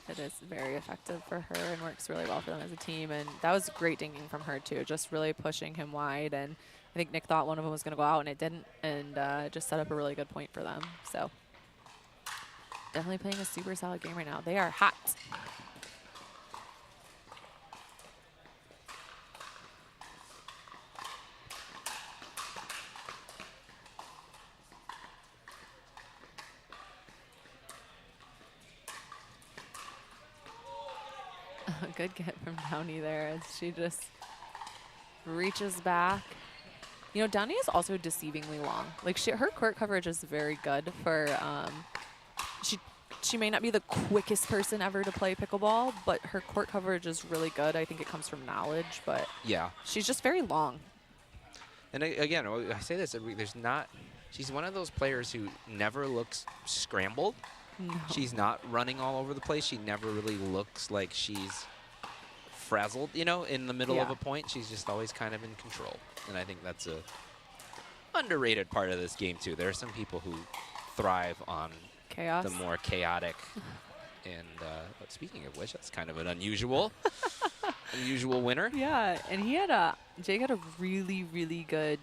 It is very effective for her and works really well for them as a team. And that was great dinging from her, too, just really pushing him wide. And I think Nick thought one of them was going to go out, and it didn't, and just set up a really good point for them. So definitely playing a super solid game right now. They are hot. Good get from Downey there as she just reaches back. You know, Downey is also deceivingly long. Like her court coverage is very good for. She may not be the quickest person ever to play pickleball, but her court coverage is really good. I think it comes from knowledge, but
yeah,
she's just very long.
And again, I say this: there's not. She's one of those players who never looks scrambled.
No.
She's not running all over the place. She never really looks like she's frazzled, you know, in the middle of a point. She's just always kind of in control. And I think that's a underrated part of this game, too. There are some people who thrive on
chaos,
the more chaotic. And speaking of which, that's kind of an unusual winner.
Yeah, and Jake had a really, really good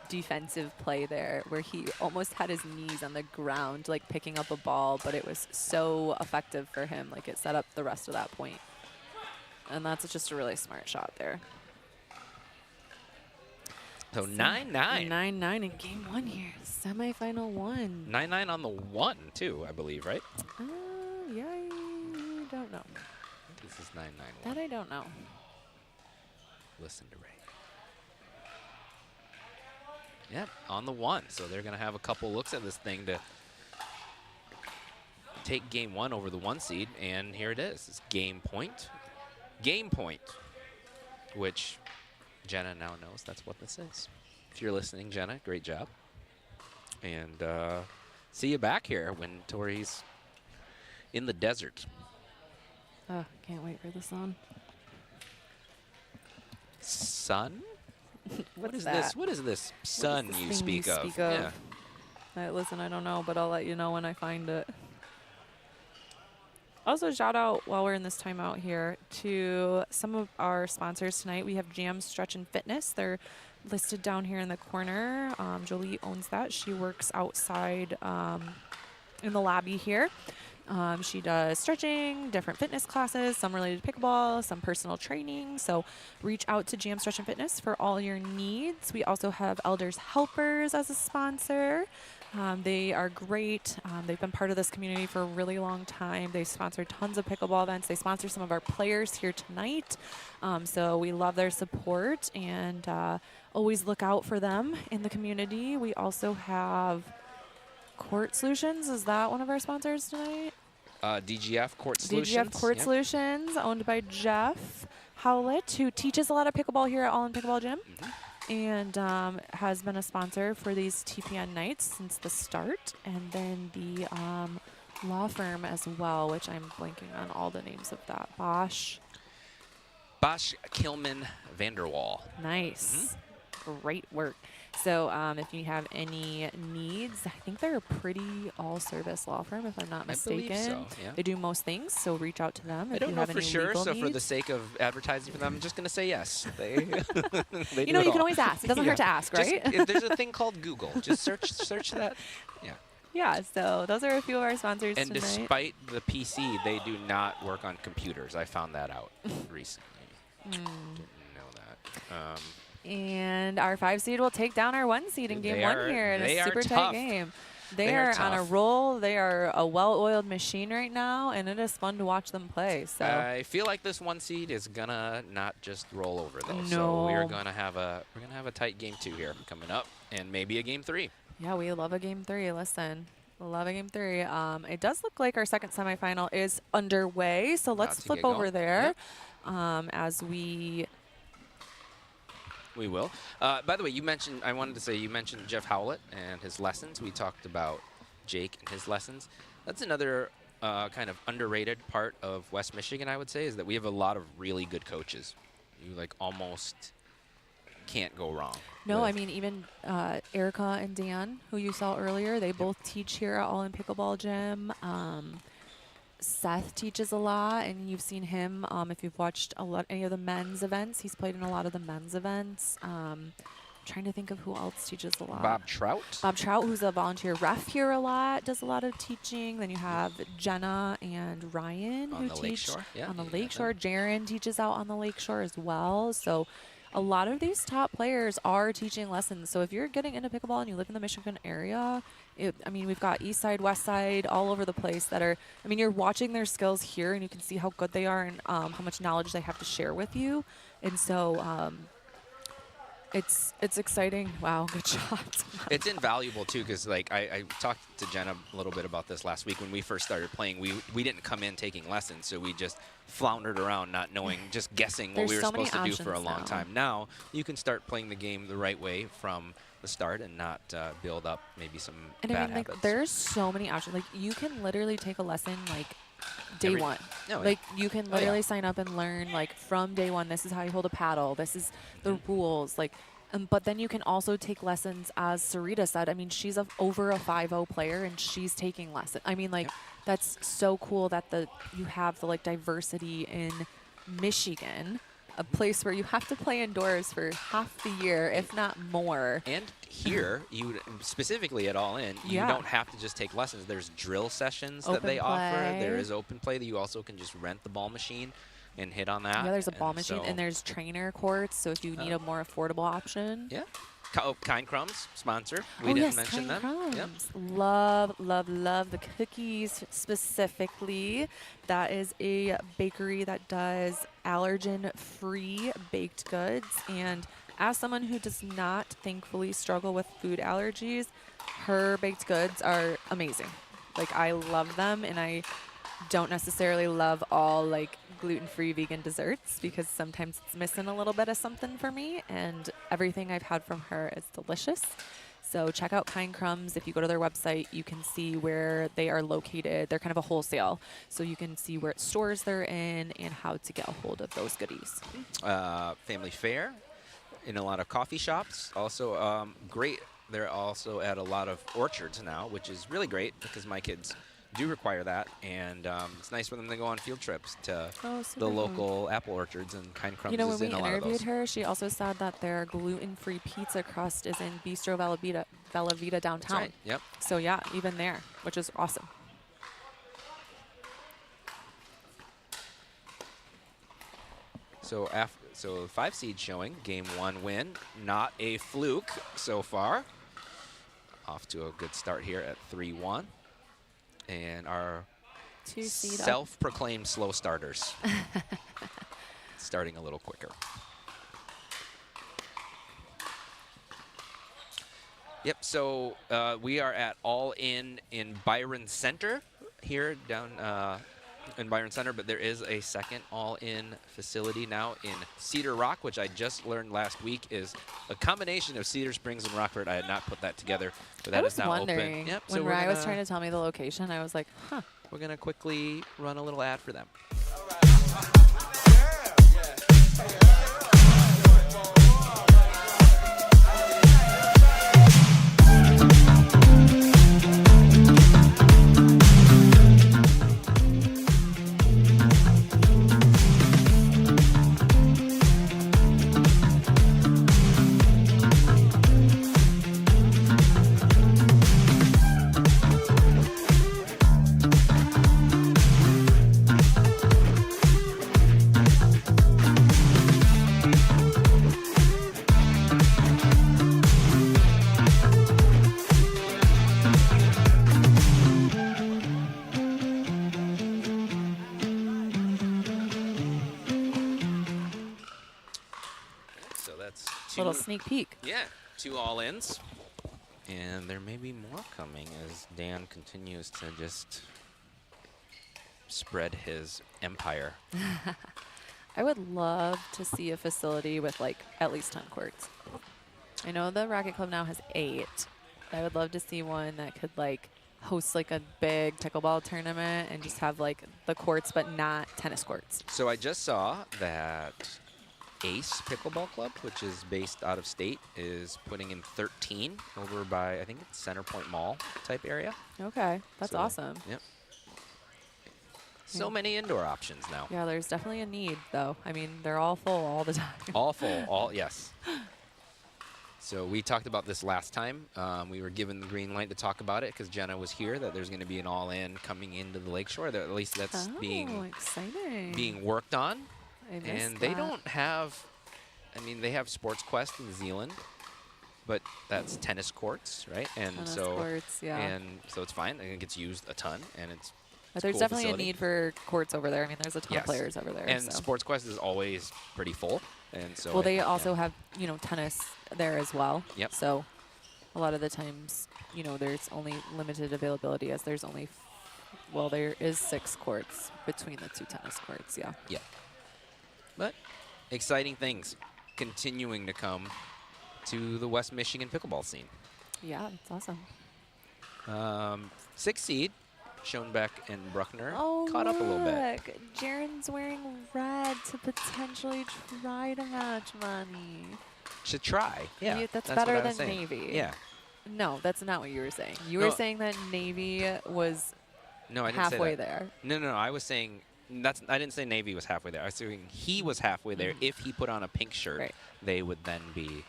defensive play there where he almost had his knees on the ground, like picking up a ball, but it was so effective for him. Like it set up the rest of that point. And that's just a really smart shot there.
So 9-9.
9-9 in game 1 here. Semifinal 1.
9-9 on the 1, too, I believe, right?
Yeah, I don't know.
This is 9-9.
That I don't know.
Listen to Ray. Yep, on the 1. So they're going to have a couple looks at this thing to take game 1 over the 1 seed. And here it is. It's game point. Game point, which Jenna now knows that's what this is. If you're listening, Jenna, great job. And see you back here when Tori's in the desert.
Oh, can't wait for the sun.
Sun? What is
that?
this? What is this sun
What is this
you
thing
speak
you
of?
speak of? Yeah. Listen, I don't know, but I'll let you know when I find it. Also, shout out while we're in this timeout here to some of our sponsors tonight. We have Jam Stretch and Fitness. They're listed down here in the corner. Jolie owns that. She works outside in the lobby here. She does stretching, different fitness classes, some related to pickleball, some personal training. So reach out to Jam Stretch and Fitness for all your needs. We also have Elders Helpers as a sponsor. They are great. They've been part of this community for a really long time. They sponsor tons of pickleball events. They sponsor some of our players here tonight. So we love their support and always look out for them in the community. We also have Court Solutions. Is that one of our sponsors tonight?
DGF Court Solutions.
DGF Court Solutions, owned by Jeff Howlett, who teaches a lot of pickleball here at All In Pickleball Gym. And has been a sponsor for these TPN nights since the start. And then the law firm as well, which I'm blanking on all the names of that. Bosch,
Kilman, Vanderwall.
Nice. Great work. So if you have any needs, I think they're a pretty all-service law firm, if I'm not mistaken.
I believe so, yeah.
They do most things, so reach out to them.
I don't know for sure, so for the sake of advertising for them, I'm just going to say yes. They
you know, you can always ask. It doesn't hurt to ask, right?
There's a thing called Google. Just search that. Yeah.
Yeah, so those are a few of our sponsors
and
tonight.
Despite the PC, they do not work on computers. I found that out recently. Didn't know that.
And our 5 seed will take down our 1 seed in game 1 here in a super tight game. They are on a roll. They are a well-oiled machine right now, and it is fun to watch them play. So
I feel like this 1 seed is gonna not just roll over though.
No.
So we're gonna have a tight game 2 here coming up, and maybe a game 3.
Yeah, we love a game 3. Listen, love a game 3. It does look like our second semifinal is underway. So let's flip over there as we.
We will. By the way, I wanted to say you mentioned Jeff Howlett and his lessons. We talked about Jake and his lessons. That's another kind of underrated part of West Michigan, I would say, is that we have a lot of really good coaches. You like almost can't go wrong.
No, I mean, even Erica and Dan, who you saw earlier, they both teach here at All In Pickleball Gym. Seth teaches a lot, and you've seen him if you've watched any of the men's events. He's played in a lot of the men's events. trying to think of who else teaches a lot.
Bob Trout.
Bob Trout, who's a volunteer ref here a lot, does a lot of teaching. Then you have Jenna and Ryan
On
who
the
teach
Lakeshore, yeah,
on the
you got
Lakeshore. Jaron teaches out on the Lakeshore as well. So a lot of these top players are teaching lessons. So if you're getting into pickleball and you live in the Michigan area, I mean, we've got East Side, West Side, all over the place that are, I mean, you're watching their skills here and you can see how good they are and how much knowledge they have to share with you. And so it's exciting. Wow, good shot.
It's invaluable too, because like I talked to Jenna a little bit about this last week when we first started playing. We didn't come in taking lessons, so we just floundered around, not knowing, just guessing what we were supposed to do for a long time. Now you can start playing the game the right way from the start and not build up maybe some bad habits.
Like, there's so many options. Like you can literally take a lesson like day one.
No,
like you can literally sign up and learn like from day one. This is how you hold a paddle. This is the rules. Like, but then you can also take lessons, as Sarita said. I mean, she's over a 5-0 player and she's taking lessons. I mean, like that's so cool that you have the like diversity in Michigan, a place where you have to play indoors for half the year, if not more.
And here, you specifically at All In, you don't have to just take lessons. There's drill sessions that they offer. There is open play that you also can just rent the ball machine and hit on that.
Yeah, there's a ball machine and there's trainer courts. So if you need a more affordable option.
Yeah. Kind Crumbs, sponsor. We didn't mention them.
Crumbs. Love, love, love the cookies specifically. That is a bakery that does allergen-free baked goods. And as someone who does not, thankfully, struggle with food allergies, her baked goods are amazing. Like, I love them, and I don't necessarily love all, like, gluten-free vegan desserts because sometimes it's missing a little bit of something for me, and everything I've had from her is delicious. So check out Kind Crumbs. If you go to their website, you can see where they are located. They're kind of a wholesale, so you can see what stores they're in and how to get a hold of those goodies.
Family fare in a lot of coffee shops. Also great. They're also at a lot of orchards now, which is really great because my kids do require that, and it's nice for them to go on field trips to the local apple orchards, and Kind Crumbs
when
is in
we
a lot of
interviewed
those.
her, she also said that their gluten-free pizza crust is in Bistro Bella Vita downtown.
That's right. Yep.
So yeah, even there, which is awesome.
So the 5 seed showing game 1 win, not a fluke so far. Off to a good start here at 3-1. And our self-proclaimed slow starters starting a little quicker. Yep, so we are at All In Byron Center here down in Byron Center, but there is a second All In facility now in Cedar Rock, which I just learned last week is a combination of Cedar Springs and Rockford. I had not put that together, but that is now open. Yep,
when Rye was trying to tell me the location, I was like, huh.
We're going to quickly run a little ad for them.
Little sneak peek.
Yeah, 2 all-ins. And there may be more coming as Dan continues to just spread his empire.
I would love to see a facility with like at least 10 courts. I know the Racket Club now has 8. I would love to see one that could like host like a big pickleball tournament and just have like the courts but not tennis courts.
So I just saw that Ace Pickleball Club, which is based out of state, is putting in 13 over by, I think it's Center Point Mall type area.
Okay, that's awesome.
Yep. So many indoor options now.
Yeah, there's definitely a need, though. I mean, they're all full all the time.
All full, all, yes. So we talked about this last time. We were given the green light to talk about it because Jenna was here, that there's going to be an all-in coming into the Lakeshore. That at least that's being worked on. And they don't have, I mean, they have Sports Quest in Zealand, but that's tennis courts, right? And
tennis
so
courts, yeah.
And so it's fine. It gets used a ton, and it's
there's
cool
definitely
facility.
a need for courts over there. I mean, there's a ton of players over there.
And
so.
Sports Quest is always pretty full. And so
well, they also have, you know, tennis there as well.
Yep.
So a lot of the times, you know, there's only limited availability as there's only, well, there is 6 courts between the 2 tennis courts, yeah.
Yeah. But exciting things continuing to come to the West Michigan pickleball scene.
Yeah, that's awesome.
6th seed, Schoenbeck and Bruckner
Oh,
caught up a little bit.
Jaren's wearing red to potentially try to match money.
Should try. Yeah.
That's
what
better
I was
than
saying.
Navy.
Yeah.
No, that's not what you were saying. You
No.
were saying that Navy was
No, I didn't
halfway
say that.
there.
No. I was saying I didn't say Navy was halfway there. I was saying he was halfway there. If he put on a pink shirt, they would then be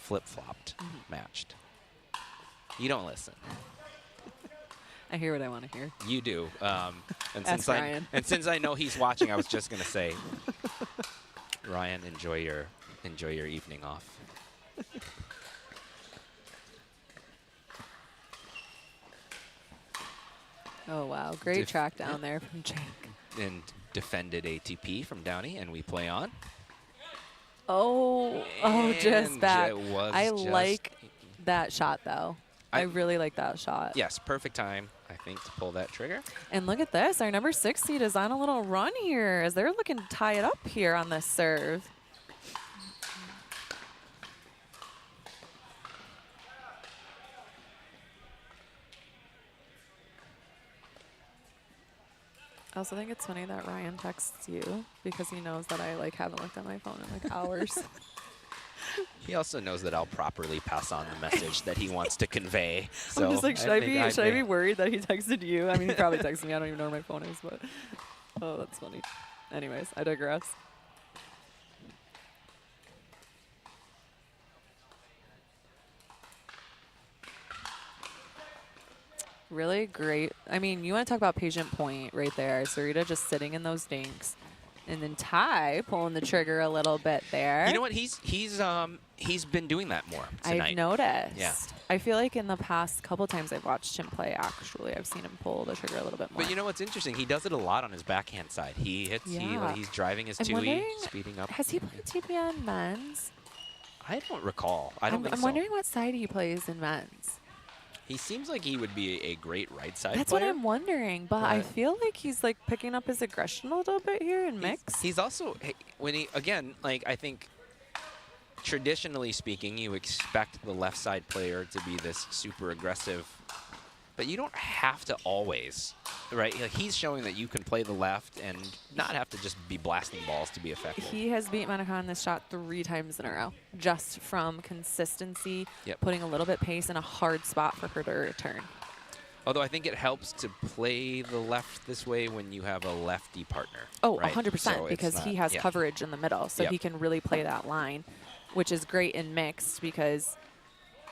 flip-flopped, matched. You don't listen.
I hear what I want to hear.
You do. And
Ask Ryan.
since I know he's watching, I was just gonna say, Ryan, enjoy your evening off.
Oh, wow. Great track down there from Jake.
And defended ATP from Downey, and we play on.
Oh, just
And
back.
it was
I
just-
like that shot, though. I really like that shot.
Yes, perfect time, I think, to pull that trigger.
And look at this. Our number 6 seed is on a little run here as they're looking to tie it up here on this serve. I also think it's funny that Ryan texts you because he knows that I haven't looked at my phone in hours.
He also knows that I'll properly pass on the message that he wants to convey. So
I'm just like, should I be worried that he texted you? I mean, he probably texted me. I don't even know where my phone is, but oh, that's funny. Anyways, I digress. Really great. I mean, you want to talk about patient point right there. Sarita just sitting in those dinks. And then Ty pulling the trigger a little bit there.
You know what? He's been doing that more tonight.
I've noticed.
Yeah.
I feel like in the past couple times I've watched him play, actually, I've seen him pull the trigger a little bit more.
But you know what's interesting? He does it a lot on his backhand side. He hits.
Yeah.
He's driving his
I'm
2E,
wondering,
speeding up.
Has he played TPN men's?
I don't recall. I don't think
I'm
so.
wondering what side he plays in men's.
He seems like he would be a great right side
That's
player.
what I'm wondering, but I feel like he's picking up his aggression a little bit here in mix.
He's also when he again I think traditionally speaking you expect the left side player to be this super aggressive, but you don't have to always, right? He's showing that you can play the left and not have to just be blasting balls to be effective.
He has beat Monica on this shot 3 times in a row, just from consistency, putting a little bit pace in a hard spot for her to return.
Although I think it helps to play the left this way when you have a lefty partner.
Oh,
right?
100%,
So
because he has coverage in the middle, so he can really play that line, which is great in mixed because,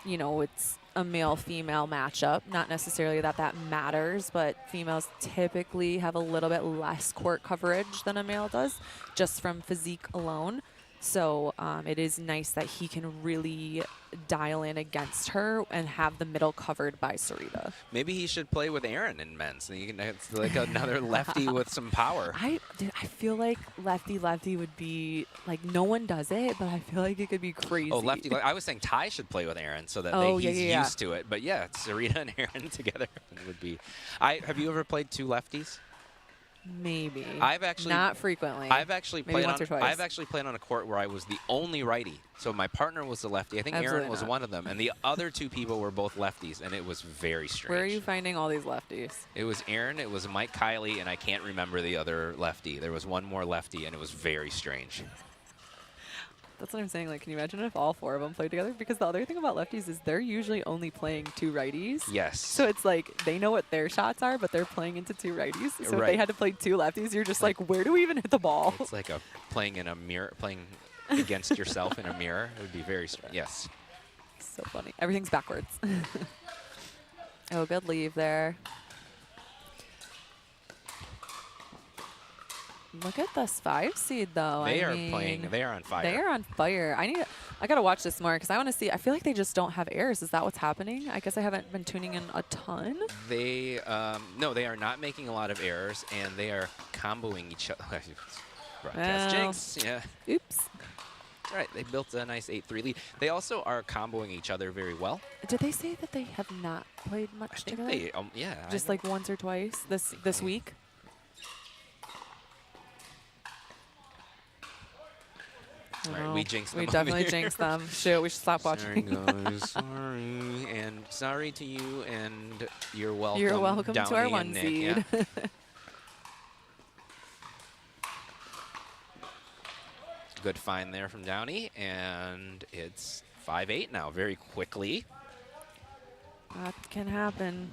you know, it's a male-female matchup. Not necessarily that matters, but females typically have a little bit less court coverage than a male does, just from physique alone. So it is nice that he can really dial in against her and have the middle covered by Sarita.
Maybe he should play with Aaron in men's. It's like another lefty with some power.
I feel like lefty would be no one does it, but I feel like it could be crazy.
Oh, lefty. I was saying Ty should play with Aaron so that he's used to it. But yeah, Sarita and Aaron together would be. Have you ever played 2 lefties?
Maybe.
I've actually
not frequently.
I've actually
Maybe
played
once or twice.
I've actually played on a court where I was the only righty. So my partner was the lefty. I think Aaron was one of them, and the other 2 people were both lefties, and it was very strange.
Where are you finding all these lefties?
It was Aaron, it was Mike Kiley, and I can't remember the other lefty. There was one more lefty, and it was very strange.
That's what I'm saying. Can you imagine if all 4 of them played together? Because the other thing about lefties is they're usually only playing 2 righties.
Yes.
So it's they know what their shots are, but they're playing into 2 righties. So if they had to play 2 lefties, you're just where do we even hit the ball?
It's like playing in a mirror, playing against yourself in a mirror. It would be very strange. Yes.
So funny. Everything's backwards. Oh, good leave there. Look at this 5 seed, though.
They are playing. They are on fire.
They are on fire. I got to watch this more because I want to see. I feel like they just don't have airs. Is that what's happening? I guess I haven't been tuning in a ton.
They, no, they are not making a lot of errors, and they are comboing each other. Broadcast jinx. Yeah.
Oops.
That's right. They built a nice 8-3 lead. They also are comboing each other very well.
Did they say that they have not played much together?
They, yeah.
Just like once or twice this week?
All right, we jinxed them.
We definitely jinxed them. Shoot, we should stop watching.
Sorry, guys. Sorry. And sorry to you, and you're welcome.
You're welcome to our
Downey
1
and Nick,
seed.
yeah. Good find there from Downey, and it's 5-8 now, very quickly.
That can happen.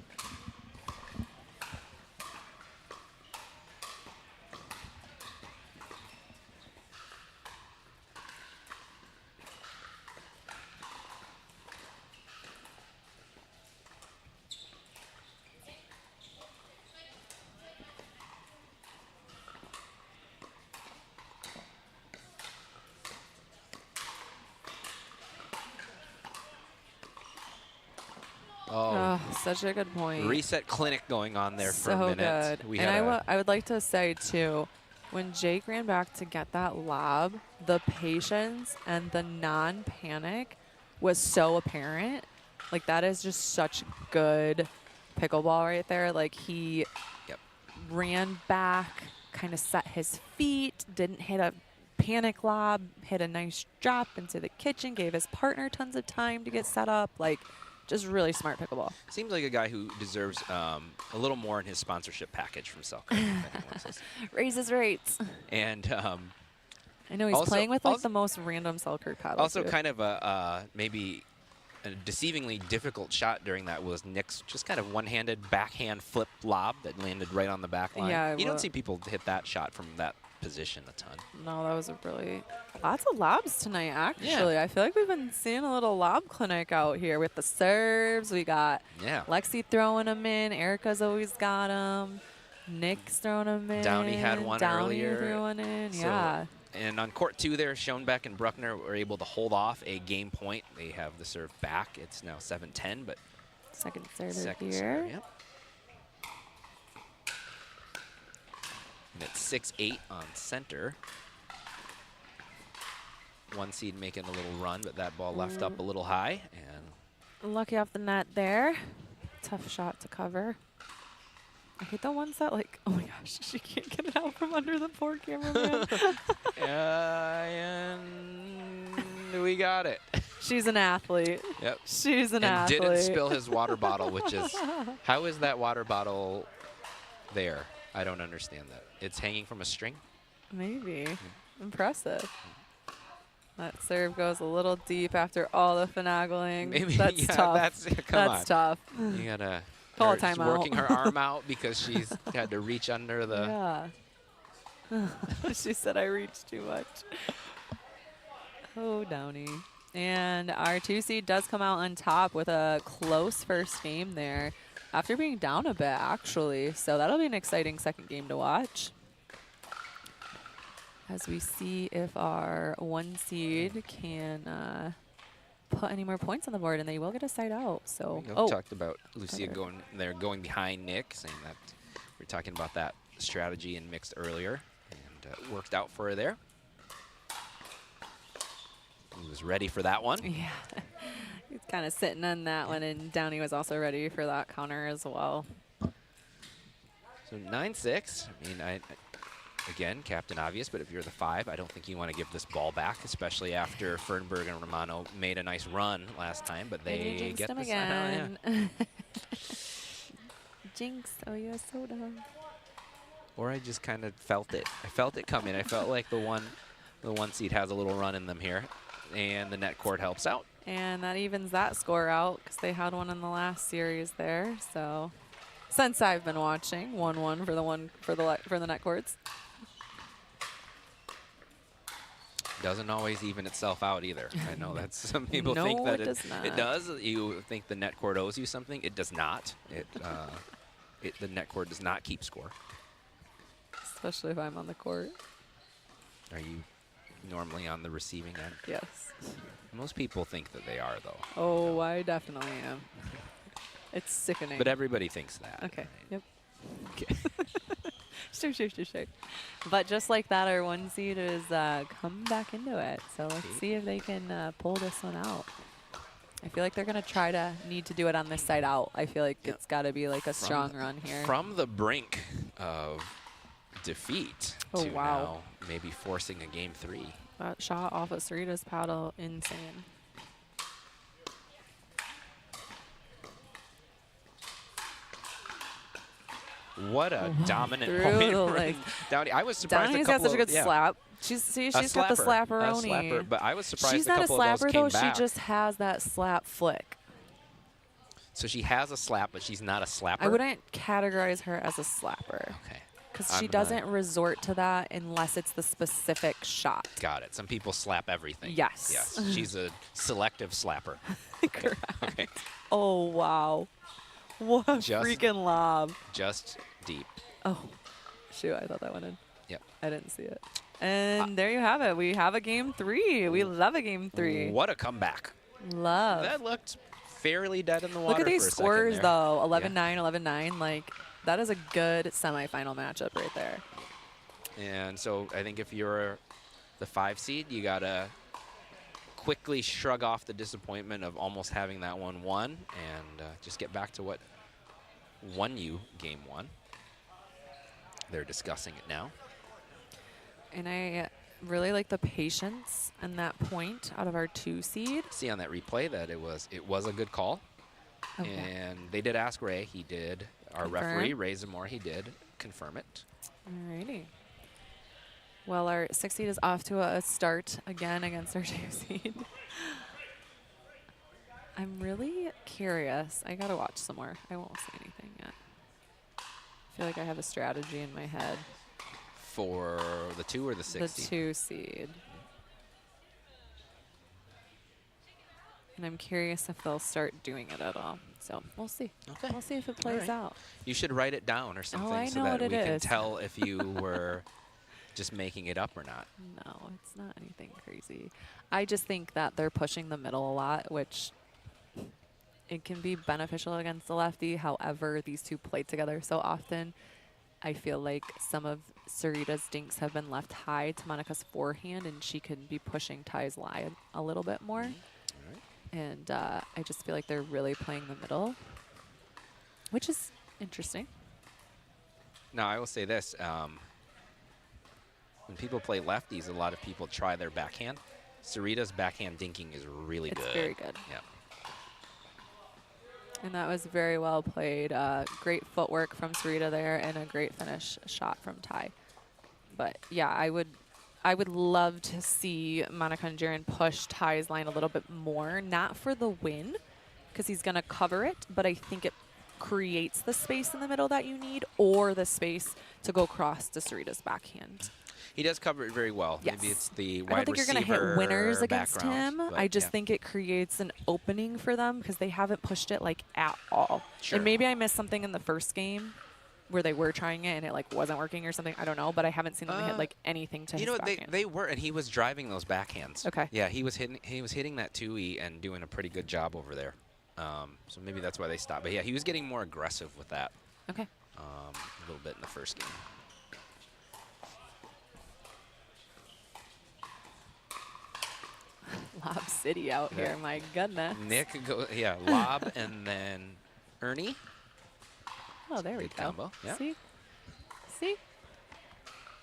Oh, such a good point.
Reset clinic going on there for a
So
minute.
good. And I would like to say, too, when Jake ran back to get that lob, the patience and the non-panic was so apparent. Like, that is just such good pickleball right there. Like, he ran back, kind of set his feet, didn't hit a panic lob, hit a nice drop into the kitchen, gave his partner tons of time to get set up. Like, just really smart pickleball.
Seems like a guy who deserves a little more in his sponsorship package from Selkirk.
Raises rates.
And
I know he's playing with like the most random Selkirk paddles.
Also, kind of a maybe a deceivingly difficult shot during that was Nick's just kind of one-handed backhand flip lob that landed right on the back line.
Yeah,
you don't see people hit that shot from that position a ton.
No, that was a really lots of lobs tonight, actually. I feel like we've been seeing a little lob clinic out here with the serves. We got Lexi throwing them in. Erica's always got them. Nick's throwing them in.
Downey had one earlier.
Threw one in.
So,
yeah.
And on court 2 there, Schoenbeck and Bruckner were able to hold off a game point. They have the serve back. It's now 7-10, but
second serve
second
here.
Serve, yep. And it's 6-8 on center. 1 seed making a little run, but that ball left up a little high. And
lucky off the net there. Tough shot to cover. I hate the ones that, like, oh my gosh, she can't get it out from under the poor cameraman.
And we got it.
She's an athlete.
Yep.
She's an athlete.
And didn't spill his water bottle, which is, how is that water bottle there? I don't understand that. It's hanging from a string?
Maybe. Impressive. That serve goes a little deep after all the finagling.
Maybe,
that's tough.
That's
tough.
You gotta
call a
she's
timeout.
working her arm out because she's had to reach under the.
Yeah. She said I reached too much. Oh, Downey. And our 2 seed does come out on top with a close first game there after being down a bit, actually. So that'll be an exciting second game to watch. As we see if our 1 seed can put any more points on the board, and they will get a side out. So,
We talked about Lucia going behind Nick, saying that we were talking about that strategy in mixed earlier, and it worked out for her there. He was ready for that one.
Yeah, he's kind of sitting on that one, and Downey was also ready for that counter as well.
So 9-6. I mean, again, Captain Obvious, but if you're the 5, I don't think you want to give this ball back, especially after Fernberg and Romano made a nice run last time, but they get this
again. Jinx, oh you're so dumb.
Or I just kind of felt it. I felt it coming. I felt like the one seed has a little run in them here, and the net court helps out.
And that evens that score out because they had one in the last series there. So since I've been watching, 1-1 for the net courts.
Doesn't always even itself out either. I know that some people
No,
think that
it does not.
It does. You think the net court owes you something. It does not. The net court does not keep score.
Especially if I'm on the court.
Are you normally on the receiving end?
Yes.
Most people think that they are, though.
Oh, I definitely am. It's sickening.
But everybody thinks that.
Okay. Yep.
Okay.
Sure. But just like that, our 1 seed is come back into it. So let's see if they can pull this one out. I feel like they're going to need to do it on this side out. I feel like it's got to be like a strong run here.
From the brink of defeat
Oh,
to
wow.
now maybe forcing a game 3.
That shot off of Sarita's paddle, insane.
What a dominant
Through
point.
the leg.
Downey, I was surprised
Downey's
a couple
got such a good
of,
slap. She's got the slapperoni.
slapper, but I was surprised
She's
a
not a
couple of those
slapper,
came
though.
back.
She just has that slap flick.
So she has a slap, but she's not a slapper?
I wouldn't categorize her as a slapper.
Okay.
Because she doesn't resort to that unless it's the specific shot.
Got it. Some people slap everything.
Yes.
Yes. She's a selective slapper.
Correct.
Okay.
Oh, wow. What a
Just-
freaking lob.
Just deep.
Oh, shoot. I thought that went in.
Yep.
I didn't see it. And there you have it. We have a game 3. We love a game 3.
What a comeback.
Love.
That looked fairly dead in the water.
Look at these
for a second
scores,
there.
though. 11-9, 11-9. Like, that is a good semifinal matchup right there.
And so I think if you're the 5 seed, you got to quickly shrug off the disappointment of almost having that one won and just get back to what won you game 1. They're discussing it now.
And I really like the patience and that point out of our 2 seed.
See on that replay that it was a good call.
Okay.
And they did ask Ray. He did. Our
Confirm.
referee, Ray Zamora, he did confirm it.
Alrighty. Well, our 6 seed is off to a start again against our 2 seed. I'm really curious. I gotta watch some more. I won't say anything yet. I feel like I have a strategy in my head.
For the 2 or the 6
The
seed?
2 seed. And I'm curious if they'll start doing it at all. So we'll see.
Okay.
We'll see if it plays out.
You should write it down or something
I
so
know
that
what
we
it
can
is.
tell if you were just making it up or not.
No, it's not anything crazy. I just think that they're pushing the middle a lot, which it can be beneficial against the lefty. However, these two play together so often. I feel like some of Sarita's dinks have been left high to Monica's forehand, and she can be pushing Ty's lie a little bit more. And I just feel like they're really playing the middle, which is interesting.
Now, I will say this. When people play lefties, a lot of people try their backhand. Sarita's backhand dinking is really good.
It's very good.
Yeah.
And that was very well played. Great footwork from Sarita there, and a great finish shot from Ty. But yeah, I would love to see Monica and Jaron push Ty's line a little bit more, not for the win, because he's going to cover it, but I think it creates the space in the middle that you need, or the space to go across to Sarita's backhand.
He does cover it very well.
Yes.
Maybe it's the wide
I don't think you're going to hit winners against
background,
him.
but
I just
yeah.
think it creates an opening for them because they haven't pushed it like at all.
Sure.
And maybe I missed something in the first game where they were trying it and it like wasn't working or something. I don't know, but I haven't seen them hit like anything to his
You know,
backhand.
they were, and he was driving those backhands.
Okay.
Yeah, he was hitting that 2E and doing a pretty good job over there. So maybe that's why they stopped. But yeah, he was getting more aggressive with that.
Okay.
A little bit in the first game.
Lob City out here, my goodness.
Nick, lob, and then Ernie.
Oh, there we
Good
go.
combo. Yeah.
See?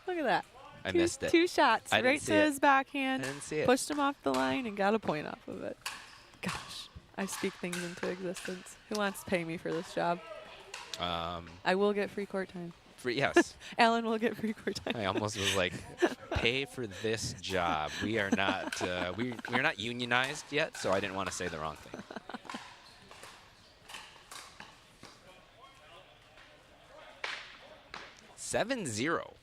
Look at that.
I missed it.
2 shots
I didn't
right
see
to
it.
his backhand.
I didn't see it.
Pushed him off the line and got a point off of it. Gosh, I speak things into existence. Who wants to pay me for this job? I will get free court time.
Yes.
Alan will get free court time.
I almost was like, pay for this job. We are not we're not unionized yet, so I didn't want to say the wrong thing. (7-0).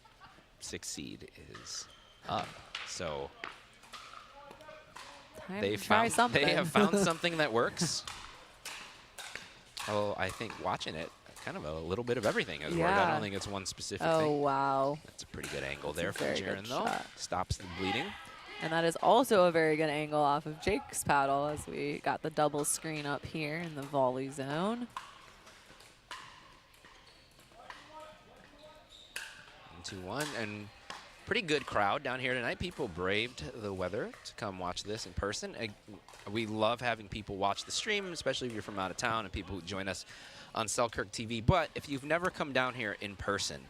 6 seed is up. So
Time
They
to try something.
They have found something that works. Oh, I think watching it, kind of a little bit of everything has worked. I don't think it's one specific thing.
Oh, wow.
That's a pretty good angle
That's
there
a
from
very good
Jaren, though.
shot.
Stops the bleeding.
And that is also a very good angle off of Jake's paddle as we got the double screen up here in the volley zone.
2-1, and pretty good crowd down here tonight. People braved the weather to come watch this in person. We love having people watch the stream, especially if you're from out of town and people who join us on Selkirk TV. But if you've never come down here in person,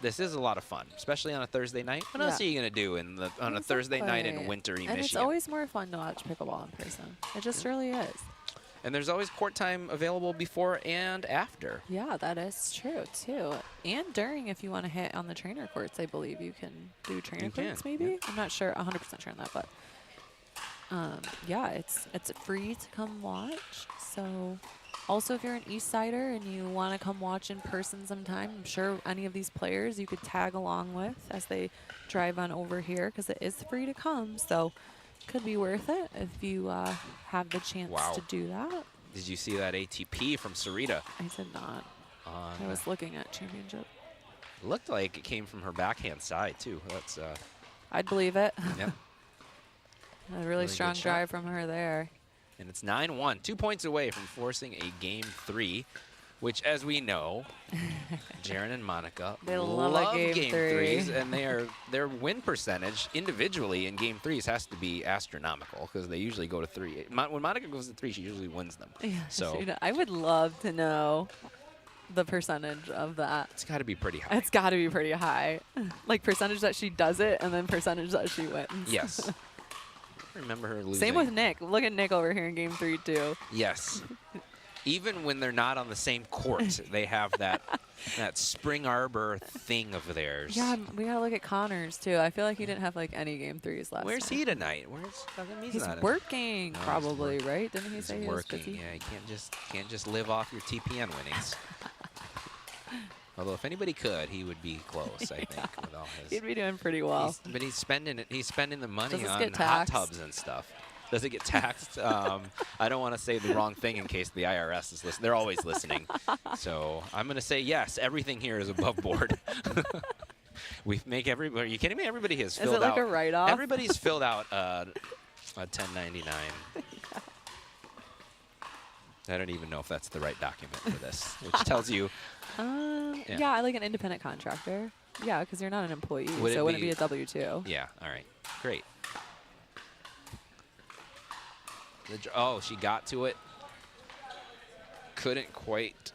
this is a lot of fun, especially on a Thursday night. What else are you going to do on a Thursday night in wintry Michigan?
And it's always more fun to watch pickleball in person. It just really is.
And there's always court time available before and after.
Yeah, that is true, too. And during, if you want to hit on the trainer courts, I believe you can do trainer courts, maybe? Yeah. I'm not sure, 100% sure on that, but yeah, it's free to come watch. So also, if you're an East Sider and you want to come watch in person sometime, I'm sure any of these players you could tag along with as they drive on over here because it is free to come. So could be worth it if you have the chance to do that.
Did you see that ATP from Sarita?
I did not. I was looking at championship.
Looked like it came from her backhand side, too. That's
I'd believe it.
Yeah.
A really strong drive from her there.
And it's 9-1, 2 points away from forcing a game 3, which, as we know, Jaren and Monica love game threes, and their win percentage individually in game threes has to be astronomical because they usually go to 3. When Monica goes to 3, she usually wins them.
Yeah,
so
I would love to know the percentage of that.
It's got to be pretty high.
It's got to be pretty high. Like percentage that she does it and then percentage that she wins.
Yes. I remember her losing.
Same with Nick. Look at Nick over here in game 3, too.
Yes. Even when they're not on the same court, they have that Spring Arbor thing of theirs.
Yeah, we got to look at Connors, too. I feel like he didn't have, like, any game 3s last
Where's
time.
he tonight?
He's working, probably, right? Didn't he say he was busy?
Yeah, you can't just live off your TPN winnings. Although if anybody could, he would be close, I think. With all his,
he'd be doing pretty well.
But he's spending the money on hot
taxed?
tubs and stuff. Does it get taxed? I don't want to say the wrong thing in case the IRS is listening. They're always listening. So I'm going to say yes, everything here is above board. We make everybody. Are you kidding me? Everybody has filled out.
Is it like a write-off?
Everybody's filled out a 1099. I don't even know if that's the right document for this, which tells you.
Yeah, I like an independent contractor. Yeah, because you're not an employee, so it wouldn't be a W-2.
Yeah, all right. Great. Oh, she got to it. Couldn't quite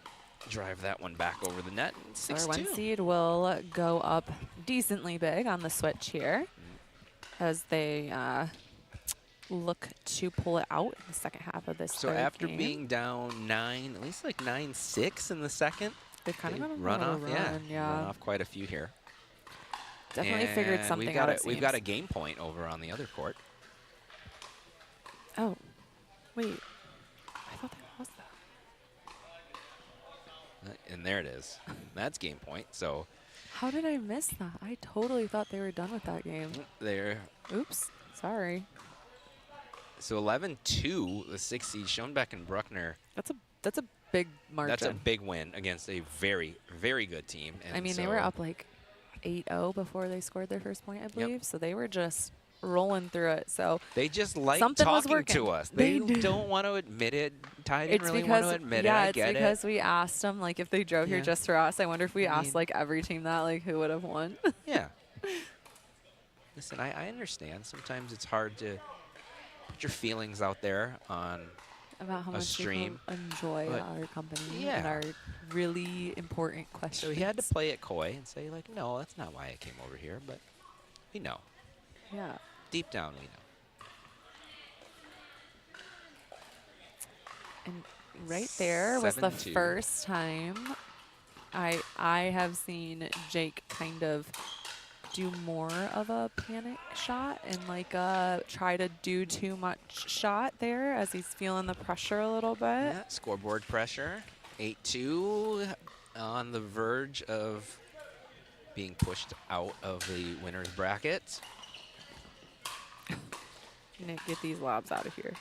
drive that one back over the net.
Our 1 seed will go up decently big on the switch here as they look to pull it out in the second half of this third
after
game.
being down 9, at least like 9-6 in the second,
they've kind of
run off. Run off quite a few here.
Definitely figured something out.
We've got a game point over on the other court.
Oh, wait. I thought there was that.
And there it is. That's game point. So.
How did I miss that? I totally thought they were done with that game.
There.
Oops. Sorry.
So 11-2, the 6 seed, Schoenbeck and Bruckner.
That's a big margin.
That's a big win against a very, very good team. And
I mean, they were up like 8-0 before they scored their first point, I believe. Yep. So they were just rolling through it. So
they just like talking to us. They don't want to admit it. Ty didn't really want to admit it. I get it.
Yeah, it's because we asked them, like, if they drove here just for us. I wonder if we asked, like, every team that, like, who would have won.
Yeah. Listen, I understand. Sometimes it's hard to put your feelings out there on
about how
a
much
stream.
People enjoy our company and our really important questions.
So he had to play it coy and say, like, no, that's not why I came over here, but we know.
Yeah.
Deep down, we know.
And right there was the first time I have seen Jake kind of do more of a panic shot and like try to do too much shot there as he's feeling the pressure a little bit.
Yeah, scoreboard pressure. 8-2 on the verge of being pushed out of the winner's bracket.
Nick, get these lobs out of here.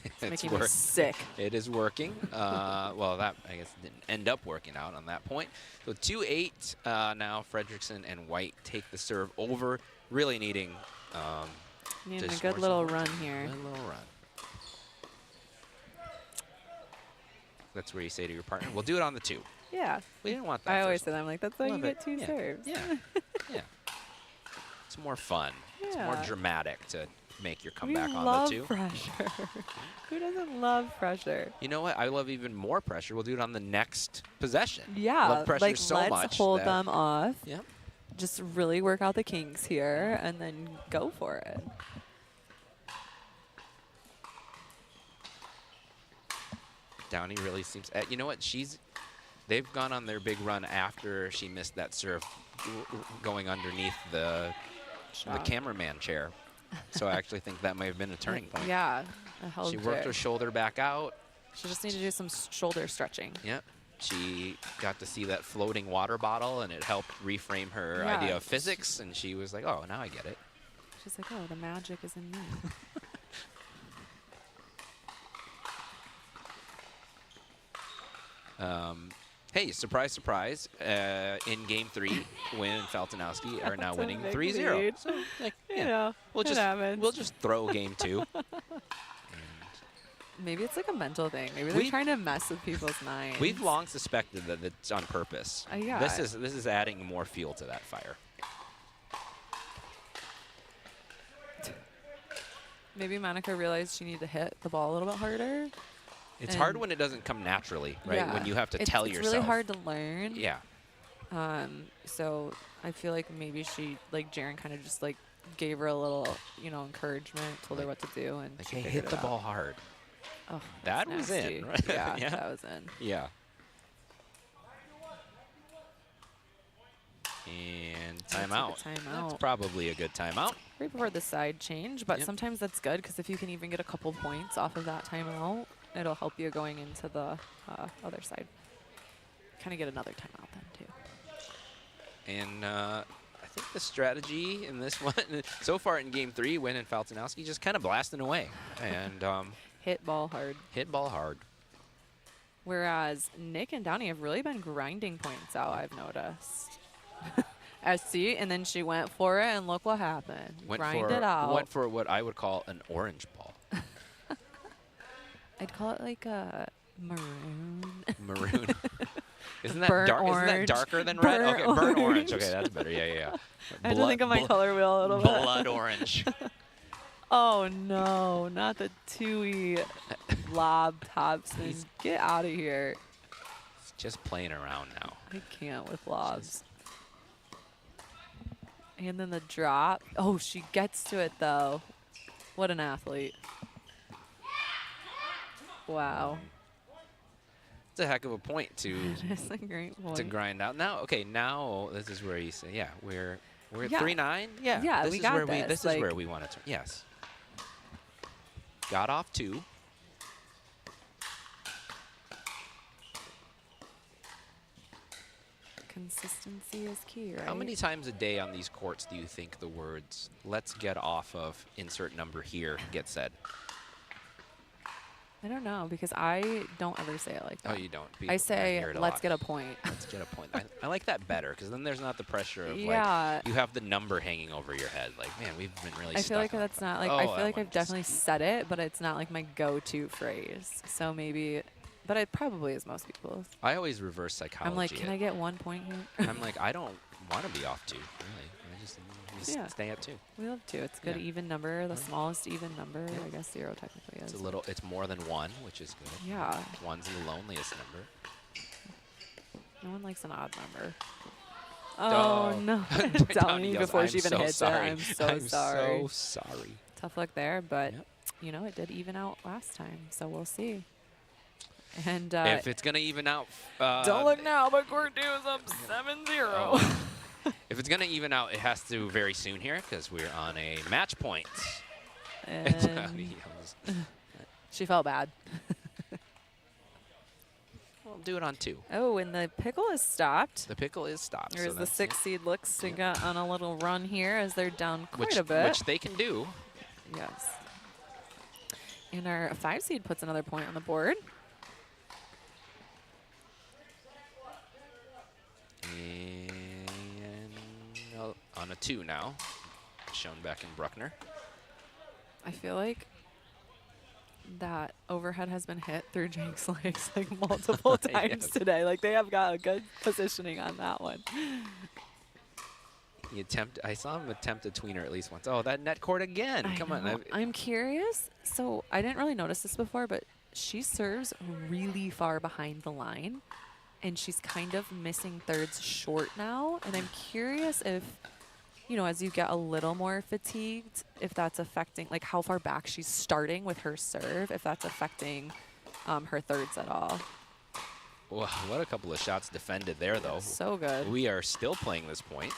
It's making me
work.
sick.
It is working. Well, that, I guess, didn't end up working out on that point. So 2-8 now. Fredrickson and White take the serve over. Really needing
Needing
to
a
score
good little
some-
run here.
Good little run. That's where you say to your partner, we'll do it on the 2.
Yeah.
We didn't want that.
I always
first
say that. I'm like, that's why you
Love
get
it.
2
Yeah.
serves.
Yeah. Yeah. It's more fun. It's more
Yeah.
dramatic to make your
We
comeback on
love
the 2.
pressure. Who doesn't love pressure?
You know what? I love even more pressure. We'll do it on the next possession.
Yeah,
Love pressure
like
so
let's
much
hold
that-
them off.
Yep.
Just really work out the kinks here and then go for it.
Downey really seems. You know what? They've gone on their big run after she missed that serve, going underneath the cameraman chair. So I actually think that may have been a turning point.
Yeah, a held
She worked
it.
her shoulder back out.
She just needed to do some shoulder stretching.
Yep. She got to see that floating water bottle, and it helped reframe her
Yeah.
idea of physics. And she was like, "Oh, now I get it."
She's like, oh, the magic is in me.
Hey, surprise, surprise. In Game 3, Wynn and Faltinowski are now
That's a
winning
big
3-0.
lead.
So, like,
You
yeah,
know,
we'll
it happens.
just throw Game 2.
Maybe it's like a mental thing. Maybe they're
We-
trying to mess with people's minds.
We've long suspected that it's on purpose.
Yeah.
This is adding more fuel to that fire.
Maybe Monica realized she needed to hit the ball a little bit harder.
It's hard when it doesn't come naturally, right?
Yeah.
When you have to
It's-
tell
it's
yourself.
really hard to learn.
Yeah.
So I feel like maybe she, like Jaren kind of just like gave her a little, encouragement, told her what to do, and
Like,
she
hey,
figured
hit
it
the ball
out.
hard.
Oh,
That
that's
was
nasty.
in, right?
Yeah,
Yeah.
that was in.
Yeah. And
That's a good
timeout.
timeout.
That's probably a good timeout.
Right before the side change, but
Yep.
sometimes that's good because if you can even get a couple points off of that timeout, it'll help you going into the other side. Kind of get another timeout then too.
And I think the strategy in this one, so far in Game 3, Wynn and Faltinowski just kind of blasting away. And
hit ball hard.
Hit ball hard.
Whereas Nick and Downey have really been grinding points out, I've noticed. SC, and then she went for it, and look what happened. Grind it out.
Went for what I would call an orange ball.
I'd call it like a maroon.
Maroon. Isn't that
Burnt
dark? Isn't that
orange.
darker than red?
Burnt
Okay, burnt orange.
orange.
Okay, that's better. Yeah.
I had to think of my color wheel a little bit.
Blood orange.
Oh no, not the Tui lob topspin. Get out of here.
He's just playing around now.
I can't with lobs. And then the drop. Oh, she gets to it though. What an athlete. Wow.
It's a heck of a point to
That's a great point.
to grind out. Now, okay, now this is where you say, yeah, we're at
Yeah.
3-9. Yeah,
Yeah,
this
we
is
got
where
this.
this is where we want to turn. Yes. Got off 2.
Consistency is key, right?
How many times a day on these courts do you think the words "let's get off of insert number here" get said?
I don't know because I don't ever say it like that.
Oh, you don't.
I say,
hear it a
let's
lot.
get a point.
Let's get a point. I like that better because then there's not the pressure of
Yeah.
like you have the number hanging over your head. Like, man, we've been really.
I feel like
stuck on
that's not like
oh,
I feel
that
like
one
I've definitely said it, but it's not like my go-to phrase. So maybe, but it probably is most people's.
I always reverse psychology.
I'm like, can I get 1 point here?
I'm like, I don't want to be off 2. Really, I just
Yeah.
stay at 2.
We love 2. It's a good
Yeah.
even number, the smallest even number. I guess 0 technically is.
It's a little. It's more than 1, which is good.
Yeah.
1's the loneliest number.
No one likes an odd number. Oh, no. I'm telling you before she even hits it. I'm so sorry.
so sorry.
Tough luck there, but it did even out last time, so we'll see. And
if it's gonna even out,
don't look now, but court 2 is up 7-0.
If it's gonna even out, it has to very soon here because we're on a match point.
And she felt bad.
We'll do it on 2.
Oh, and the pickle is stopped.
The pickle is stopped.
There's
so
the 6 seed looks to get on a little run here as they're down quite a bit.
Which they can do.
Yes. And our 5 seed puts another point on the board.
And on a 2 now, shown back in Bruckner.
I feel like that overhead has been hit through Jake's legs like multiple times today. Like they have got a good positioning on that one.
I saw him attempt a tweener at least once. Oh, that net cord again. Come on.
I'm curious. So I didn't really notice this before, but she serves really far behind the line, and she's kind of missing thirds short now. And I'm curious if, you know, as you get a little more fatigued, if that's affecting, like how far back she's starting with her serve, if that's affecting her thirds at all.
Wow, what a couple of shots defended there, though.
So good.
We are still playing this point.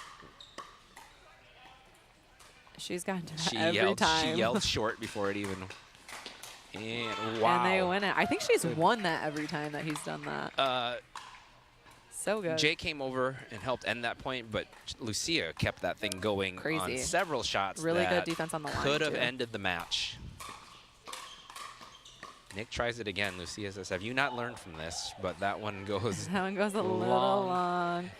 She's gotten to that every time.
She yelled short before it even. And wow.
And they win it. I think she's won that every time that he's done that. So good.
Jay came over and helped end that point, but Lucia kept that thing going on several shots.
Really good defense on the line.
Could have ended the match. Nick tries it again. Lucia says, "Have you not learned from this?" But that one goes.
That one goes a little long.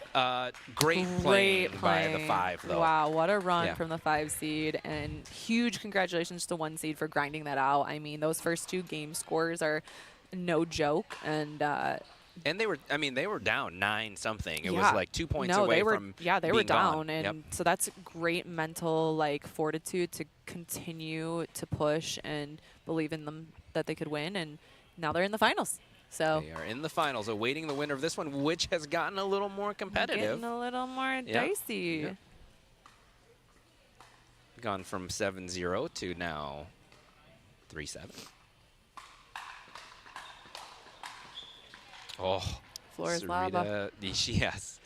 Great playing by the 5, though.
Wow, what a run from the 5 seed, and huge congratulations to 1 seed for grinding that out. I mean, those first 2 game scores are no joke, and
they were down 9-something. It was like 2 points away from
they were down,
gone.
and so that's great mental fortitude to continue to push and believe in them that they could win, and now they're in the finals. So
they are in the finals, awaiting the winner of this one, which has gotten a little more competitive.
Getting a little more dicey.
Yep. Gone from 7-0 to now 3-7. Oh,
floor is lava.
Yes.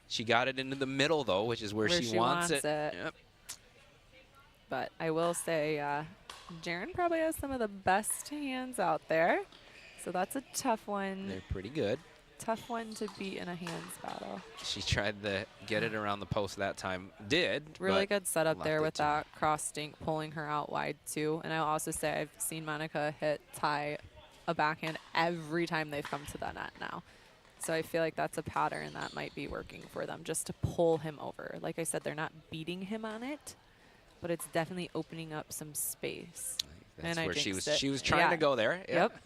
She got it into the middle, though, which is where she wants it. Yep.
But I will say, Jaren probably has some of the best hands out there. So that's a tough one.
They're pretty good.
Tough one to beat in a hands battle.
She tried to get it around the post that time. Did.
Really good setup there with that cross stink pulling her out wide, too. And I'll also say I've seen Monica hit Ty a backhand every time they've come to the net now. So I feel like that's a pattern that might be working for them, just to pull him over. Like I said, they're not beating him on it, but it's definitely opening up some space.
That's where she was trying to go there.
Yep.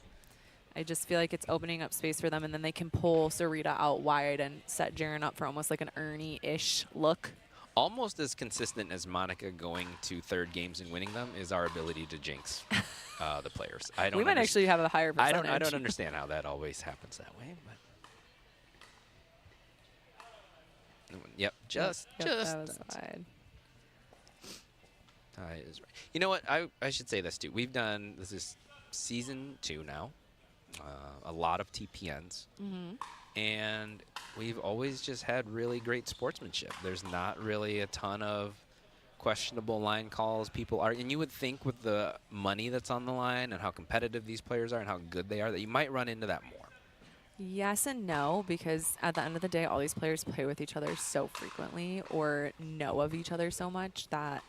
I just feel like it's opening up space for them, and then they can pull Sarita out wide and set Jaren up for almost like an Ernie-ish look.
Almost as consistent as Monica going to 3rd games and winning them is our ability to jinx the players.
We might actually have a higher percentage.
I don't understand how that always happens that way. But yep, just.
That was wide.
Is right. You know what? I should say this too. This is season 2 now. A lot of TPNs. And we've always just had really great sportsmanship. There's not really a ton of questionable line calls. People are, and you would think with the money that's on the line and how competitive these players are and how good they are, that you might run into that more.
Yes and no, because at the end of the day, all these players play with each other so frequently or know of each other so much that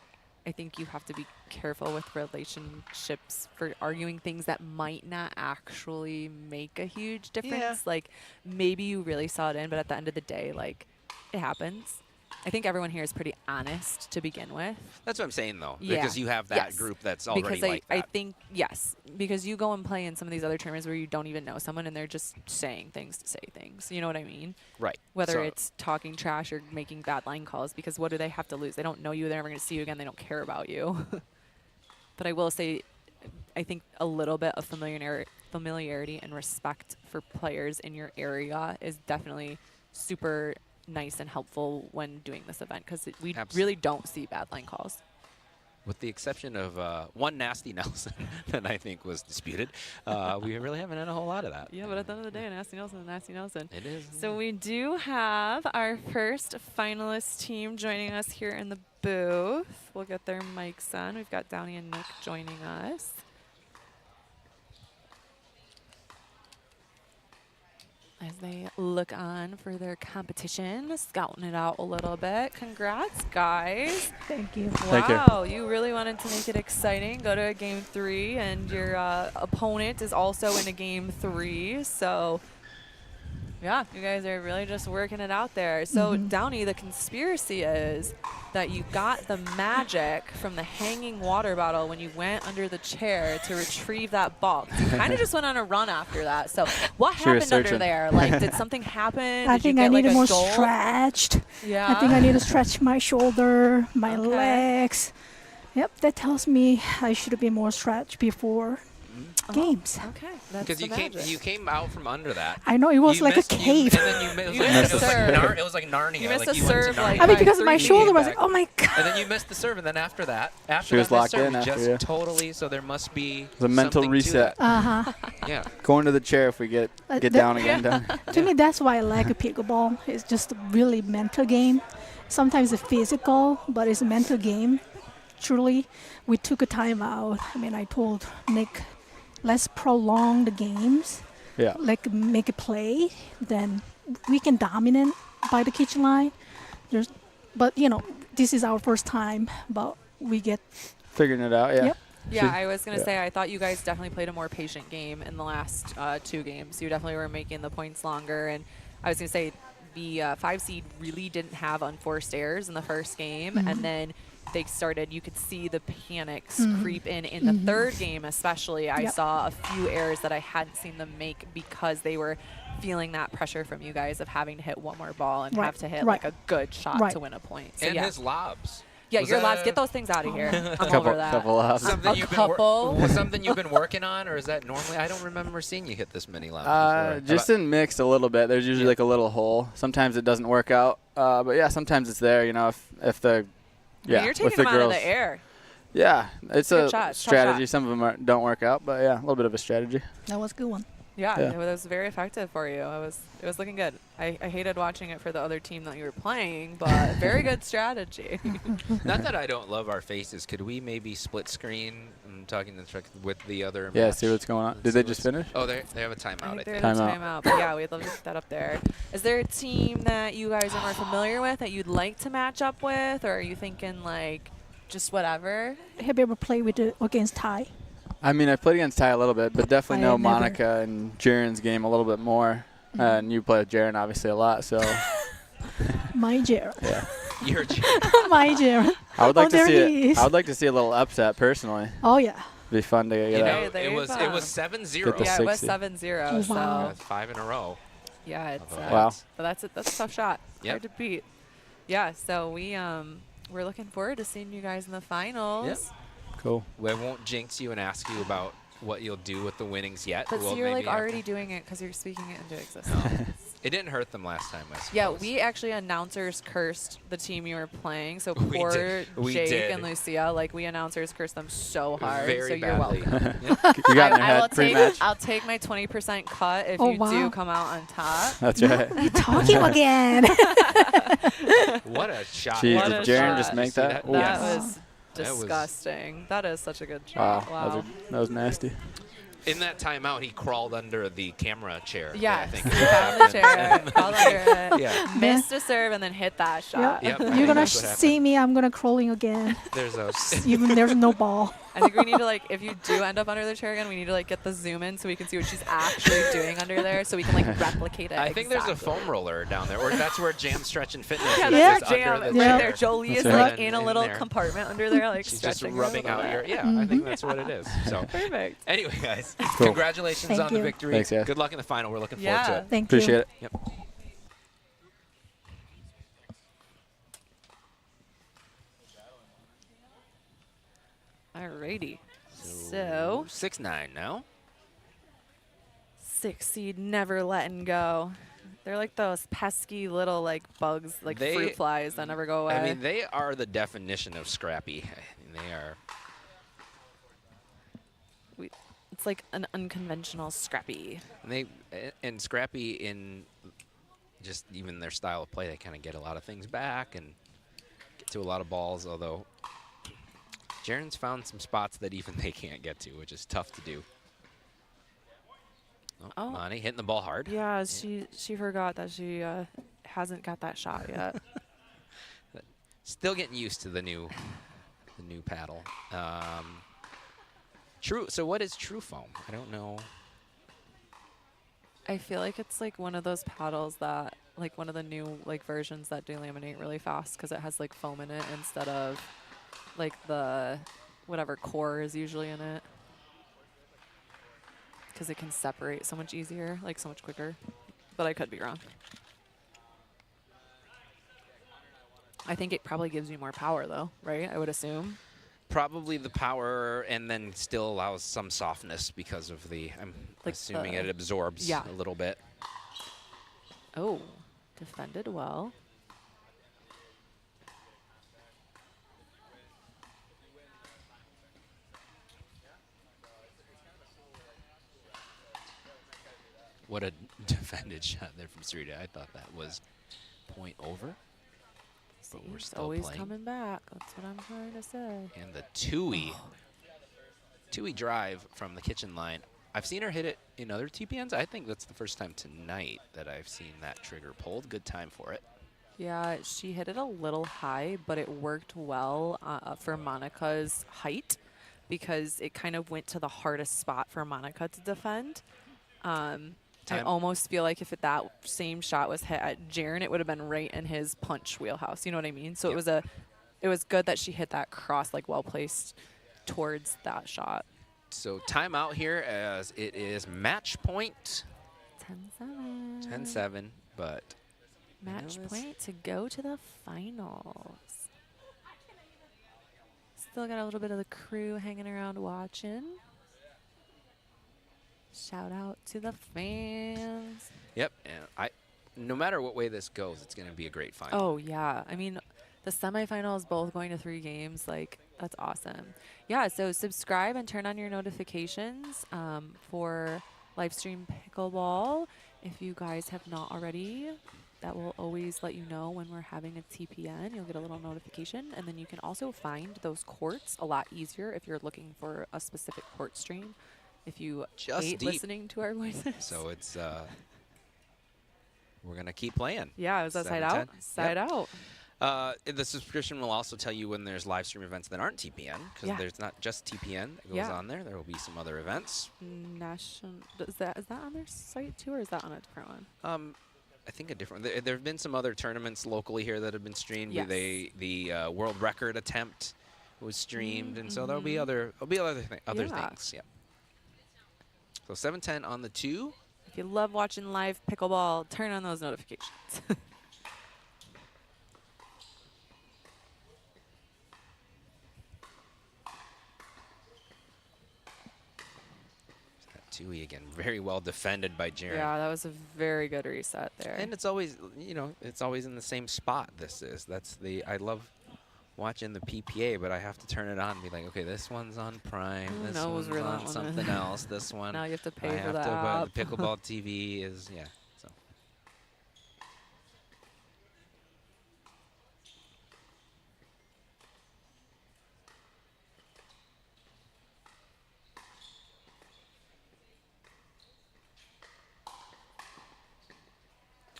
I think you have to be careful with relationships for arguing things that might not actually make a huge difference.
Yeah.
Like, maybe you really saw it in, but at the end of the day, like, it happens. I think everyone here is pretty honest to begin with.
That's what I'm saying, though,
Yeah.
because you have that group that's already
because
like that.
I think, yes, because you go and play in some of these other tournaments where you don't even know someone and they're just saying things to say things. You know what I mean?
Right.
Whether it's talking trash or making bad line calls, because what do they have to lose? They don't know you. They're never going to see you again. They don't care about you. But I will say, I think a little bit of familiarity and respect for players in your area is definitely super nice and helpful when doing this event, because we really don't see bad line calls.
With the exception of one nasty Nelson that I think was disputed, we really haven't had a whole lot of that.
Yeah, but at the end of the day, a nasty Nelson is a nasty Nelson.
It is.
So we do have our first finalist team joining us here in the booth. We'll get their mics on. We've got Downey and Nick joining us. as they look on for their competition, scouting it out a little bit. Congrats, guys.
Thank you.
Wow, you really wanted to make it exciting. Go to a game 3, and your opponent is also in a game 3. So, yeah, you guys are really just working it out there. So, Downey, the conspiracy is that you got the magic from the hanging water bottle when you went under the chair to retrieve that ball. You kind of just went on a run after that. So what happened under there? Like, did something happen?
I think I needed more
jolt?
stretched.
Yeah.
I think I need to stretch my shoulder, my legs. Yep, that tells me I should be more stretched before games.
Okay, that's
because you came out from under that.
I know, it was like a cave.
And then it was like Narnia.
You missed
like
a
you
serve.
went to Narnia.
I mean, because my shoulder was like, oh my god.
And then you missed the serve, and then after that,
She was locked
serve,
in after,
just
yeah.
totally. So there must be
The mental
something
reset.
To that.
Yeah.
Going to the chair if we get down again.
To me, that's why I like a pickleball. It's just a really mental game. Sometimes it's physical, but it's a mental game. Truly, we took a time out. I mean, I told Nick, let's prolong the games.
Yeah.
Like make a play, then we can dominate by the kitchen line. But you know, this is our first time, but we get
figuring it out. Yeah.
Yep.
Yeah, I was going to say, I thought you guys definitely played a more patient game in the last 2 games. You definitely were making the points longer. And I was going to say, the 5 seed really didn't have unforced errors in the first game. And then they started, you could see the panics creep in the 3rd game especially. I saw a few errors that I hadn't seen them make because they were feeling that pressure from you guys of having to hit one more ball and have to hit like a good shot to win a point. So
And his lobs.
Yeah,
Was
your
that
lobs, get those things out of here. I'm
Couple-
over that.
couple lobs.
Something
couple.
Was something you've been working on, or is that normally? I don't remember seeing you hit this many lobs before.
Just in mixed a little bit. There's usually like a little hole. Sometimes it doesn't work out. But yeah, sometimes it's there. You know, if the
You're taking
with the
them out of
girls.
the air.
Yeah, it's
Good
a
shot, tough
strategy.
shot.
Some of them don't work out, but yeah, a little bit of a strategy.
that was a good one.
Yeah,
Yeah.
it was very effective for you. It was looking good. I hated watching it for the other team that you were playing, but very good strategy.
Not that I don't love our faces. Could we maybe split screen? I'm talking with the other.
Yeah,
match?
see what's going on.
Let's
Did
see
they just
what's-
finish?
Oh, they have a timeout.
I think they're
Timeout.
in timeout. But yeah, we'd love to get that up there. Is there a team that you guys are more familiar with that you'd like to match up with, or are you thinking like just whatever?
Have you ever played against Ty?
I mean, I played against Ty a little bit, but definitely
I
know
have never.
Monica and Jaren's game a little bit more. And you play with Jaren obviously a lot, so
My Jared.
yeah.
You're
My Jared.
I would like to
there
see
he
it.
is.
I would like to see a little upset personally.
Oh yeah.
Be fun to get
You
out.
know,
there
it
you
was
go.
7-0.
Get the
Yeah, it was
60.
7-0.
Oh,
So
wow.
That's 5 in a row.
yeah, it's
Wow.
But that's a tough shot.
Yep.
Hard to beat. Yeah, so we're looking forward to seeing you guys in the finals.
Yep.
Cool.
We won't jinx you and ask you about what you'll do with the winnings yet.
But
We'll
see, you're like
maybe have
already
to-
doing it because you're speaking it into existence.
It didn't hurt them last time, I suppose.
Yeah, we actually announcers cursed the team you were playing. So
We
poor
did. We
Jake
did.
and Lucia, like we announcers cursed them so hard.
Very
so you're
badly.
welcome.
You got in their
I will
head
take
pre-match.
I'll take my 20% cut if
Oh,
you
wow.
do come out on top.
That's right.
You're talking again.
What a shot.
Jeez,
What
did
a
Jaren
shot.
just
Did you
make
see
that?
that?
Ooh.
That
Yes.
was
That was-
disgusting. That is such a good
Wow,
shot. Wow.
that was nasty.
In that timeout, he crawled under the camera chair.
Yeah,
I think.
he found the chair, crawled under it,
Yeah.
missed a serve, and then hit that shot.
Yep, I
You're
think
gonna
that's what happened.
see me. I'm gonna crawling again.
There's a.
Even there's no ball.
I think we need to, like, if you do end up under the chair again, we need to, like, get the zoom in so we can see what she's actually doing under there so we can, like, replicate it.
I think there's a
exactly.
foam roller down there. Or that's where Jam Stretch and Fitness
Yeah,
is.
that's
just
our jam.
under
Right
the
Yeah.
there.
chair.
Jolie is,
That's
like,
right.
in a little
there.
compartment under there, like,
She's just
stretching
rubbing
her a
out
little
your.
bit.
Yeah, I think that's what it is. So.
Perfect.
Anyway, guys,
Cool.
congratulations
Thank
on the
you.
victory.
Thanks, guys.
Good luck in the final. We're looking
Yeah.
forward to it.
Thank
Appreciate
you.
it.
Yep.
Alrighty. So,
6-9 now.
6 seed never letting go. They're like those pesky little, like, bugs, like
They-
fruit flies that never go away.
I mean, they are the definition of scrappy. They are.
It's like an unconventional scrappy.
And scrappy in just even their style of play. They kind of get a lot of things back and get to a lot of balls. Although Jaren's found some spots that even they can't get to, which is tough to do. Oh,
Oh,
Monty hitting the ball hard.
yeah, she forgot that she hasn't got that shot yet.
Still getting used to the new paddle. True. So what is True Foam? I don't know.
I feel like it's like one of those paddles that, like one of the new like versions that delaminate really fast because it has like foam in it instead of like the whatever core is usually in it. Because it can separate so much easier, like so much quicker. But I could be wrong. I think it probably gives you more power though, right? I would assume.
Probably the power, and then still allows some softness because of the. I'm
Like
assuming
the-
it absorbs
yeah.
a little bit.
Oh, defended well.
What a defended shot there from Sarita. I thought that was point over.
See,
But we're
it's
still
always
playing.
coming back. That's what I'm trying to say.
And the Tui drive from the kitchen line. I've seen her hit it in other TPNs. I think that's the first time tonight that I've seen that trigger pulled. Good time for it.
Yeah, she hit it a little high, but it worked well for Monica's height because it kind of went to the hardest spot for Monica to defend. I almost feel like if that same shot was hit at Jaren, it would have been right in his punch wheelhouse. You know what I mean? So it was good that she hit that cross like well placed towards that shot.
So timeout here as it is match point.
10-7.
10-7, but
Match point to go to the finals. Still got a little bit of the crew hanging around watching. Shout out to the fans.
Yep, and no matter what way this goes, it's going to be a great final.
Oh, yeah. I mean, the semifinals both going to 3 games. Like, that's awesome. Yeah, so subscribe and turn on your notifications for Livestream Pickleball. If you guys have not already, that will always let you know when we're having a TPN. You'll get a little notification. And then you can also find those courts a lot easier if you're looking for a specific court stream. If you hate listening to our voices.
So it's, we're going to keep playing.
Yeah, it was a side out. Side out.
The subscription will also tell you when there's live stream events that aren't TPN, because there's not just TPN that goes on there. There will be some other events.
Is that on their site too, or is that on a different one?
I think a different. There have been some other tournaments locally here that have been streamed.
Yes.
The world record attempt was streamed, and so there'll be other things. Yeah. So 7:10 on the 2.
If you love watching live pickleball, turn on those notifications.
Tui again, very well defended by Jaren.
Yeah, that was a very good reset there.
And it's always, it's always in the same spot. I love watching the PPA, but I have to turn it on and be like, okay, this one's on Prime, this one's on something else, this one.
Now you have to pay
I
for
have
that
to,
app.
the Pickleball TV is, yeah. So.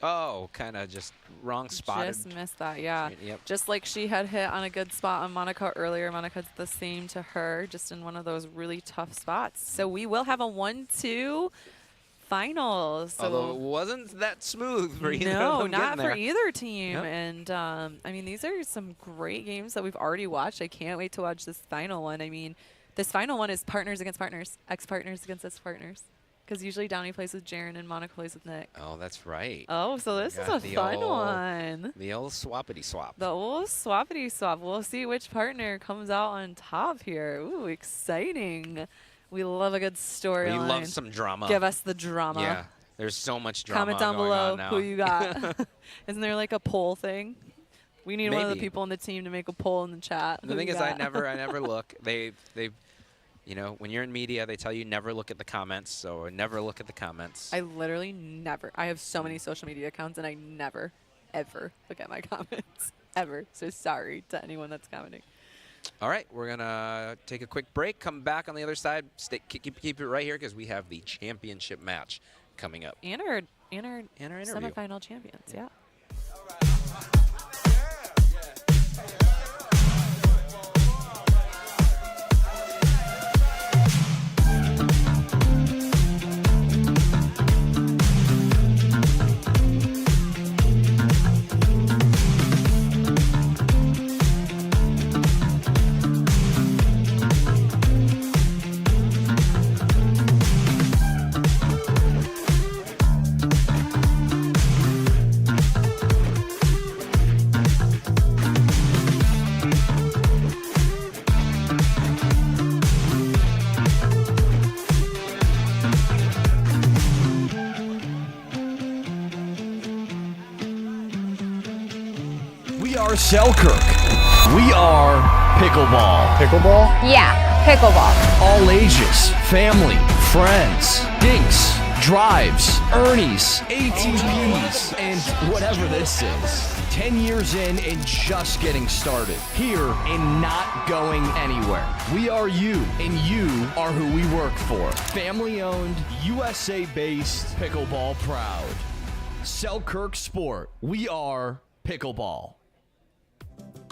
Oh, kind of just wrong spotted.
Just missed that, yeah.
Yep.
Just like she had hit on a good spot on Monica earlier. Monica's the same to her, just in one of those really tough spots. So we will have a 1-2 final. So
although it wasn't that smooth for either of
no,
them
not
getting
for
there.
either team.
Yep.
And I mean, these are some great games that we've already watched. I can't wait to watch this final one. I mean, this final one is partners against partners, ex-partners against ex-partners. Because usually Downey plays with Jaren and Monica plays with Nick.
Oh, that's right.
Oh, so this is
Got
a
the
fun
old-
one.
The old swappity swap.
The old swappity swap. We'll see which partner comes out on top here. Ooh, exciting. We love a good storyline.
We love some drama.
Give us the drama.
Yeah, there's so much drama
Comment down
going
below
on now.
who you got. Isn't there like a poll thing? We need one of the
Maybe.
people on the team to make a poll in the chat.
The
Who
thing
you
is, I
got?
never look. They, when you're in media, they tell you never look at the comments. So I never look at the comments.
I literally never. I have so many social media accounts, and I never, ever look at my comments. Ever. So sorry to anyone that's commenting.
All right, we're gonna take a quick break. Come back on the other side. Keep it right here because we have the championship match coming up.
And our
interview.
semifinal champions, yeah.
We are Selkirk. We are pickleball. Pickleball?
Yeah, pickleball.
All ages, family, friends, dinks, drives, Ernies, ATPs, and whatever this is. 10 years in and just getting started. Here and not going anywhere. We are you, and you are who we work for. Family-owned, USA-based, pickleball proud. Selkirk Sport. We are pickleball.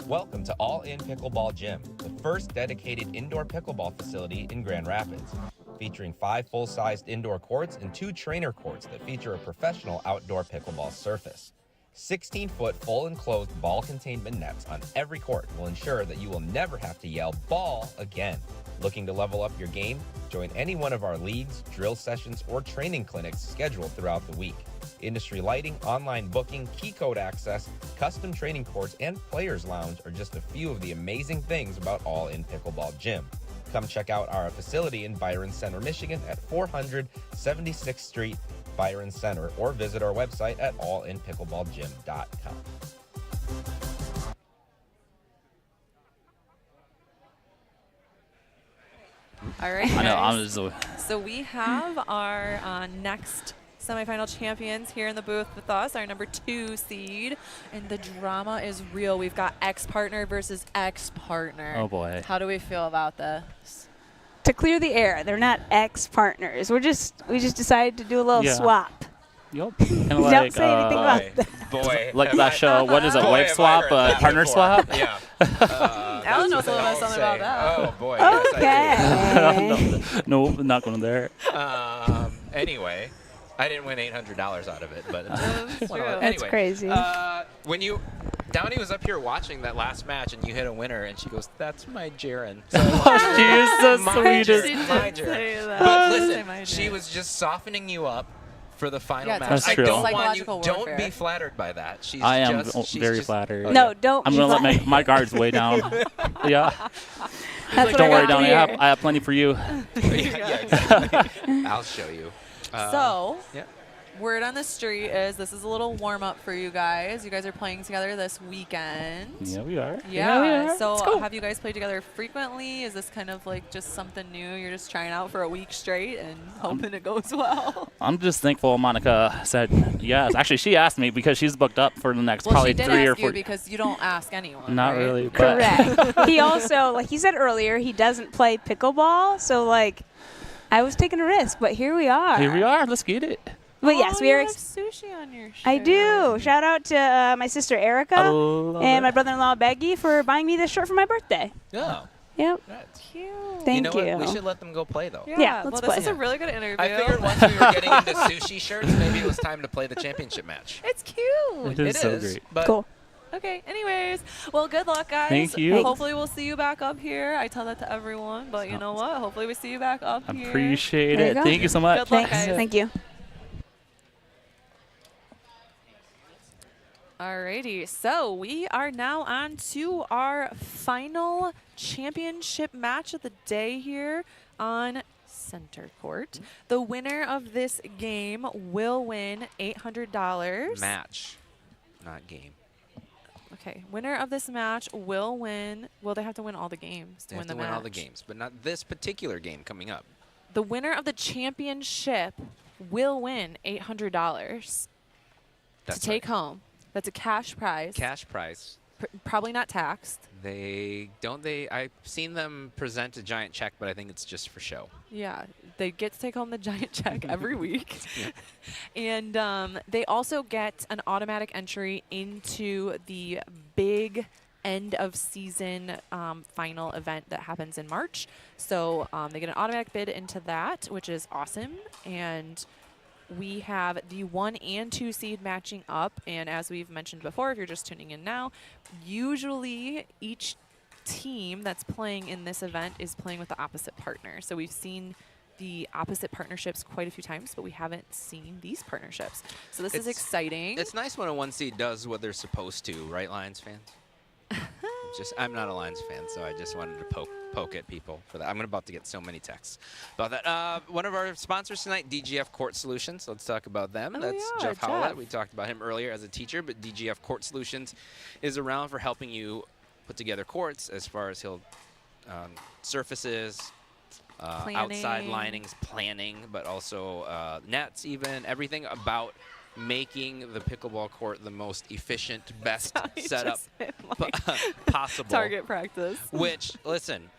Welcome to All In Pickleball Gym, the first dedicated indoor pickleball facility in Grand Rapids, featuring 5 full-sized indoor courts and 2 trainer courts that feature a professional outdoor pickleball surface. 16-foot full enclosed ball containment nets on every court will ensure that you will never have to yell ball again. Looking to level up your game? Join any one of our leagues, drill sessions, or training clinics scheduled throughout the week. Industry lighting, online booking, key code access, custom training courts, and players lounge are just a few of the amazing things about All In Pickleball Gym. Come check out our facility in Byron Center, Michigan at 400 76th Street, Byron Center, or visit our website at allinpickleballgym.com.
All right,
I know,
guys.
I'm
So we have our next semifinal champions here in the booth with us, our number 2 seed, and the drama is real. We've got ex-partner versus ex-partner.
Oh, boy.
How do we feel about this?
To clear the air, they're not ex-partners. We just decided to do a little swap.
Yup.
Don't say anything about that.
Boy.
Like that show, what is it, wife swap, partner swap?
Yeah.
Alan knows a little bit something about that.
Oh, boy. Yes,
Okay.
no, not going there.
Anyway, I didn't win $800 out of it, but
That's true.
anyway,
That's crazy.
When Downey was up here watching that last match, and you hit a winner, and she goes, "That's my Jaren." So,
She is the
my
sweetest.
Jaren, my Jaren. But listen, she was just softening you up for the final match.
That's
I
true.
don't want you.
Psychological
Don't
warfare.
be flattered by that. She's
I am
she's
very
just,
flattered.
No, don't.
I'm
be
going to
flattered.
let my guards way down. Yeah.
That's what
Don't
I
worry,
got
Downey.
here.
I have plenty for you.
yeah, exactly. I'll show you.
So,
yeah.
word on the street is this is a little warm-up for you guys. You guys are playing together this weekend.
Yeah, we are.
Yeah,
we are.
so
Let's go.
have you guys played together frequently? Is this kind of like just something new? You're just trying out for a week straight and hoping it goes well?
I'm just thankful Monica said yes. Actually, she asked me because she's booked up for the next
Well,
probably
she did
3 or
ask
4.
you because you don't ask anyone.
Not
right?
really. But
Correct. He also, like he said earlier, he doesn't play pickleball, so like I was taking a risk, but here we are.
Here we are. Let's get it.
But yes, we
you
are.
have sushi on your shirt.
I do. Shout out to my sister Erica
I love
and
it.
my brother-in-law Beggy for buying me this shirt for my birthday.
Oh,
Yep.
that's
Cute.
Thank
you know
you.
what? We should let them go play though.
Yeah, let's
well,
play.
this is a really good interview.
I figured once we were getting into sushi shirts, maybe it was time to play the championship match.
It's cute.
It is so great.
But
Cool.
Okay, anyways, well, good luck, guys.
Thank you.
Hopefully we'll see you back up here. I tell that to everyone, but you know what? Hopefully we see you back up here.
Appreciate
There you
it.
go.
Thank you so much.
Good luck,
Thanks.
guys.
Thank you.
Alrighty, so we are now on to our final championship match of the day here on center court. The winner of this game will win $800.
match, not game.
Okay, winner of this match will win. Well, they have to win all the games to
They
win
have
the
to
match.
win all the games, but not this particular game coming up.
The winner of the championship will win $800 to take home. That's a cash prize.
Cash prize.
Probably not taxed.
I've seen them present a giant check, but I think it's just for show.
Yeah, they get to take home the giant check every week. And they also get an automatic entry into the big end of season final event that happens in March. So they get an automatic bid into that, which is awesome. And we have the 1 and 2 seed matching up. And as we've mentioned before, if you're just tuning in now, usually each team that's playing in this event is playing with the opposite partner. So we've seen the opposite partnerships quite a few times, but we haven't seen these partnerships. So this is exciting.
It's nice when a 1 seed does what they're supposed to, right, Lions fans? I'm not a Lions fan, so I just wanted to poke at people for that. I'm about to get so many texts about that. One of our sponsors tonight, DGF Court Solutions. Let's talk about them. That's Jeff Howlett. We talked about him earlier as a teacher, but DGF Court Solutions is around for helping you put together courts as far as surfaces, outside linings, planning, but also nets even, everything about making the pickleball court the most efficient, best setup possible.
Target practice.
Which, listen,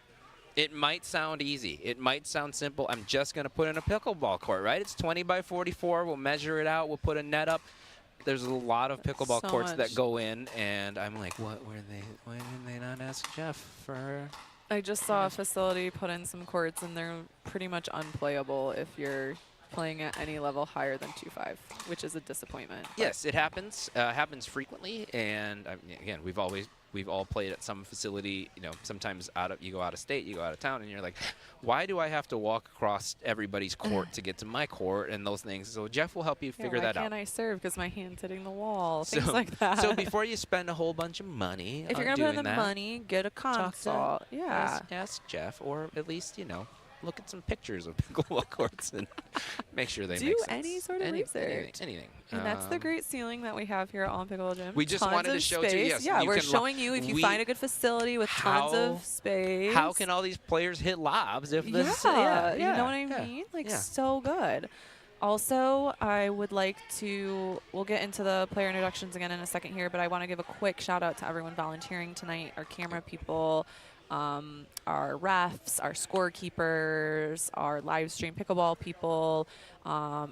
it might sound easy. It might sound simple. I'm just going to put in a pickleball court, right? It's 20 by 44. We'll measure it out. We'll put a net up. There's a lot of pickleball courts that go in, and I'm like, why didn't they not ask Jeff for...
I just saw a facility put in some courts, and they're pretty much unplayable if you're playing at any level higher than 2.5, which is a disappointment.
Yes, it happens. Happens frequently, and again, we've all played at some facility. You know, sometimes you go out of state, you go out of town, and you're like, why do I have to walk across everybody's court to get to my court and those things? So Jeff will help you figure that out.
Why can't I serve because my hand's hitting the wall? Things like that.
So before you spend a whole bunch of money,
if you're gonna put in the money, get a console. Yeah.
Ask Jeff, or at least look at some pictures of pickleball courts and make sure they
do any sort of research.
Anything.
And that's the great ceiling that we have here at All In Pickleball Gym.
We just wanted to show you. Yes,
yeah, we're showing you if you find a good facility with tons of space.
How can all these players hit lobs if this?
You know what I mean? So good. Also, I would like to, we'll get into the player introductions again in a second here, but I want to give a quick shout out to everyone volunteering tonight, our camera people, our refs, our scorekeepers, our live stream pickleball people.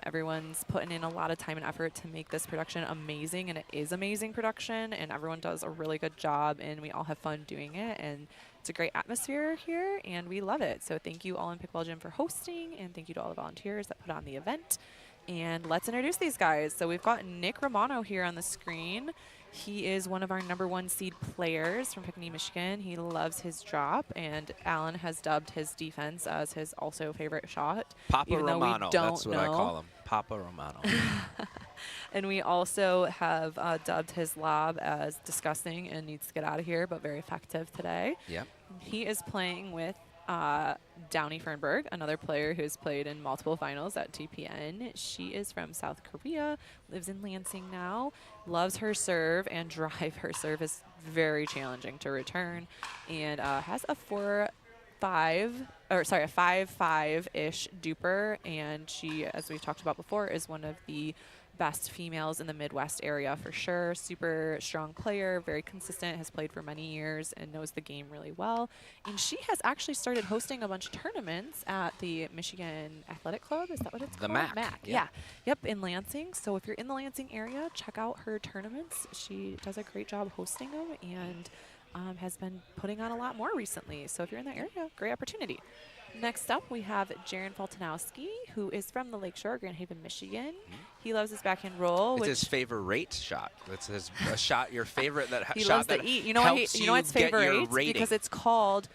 Everyone's putting in a lot of time and effort to make this production amazing, and it is amazing production, and everyone does a really good job, and we all have fun doing it, and it's a great atmosphere here, and we love it. So thank you All In Pickleball Gym for hosting, and thank you to all the volunteers that put on the event. And let's introduce these guys. So we've got Nick Romano here on the screen. He is one of our #1 seed players from Pickaninny, Michigan. He loves his drop, and Alan has dubbed his defense as his also favorite shot.
Papa Romano, that's what I call him. Papa Romano.
And we also have dubbed his lob as disgusting and needs to get out of here, but very effective today.
Yep.
He is playing with Downey Fernberg, another player who's played in multiple finals at TPN. She is from South Korea, lives in Lansing now, loves her serve and drive. Her serve is very challenging to return, and has a 5.5-ish duper, and she, as we've talked about before, is one of the best females in the Midwest area for sure. Super strong player, very consistent, has played for many years and knows the game really well. And she has actually started hosting a bunch of tournaments at the Michigan Athletic Club. Is that what it's called?
The MAC.
Yeah. Yep, in Lansing. So if you're in the Lansing area, check out her tournaments. She does a great job hosting them and has been putting on a lot more recently. So if you're in that area, great opportunity. Next up, we have Jaron Faltanowski, who is from the Lakeshore, Grand Haven, Michigan. He loves his backhand roll.
It's his favorite shot. It's a shot, your favorite
he
shot
loves
that
to eat. You know why it's favorite? Because it's called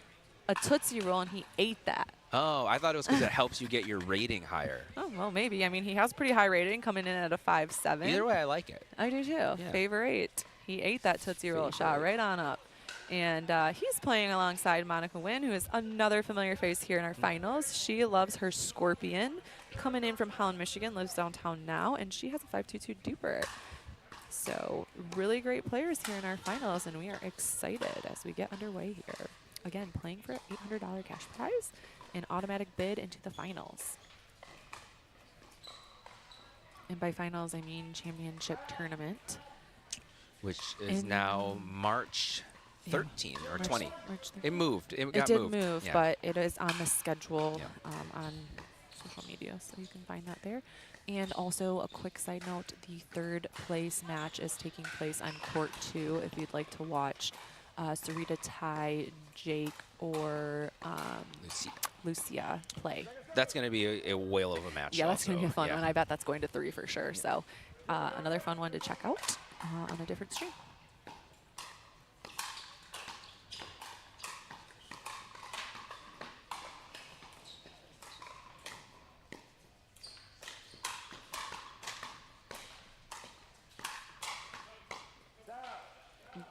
a Tootsie Roll, and he ate that.
Oh, I thought it was because it helps you get your rating higher.
Oh, well, maybe. I mean, he has pretty high rating, coming in at a 5.7.
Either way, I like it.
I do, too. Yeah. Favorite. He ate that Tootsie Roll shot right on up. And he's playing alongside Monica Wynn, who is another familiar face here in our finals. She loves her Scorpion. Coming in from Holland, Michigan, lives downtown now, and she has a 5.22 duper. So really great players here in our finals, and we are excited as we get underway here. Again, playing for an $800 cash prize and automatic bid into the finals. And by finals, I mean championship tournament.
Which is now March 13 or
March
20.
March
It moved. It
It
got
did
moved.
move,
Yeah.
but it is on the schedule on social media, so you can find that there. And also a quick side note, the third place match is taking place on court 2 if you'd like to watch Sarita, Ty, Jake, or Lucia play.
That's going to be a whale of a match.
Yeah, that's going to be a fun
yeah.
one. I bet that's going to 3 for sure. So another fun one to check out on a different stream.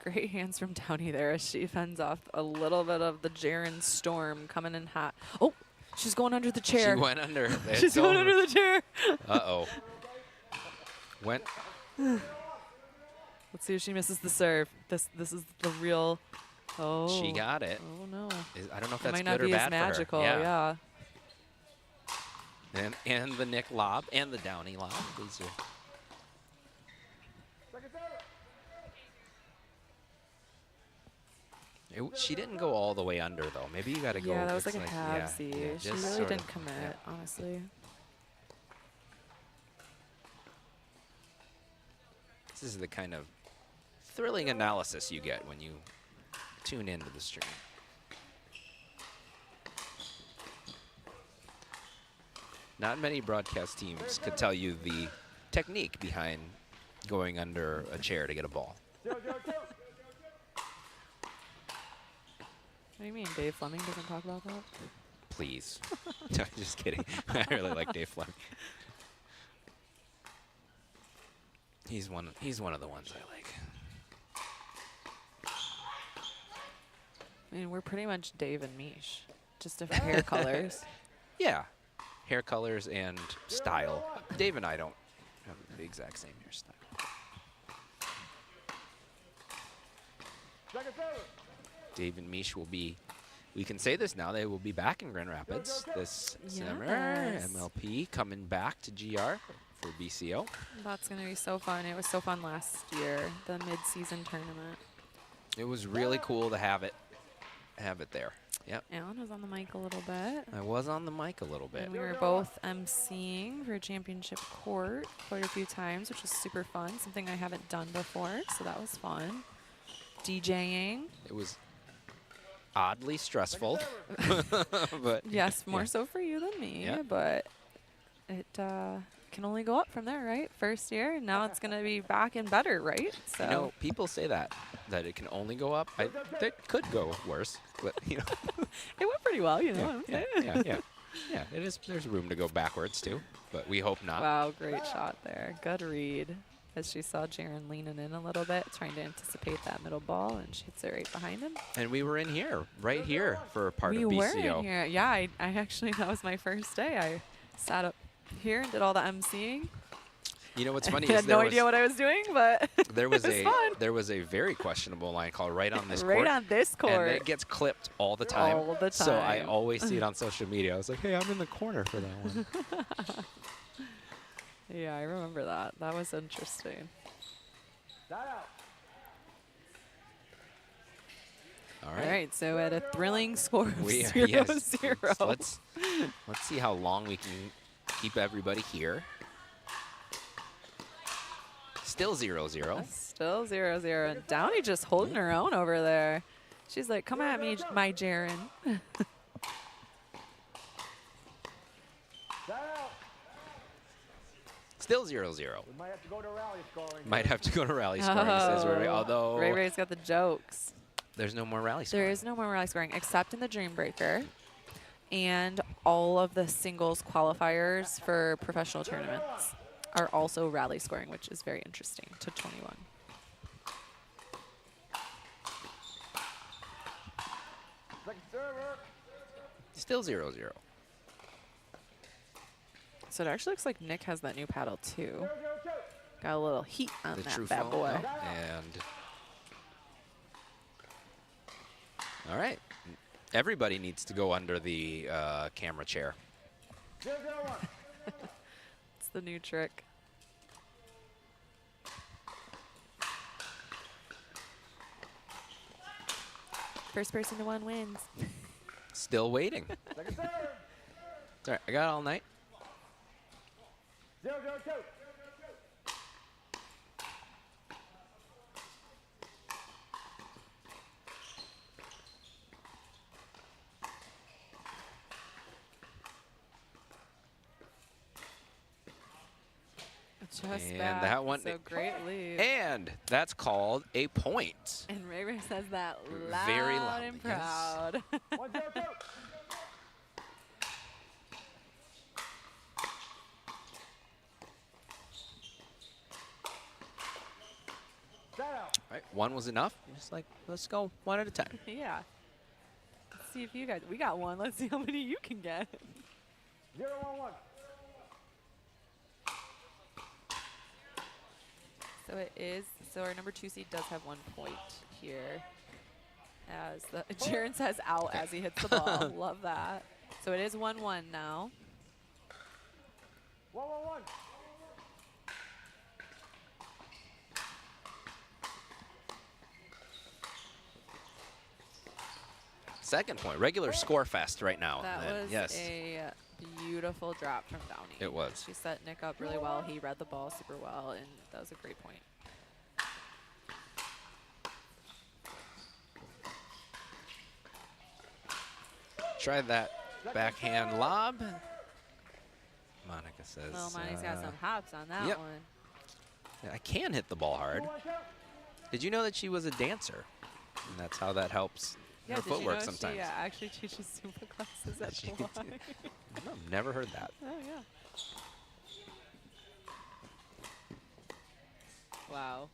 Great hands from Downey there as she fends off a little bit of the Jaren Storm coming in hot. Oh, she's going under the chair.
She went under.
She's going under the chair.
Uh-oh. Went.
Let's see if she misses the serve. This is the real. Oh.
She got it.
Oh, no.
I don't know if
It
that's
might not
good or
be
bad
as magical,
for her.
yeah.
And the Nick lob and the Downey lob. These are. She didn't go all the way under, though. Maybe you got to go.
Yeah, that was like a
yeah,
halvesy.
yeah,
She
just
really
sort
didn't
of,
commit,
yeah.
honestly.
This is the kind of thrilling analysis you get when you tune into the stream. Not many broadcast teams could tell you the technique behind going under a chair to get a ball.
What do you mean, Dave Fleming doesn't talk about that?
Please. No, just kidding. I really like Dave Fleming. He's one of the ones I like.
I mean, we're pretty much Dave and Mish, just different hair colors.
Yeah. Hair colors and style. Dave and I don't have the exact same hairstyle. Dave and Mish will be, we can say this now, they will be back in Grand Rapids this summer.
Yes.
MLP coming back to GR for BCO.
That's going to be so fun. It was so fun last year, the mid-season tournament.
It was really cool to have it there. Yep.
Alan was on the mic a little bit.
I was on the mic a little bit.
And we were both emceeing for Championship Court quite a few times, which was super fun, something I haven't done before, so that was fun. DJing.
It was oddly stressful. But
yes, more
yeah.
so for you than me,
Yeah.
but it can only go up from there, right? First year, and now it's going to be back and better, right? So
You know, people say that it can only go up. That could go worse, but you know.
It went pretty well, you know
Yeah,
what I'm
yeah,
saying?
yeah. Yeah, it is. There's room to go backwards too, but we hope not.
Wow, great shot there. Good read. As she saw Jaren leaning in a little bit, trying to anticipate that middle ball, and she hits it right behind him.
And we were in here, right here, for a part
We
of BCO.
were in here. Yeah, I actually, that was my first day. I sat up here and did all the emceeing.
You know what's funny
I
is
had no idea what I was doing, but
there was
it was fun.
there was a very questionable line call right on this
Right
court.
on this court.
And it gets clipped all the time.
All the
So I
time.
always see it on social media. I was like, hey, I'm in the corner for that one.
Yeah, I remember that. That was interesting.
All
All right, so at a thrilling score of
We are,
0-0.
yes. Let's see how long we can keep everybody here. Still 0-0.
Still 0-0. And Downey just holding her own over there. She's like, come at me, my Jaren.
Still 0-0.
Might have to go to rally scoring.
Might have to go to rally scoring, says Ray. Although
Ray Ray's got the jokes.
there's no more rally scoring.
There is no more rally scoring except in the Dream Breaker and all of the singles qualifiers for professional tournaments are also rally scoring, which is very interesting to 21.
Still 0-0.
So it actually looks like Nick has that new paddle too. Got a little heat on
The
that
true
bad
foam,
boy.
And all right. Everybody needs to go under the camera chair.
It's the new trick. First person to 1 wins.
Still waiting.
Second serve.
It's all right. I got all night.
0-0-2.
Just
And
back.
that one.
So great lead.
And that's called a point.
And Ray Ray says that loud
Very loudly,
and proud.
1-0-2. Set out.
Right, 1 was enough. Just like, let's go 1 at a time.
Yeah. Let's see if you guys. We got 1. Let's see how many you can get.
0-1-1.
So it is. So our number 2 seed does have 1 point here. As the Jaron says out as he hits the ball. Love that. So it is 1-1 now.
1-1-1.
Second point. Regular score fest right now.
That
And
was
yes.
a beautiful drop from Downey.
It was.
She set Nick up really well. He read the ball super well, and that was a great point.
Try that backhand lob. Monica says.
Well, Monty's got some hops on that
yep.
one.
Yeah, I can hit the ball hard. Did you know that she was a dancer? And that's how that helps
Yeah,
her
did you
footwork
know
sometimes.
she actually teaches Zumba classes at
She
July?
did. I've never heard that.
Oh, yeah. Wow.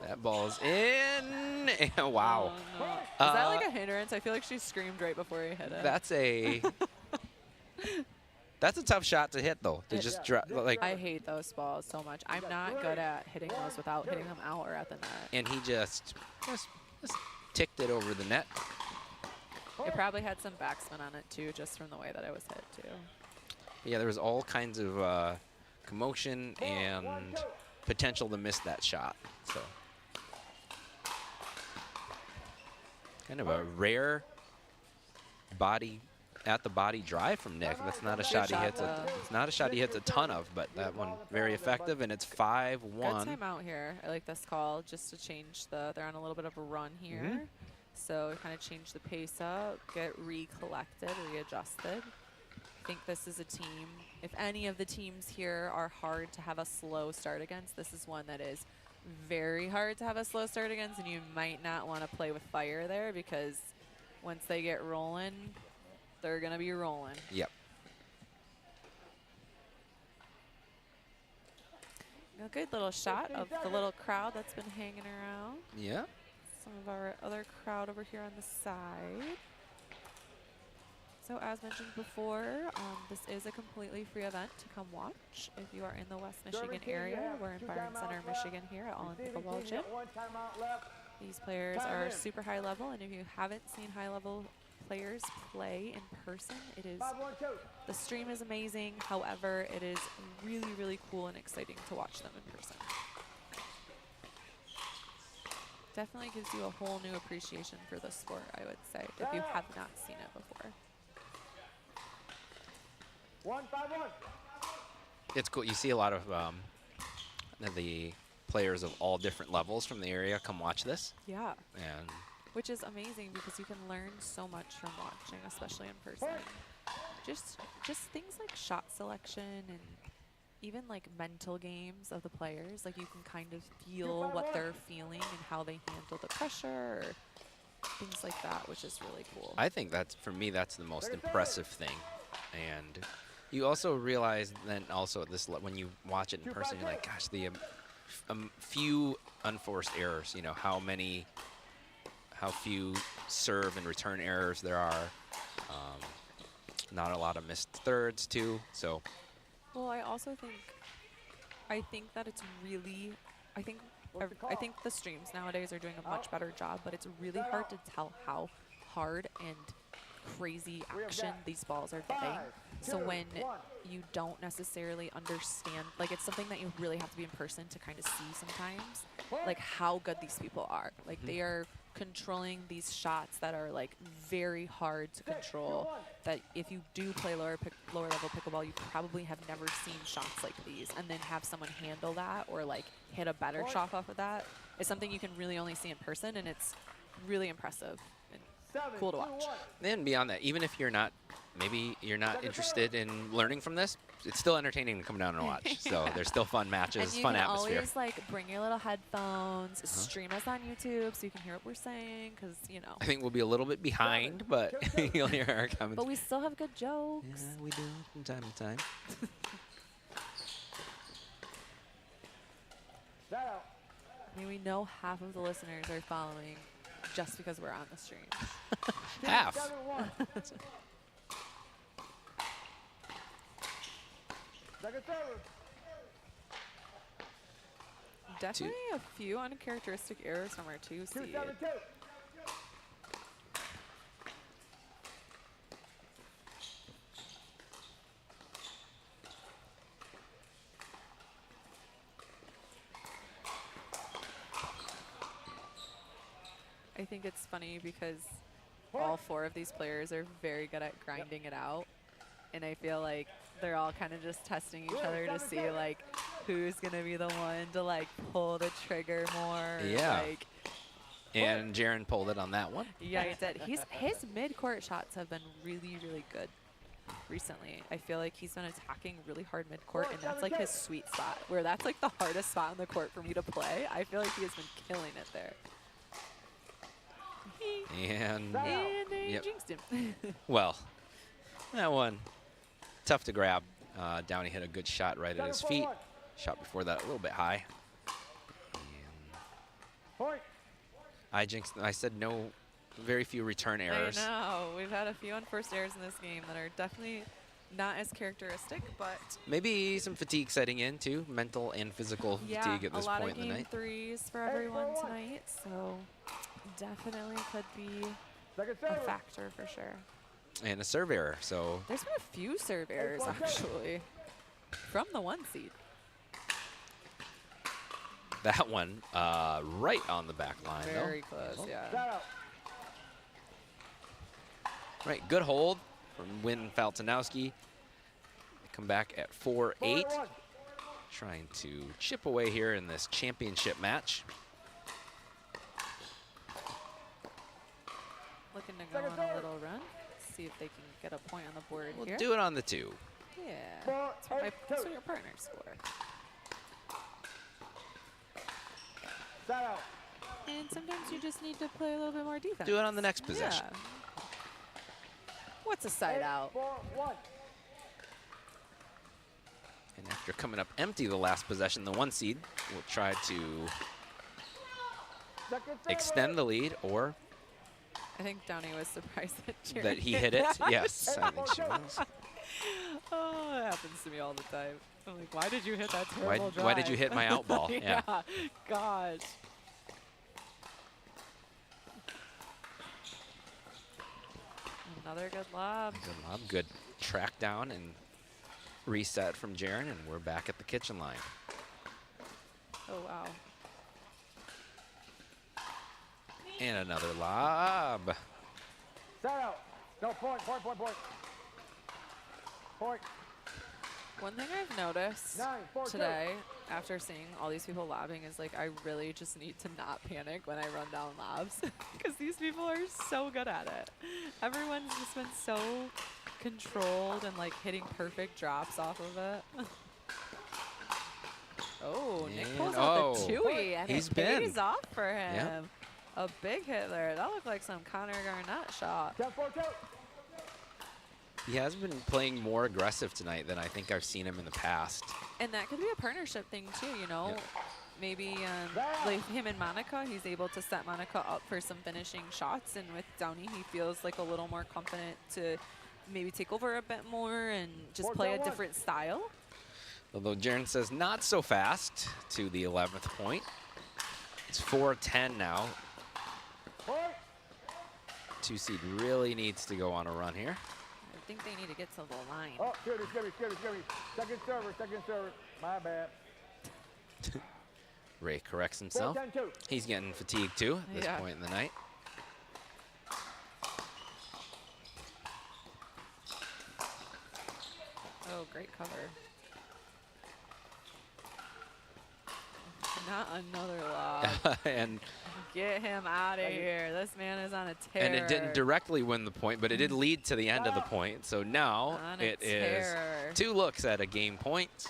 That ball's in. Wow.
Oh, no. Is that like a hindrance? I feel like she screamed right before he hit it.
That's a. That's a tough shot to hit, though. To just drop, like.
I hate those balls so much. I'm not good at hitting those without hitting them out or at the net.
And he just ticked it over the net.
It probably had some backspin on it too, just from the way that it was hit too.
Yeah, there was all kinds of commotion and potential to miss that shot. So, kind of a rare body at the body drive from Nick. That's not a shot he hits. It's not a shot he hits a ton of, but that one very effective, and it's 5-1.
Good timeout here. I like this call just to change the. They're on a little bit of a run here, so kind of change the pace up, get recollected, readjusted. I think this is a team. If any of the teams here are hard to have a slow start against, this is one that is very hard to have a slow start against, and you might not want to play with fire there because once they get rolling, they're going to be rolling.
Yep.
A good little shot of the little crowd that's been hanging around.
Yeah.
Some of our other crowd over here on the side. So as mentioned before, this is a completely free event to come watch. If you are in the West Michigan area, we're in Byron Center, Michigan here at All In Pickleball Gym. These players are super high level, and if you haven't seen high level players play in person, it is, the stream is amazing. However, it is really, really cool and exciting to watch them in person. Definitely gives you a whole new appreciation for the sport, I would say, if you have not seen it before.
1-5-1.
It's cool. You see a lot of the players of all different levels from the area come watch this.
Yeah.
And
which is amazing because you can learn so much from watching, especially in person. Just things like shot selection and even like mental games of the players. Like you can kind of feel what they're feeling and how they handle the pressure, or things like that, which is really cool.
I think that's, for me, that's the most impressive thing. And you also realize then also this, when you watch it in person, you're like, gosh, the few unforced errors, you know, how few serve and return errors there are. Not a lot of missed thirds too. So.
Well, I also think that it's really, I think the streams nowadays are doing a much better job, but it's really hard to tell how hard and crazy action these balls are getting. So when you don't necessarily understand, like it's something that you really have to be in person to kind of see sometimes. like how good these people are. Like they are controlling these shots that are like very hard to control, that if you do play lower level pickleball, you probably have never seen shots like these, and then have someone handle that or like hit a better shot off of that is something you can really only see in person, and it's really impressive and cool to watch.
And beyond that, even if you're not, maybe you're not interested in learning from this, it's still entertaining to come down and watch. So there's still fun matches, fun atmosphere.
And you can always like bring your little headphones, stream us on YouTube so you can hear what we're saying, because you know.
I think we'll be a little bit behind, but you'll hear our comments.
But we still have good jokes.
Yeah, we do from time to time.
I mean, we know half of the listeners are following just because we're on the stream.
Half.
Definitely a few uncharacteristic errors from our 2 seed. I think it's funny because all 4 of these players are very good at grinding it out, and I feel like they're all kind of just testing each other to see like who's gonna be the one to like pull the trigger more.
Yeah.
Like,
and Jaron pulled it on that one.
yeah, he did. His mid-court shots have been really, really good recently. I feel like he's been attacking really hard mid-court, and that's like his sweet spot, where that's like the hardest spot on the court for me to play. I feel like he has been killing it there.
And
they jinxed him.
Well, that one, tough to grab. Downey hit a good shot right at his feet. Shot before that a little bit high. And I jinxed. I said no, very few return errors.
I know. We've had a few unforced errors in this game that are definitely not as characteristic, but
maybe some fatigue setting in too, mental and physical fatigue at this point in the night.
A lot of game 3s for everyone tonight, so definitely could be a factor for sure.
And a serve error, so.
There's been a few serve errors actually from the 1 seed.
That one right on the back line, though.
Very close, yeah.
Right, good hold from Wynn Faltinowski. Come back at 4-8. Trying to chip away here in this championship match.
Looking to go on a little run. See if they can get a point on the board
We'll
here.
do it on the 2.
Yeah, that's what your partners score. And sometimes you just need to play a little bit more defense.
Do it on the next possession.
Yeah. What's a side out?
And after coming up empty the last possession, the 1 seed will try to extend the lead, or
I think Downey was surprised
that he hit it. Yes, I think she was.
Oh, that happens to me all the time. I'm like, why did you hit that terrible drive?
Why did you hit my out ball?
Yeah, gosh. Another good lob.
Good lob. Good track down and reset from Jaron, and we're back at the kitchen line.
Oh, wow.
And another lob.
Set out. No, point. Point.
One thing I've noticed today, after seeing all these people lobbing, is like I really just need to not panic when I run down lobs, because these people are so good at it. Everyone's just been so controlled and like hitting perfect drops off of it. Oh, Nick pulls out the 2-y, and it pays off for him.
Yep.
A big hit there. That looked like some Connor Garnett shot.
He has been playing more aggressive tonight than I think I've seen him in the past.
And that could be a partnership thing too, you know.
Yep.
Maybe like him and Monica, he's able to set Monica up for some finishing shots, and with Downey, he feels like a little more confident to maybe take over a bit more and just play a different style.
Although Jaron says not so fast to the 11th point. It's 4-10 now. 2 seed really needs to go on a run here.
I think they need to get to the line.
Oh, give me. Second server. My bad.
Ray corrects himself.
4-10-2.
He's getting fatigued too at this point in the night.
Oh, great cover. Not another lob.
And
get him out of here. This man is on a tear.
And it didn't directly win the point, but it did lead to the end of the point. So now it is 2 looks at a game point.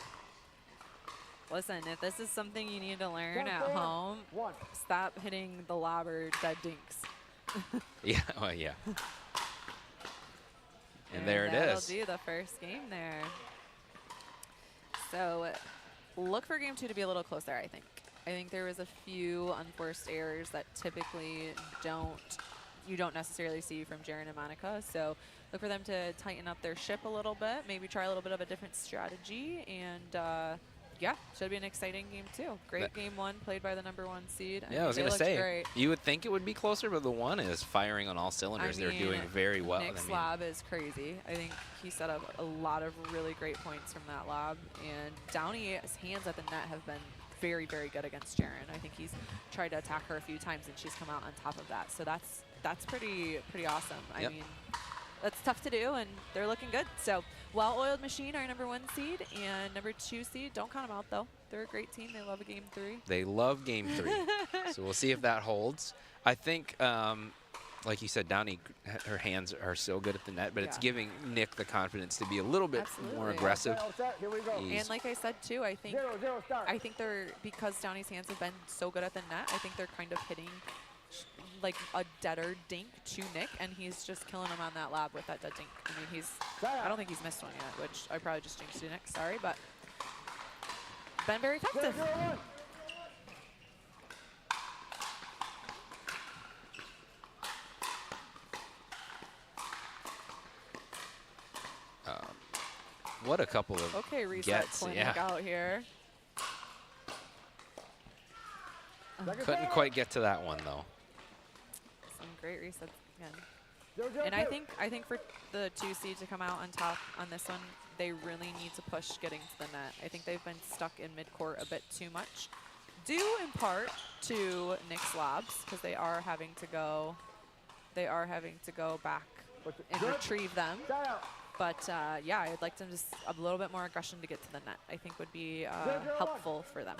Listen, if this is something you need to learn at home, stop hitting the lobber dead dinks.
Yeah, well, yeah. And there it
that'll
is.
do the first game there. So look for game 2 to be a little closer, I think. I think there was a few unforced errors that typically you don't necessarily see from Jaren and Monica. So look for them to tighten up their ship a little bit, maybe try a little bit of a different strategy, and yeah, should be an exciting game too. Great game 1 played by the #1 seed.
Yeah, I was going to say, you would think it would be closer, but the 1 is firing on all cylinders.
I mean,
they're doing very well.
Nick's lob is crazy. I think he set up a lot of really great points from that lob. And Downey's hands at the net have been very, very good against Jaren. I think he's tried to attack her a few times, and she's come out on top of that. So that's pretty awesome. I mean, that's tough to do, and they're looking good. So Well-Oiled Machine, our #1 seed, and #2 seed. Don't count them out, though. They're a great team. They love a game 3.
They love game 3. So we'll see if that holds. I think, like you said, Downey, her hands are so good at the net, but it's giving Nick the confidence to be a little bit more aggressive.
Here we go.
And like I said, too, I think they're, because Downey's hands have been so good at the net, I think they're kind of hitting like a deader dink to Nick, and he's just killing him on that lob with that dead dink. I mean, I don't think he's missed one yet, which I probably just jinxed Nick, sorry, but been very effective.
What a couple of
reset
gets.
clinic out here.
Couldn't quite get to that one, though.
Some great resets again. And I think for the 2 seed to come out on top on this one, they really need to push getting to the net. I think they've been stuck in midcourt a bit too much, due in part to Nick's lobs, because they are having to go back and retrieve them. But yeah, I'd like to just a little bit more aggression to get to the net. I think would be helpful for them.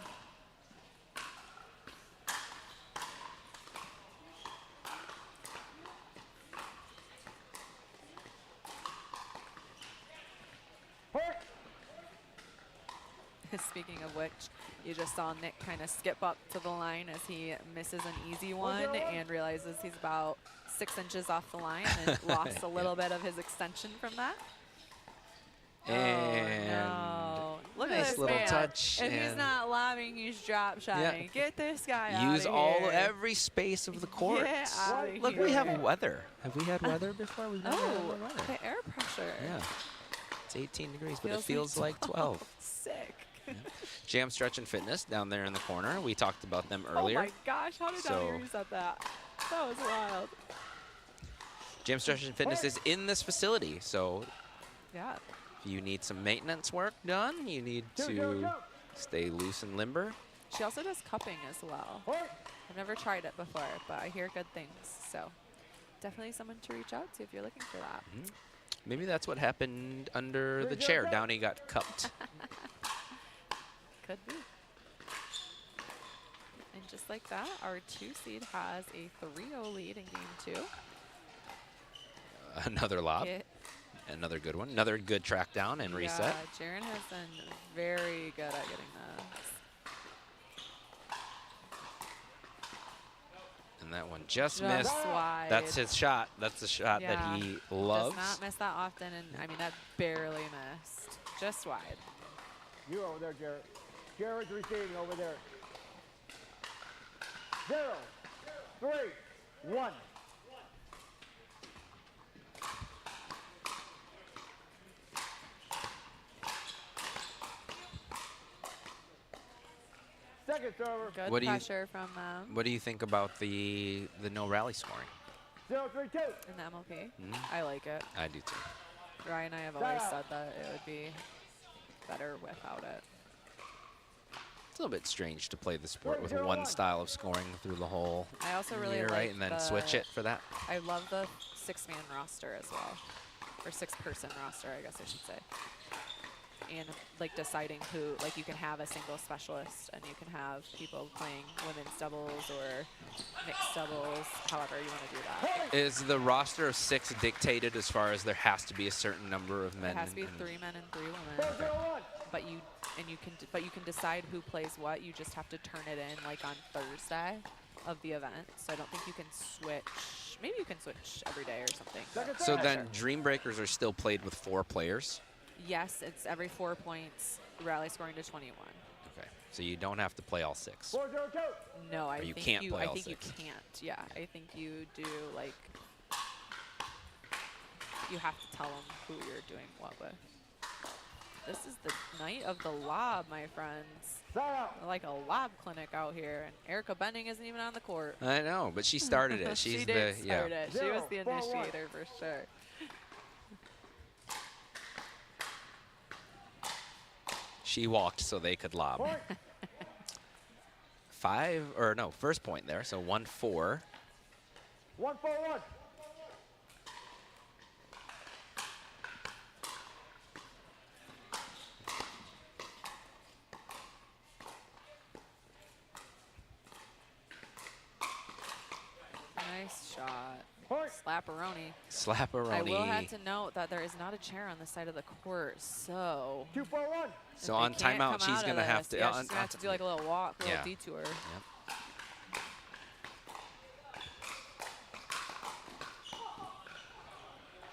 Speaking of which, you just saw Nick kind of skip up to the line as he misses an easy one and realizes he's about 6 inches off the line and lost a little bit of his extension from that.
And
no. Look
nice
at this
little
man.
touch.
If he's not lobbing, he's drop shotting. Get this guy out
Use
of
all
here.
every space of the court.
Get out of
Look,
here.
we have weather. Have we had weather before? We've never had weather.
The air pressure.
Yeah. It's 18 degrees, but it
Feels
feels like 12.
Sick.
Yeah. Jam Stretch and Fitness down there in the corner. We talked about them earlier.
Oh my gosh, how did Downey reset that? That was wild.
Jam Stretch and Fitness is in this facility, so
yeah.
if you need some maintenance work done, you need to stay loose and limber.
She also does cupping as well. I've never tried it before, but I hear good things. So definitely someone to reach out to if you're looking for that.
Maybe that's what happened under the chair. Downey got cupped.
Could be. And just like that, our 2 seed has a 3-0 lead in game 2.
Another lob. Another good one. Another good track down and reset.
Yeah, Jaren has been very good at getting this.
And that one just missed.
Wide.
That's his shot. That's the shot that he loves.
Does not miss that often, and I mean, that barely missed. Just wide.
You over there, Jared. Jared's receiving over there. 0, 3, 1. Second server.
Good pressure from them.
What do you think about the no rally scoring?
0, 3, 2.
In the MLP? I like it.
I do too.
Ryan and I have always said that it would be better without it.
a little bit strange to play the sport with one style of scoring through the whole
I also really
year,
like
right? And then switch it for that.
I love the 6-man roster as well, or 6-person roster, I guess I should say. And like deciding who, like you can have a single specialist and you can have people playing women's doubles or mixed doubles, however you want to do that.
Is the roster of 6 dictated as far as there has to be a certain number of men?
It has to be 3 men and 3 women. But you can decide who plays what. You just have to turn it in like on Thursday of the event. So I don't think you can switch. Maybe you can switch every day or something.
So then Dream Breakers are still played with 4 players?
Yes, it's every 4 points, rally scoring to 21.
Okay, so you don't have to play all 6.
No, I
you
think
can't
you.
play
I
all
think
6.
you can't. Yeah, I think you do. Like, you have to tell them who you're doing what with. This is the night of the lob, my friends. Like a lob clinic out here, and Erica Benning isn't even on the court.
I know, but she started it. She's
she did
the
start it. She was the initiator for sure.
She walked so they could lob. 1 point there, so 1-4.
1-4-1.
Nice shot. Slapperoni.
Slapperoni.
I will have to note that there is not a chair on the side of the court, so.
2-4-1.
So on timeout, she's going to have to.
Yeah, she's going to have to do like a little walk, a little detour.
Yep.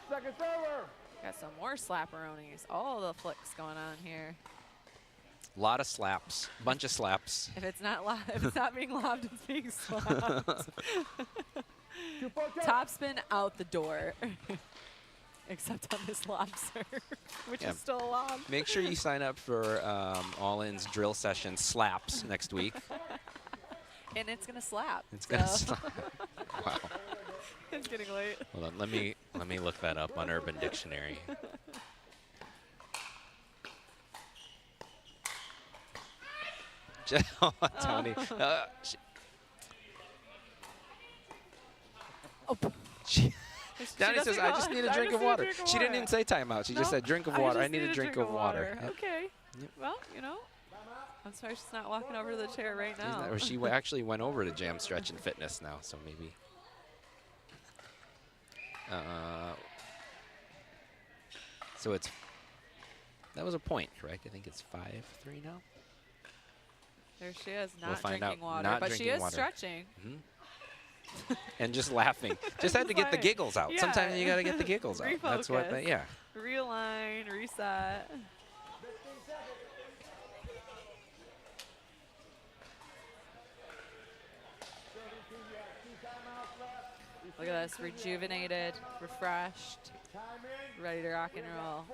Second server.
Got some more slapperonis. All the flicks going on here.
A lot of slaps. Bunch of slaps.
If it's not being lobbed, it's being slapped. Topspin out the door. Except on this lob serve, which is still a lob.
Make sure you sign up for All In's drill session slaps next week.
And it's gonna slap.
It's gonna slap. Wow.
It's getting late.
Hold on, let me look that up on Urban Dictionary. Tony. Donnie says, I just need a drink of water. She didn't even say timeout. She just said drink of water. I need a drink of water. Yep.
Okay. Yep. Well, you know, I'm sorry she's not walking over to the chair right now.
Or she actually went over to Jam Stretch and Fitness now, so maybe. So that was a point, correct? I think it's 5-3 now.
There she is, not
We'll find
drinking
out.
water,
Not
but she
drinking
is
water.
stretching.
Mm-hmm. And just laughing. Just had to get the giggles out.
Yeah.
Sometimes you got to get the giggles out. That's what.
Refocus.
Yeah.
Realign, reset. Look at this, rejuvenated, refreshed, ready to rock and roll.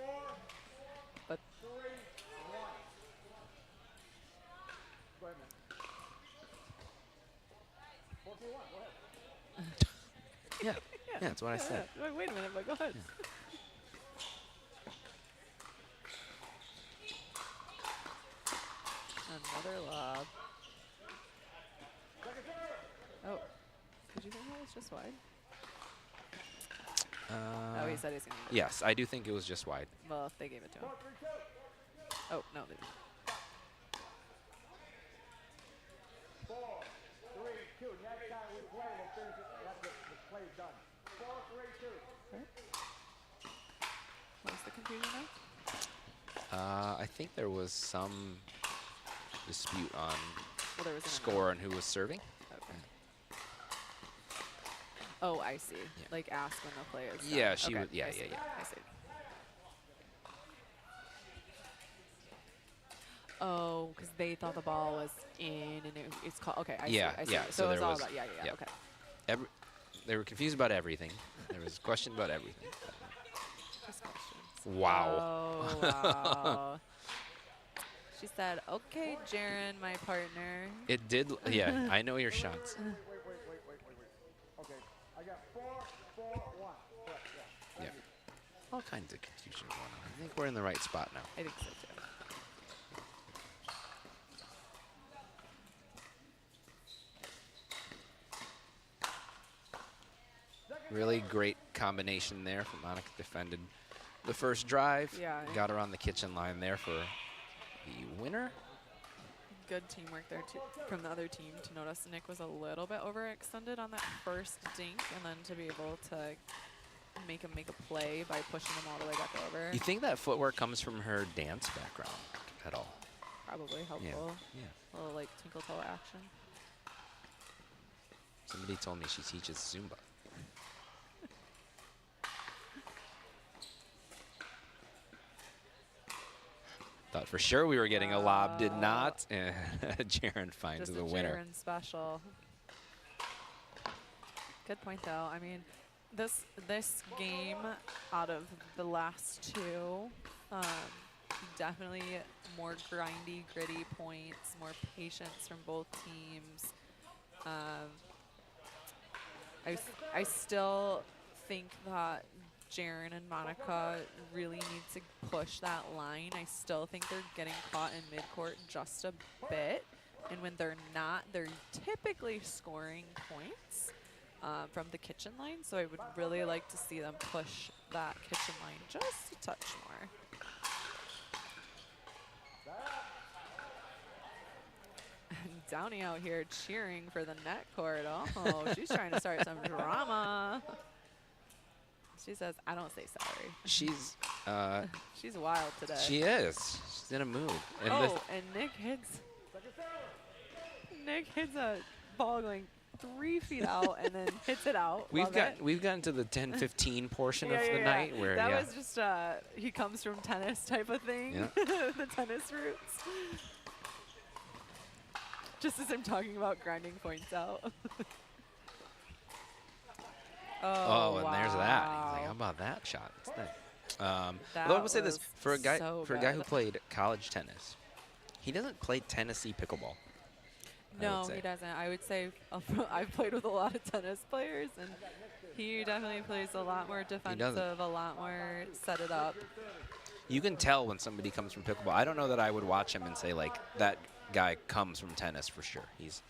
But
yeah, that's what I said.
Wait a minute, but go ahead. Another lob. Oh, did you think that was just wide? Oh, he said he's going to give it.
Yes, I do think it was just wide.
Well, if they gave it to him. Oh, no, they didn't.
4, 3, 2. Next time we play, we'll finish it after the play's done. 4, 3, 2.
What was the confusion now?
I think there was some dispute on
Well, there was
score and who was serving.
Okay. Oh, I see. Yeah. Like ask when the play is done.
Yeah, she
okay.
would. Yeah,
I see.
yeah.
I see. Oh, because they thought the ball was in, and it's called. Okay, I see. I see.
Yeah.
So it was
there
all
was,
about. Yeah. Okay.
They were confused about everything. There was a question about everything.
Just questions.
Wow.
Oh, wow. She said, "Okay, Jaren, my partner."
It did. Yeah, I know your shots.
Wait. Okay, I got 4, 4, 1.
Yeah. All kinds of confusion going on. I think we're in the right spot now.
I think so too.
Really great combination there from Monica. Defended the first drive.
Yeah.
Got her on the kitchen line there for the winner.
Good teamwork there from the other team to notice Nick was a little bit overextended on that first dink, and then to be able to make him make a play by pushing him all the way back over.
You think that footwork comes from her dance background at all?
Probably helpful.
Yeah.
A little like tinkle toe action.
Somebody told me she teaches Zumba. Thought for sure we were getting a lob, did not. And Jaren finds
Just
the
a
winner.
Jaren special. Good point, though. I mean, this game, out of the last two, definitely more grindy, gritty points, more patience from both teams. I still think that Jaren and Monica really need to push that line. I still think they're getting caught in midcourt just a bit. And when they're not, they're typically scoring points from the kitchen line. So I would really like to see them push that kitchen line just a touch more. And Downey out here cheering for the net court. Oh, she's trying to start some drama. She says, I don't say sorry.
She's
she's wild today.
She is. She's in a mood. And
and Nick hits a ball going 3 feet out and then hits it out.
we've gotten to the 10-15 portion of the night where
that was just he comes from tennis type of thing.
Yeah.
The tennis roots. Just as I'm talking about grinding points out.
Oh, and there's that. He's like, how about that shot? It's nice. Although I will say this for a guy who played college tennis, he doesn't play Tennessee pickleball.
No, he doesn't. I would say I've played with a lot of tennis players, and he definitely plays a lot more defensive, a lot more set it up.
You can tell when somebody comes from pickleball. I don't know that I would watch him and say, like, that guy comes from tennis for sure. He's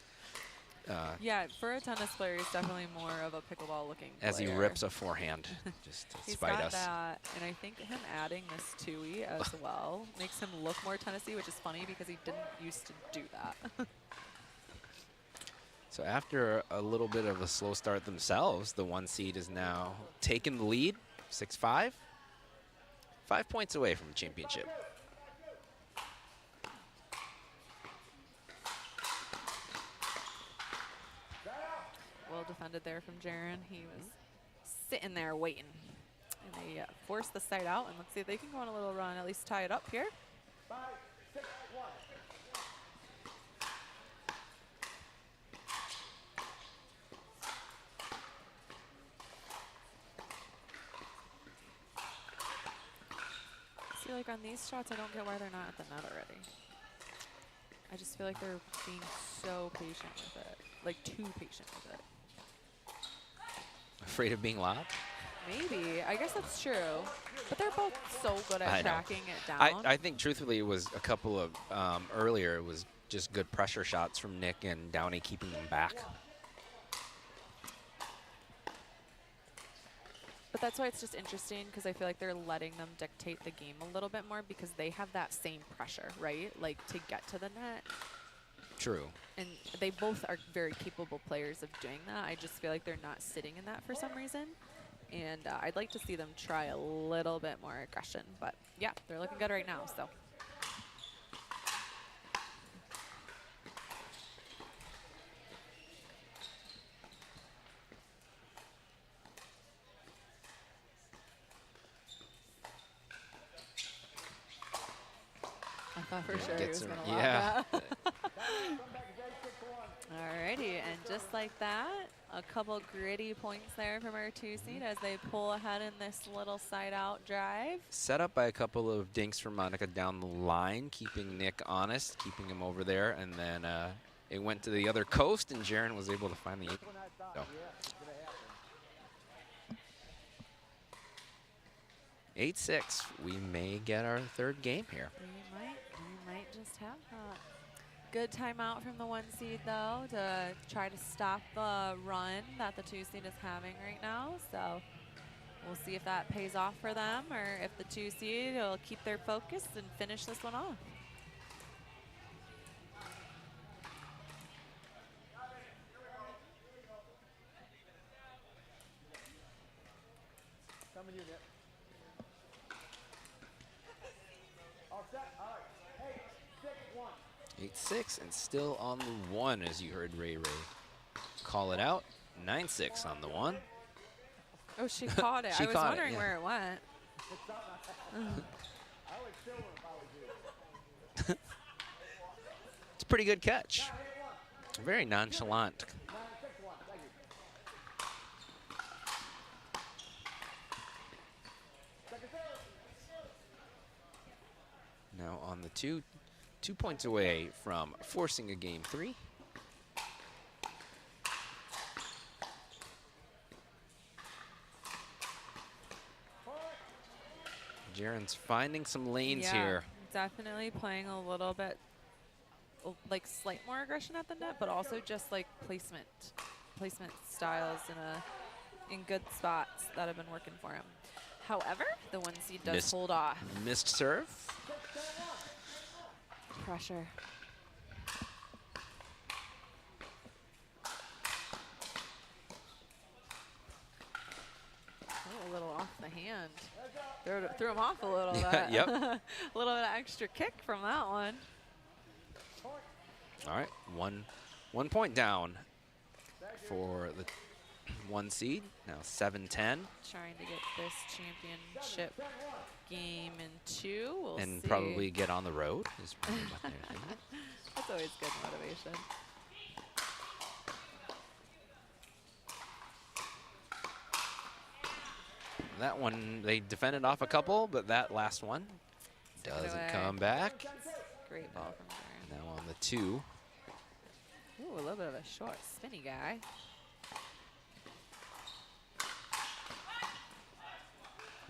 yeah, for a tennis player, he's definitely more of a pickleball-looking player.
As he rips a forehand, just to spite us.
He's got that, and I think him adding this two-y as well makes him look more tennis-y, which is funny because he didn't used to do that.
So after a little bit of a slow start themselves, the 1 seed is now taking the lead, 6-5. 5 points away from the championship.
Well defended there from Jaren. He was sitting there waiting. And they forced the side out, and let's see if they can go on a little run, at least tie it up here.
5, 6, 1.
I feel like on these shots, I don't get why they're not at the net already. I just feel like they're being so patient with it, like too patient with it.
Afraid of being lobbed?
Maybe. I guess that's true. But they're both so good at tracking it down.
I think, truthfully, it was a couple of earlier, it was just good pressure shots from Nick and Downey keeping them back.
But that's why it's just interesting, because I feel like they're letting them dictate the game a little bit more because they have that same pressure, right? Like, to get to the net.
True.
And they both are very capable players of doing that. I just feel like they're not sitting in that for some reason. And I'd like to see them try a little bit more aggression. But, yeah, they're looking good right now, so. I thought for sure he was going to lob that. Alrighty, and just like that, a couple gritty points there from our 2 seed as they pull ahead in this little side-out drive.
Set up by a couple of dinks from Monica down the line, keeping Nick honest, keeping him over there, and then it went to the other coast, and Jaren was able to find the 8-6. We may get our third game here.
We might just have that. Good timeout from the 1 seed, though, to try to stop the run that the 2 seed is having right now. So we'll see if that pays off for them or if the 2 seed will keep their focus and finish this one off.
Coming unit. All set? All right. 8-6-1.
8-6 and still on the 1, as you heard Ray call it out. 9-6 on the 1.
Oh, she caught it.
She
I was
caught
wondering
yeah.
where it went.
I would still if I was you.
It's a pretty good catch. Very nonchalant.
9-6-1. Thank you. Second serve.
Now on the 2 points away from forcing a game 3. Jaren's finding some lanes here.
Definitely playing a little bit, like slight more aggression at the net, but also just like placement styles in good spots that have been working for him. However, the 1 seed does hold off.
Missed serve.
Pressure. Oh, a little off the hand. Threw him off a little bit.
Yep.
A little bit of extra kick from that one.
All right, 1 point down for the 1 seed. Now 7-10.
Trying to get this championship game in 2. We'll
And
see.
probably get on the road is probably what they're thinking.
That's always good motivation.
That one, they defended off a couple, but that last one doesn't come back.
Great ball from there.
Now on the 2.
Ooh, a little bit of a short, spinny guy.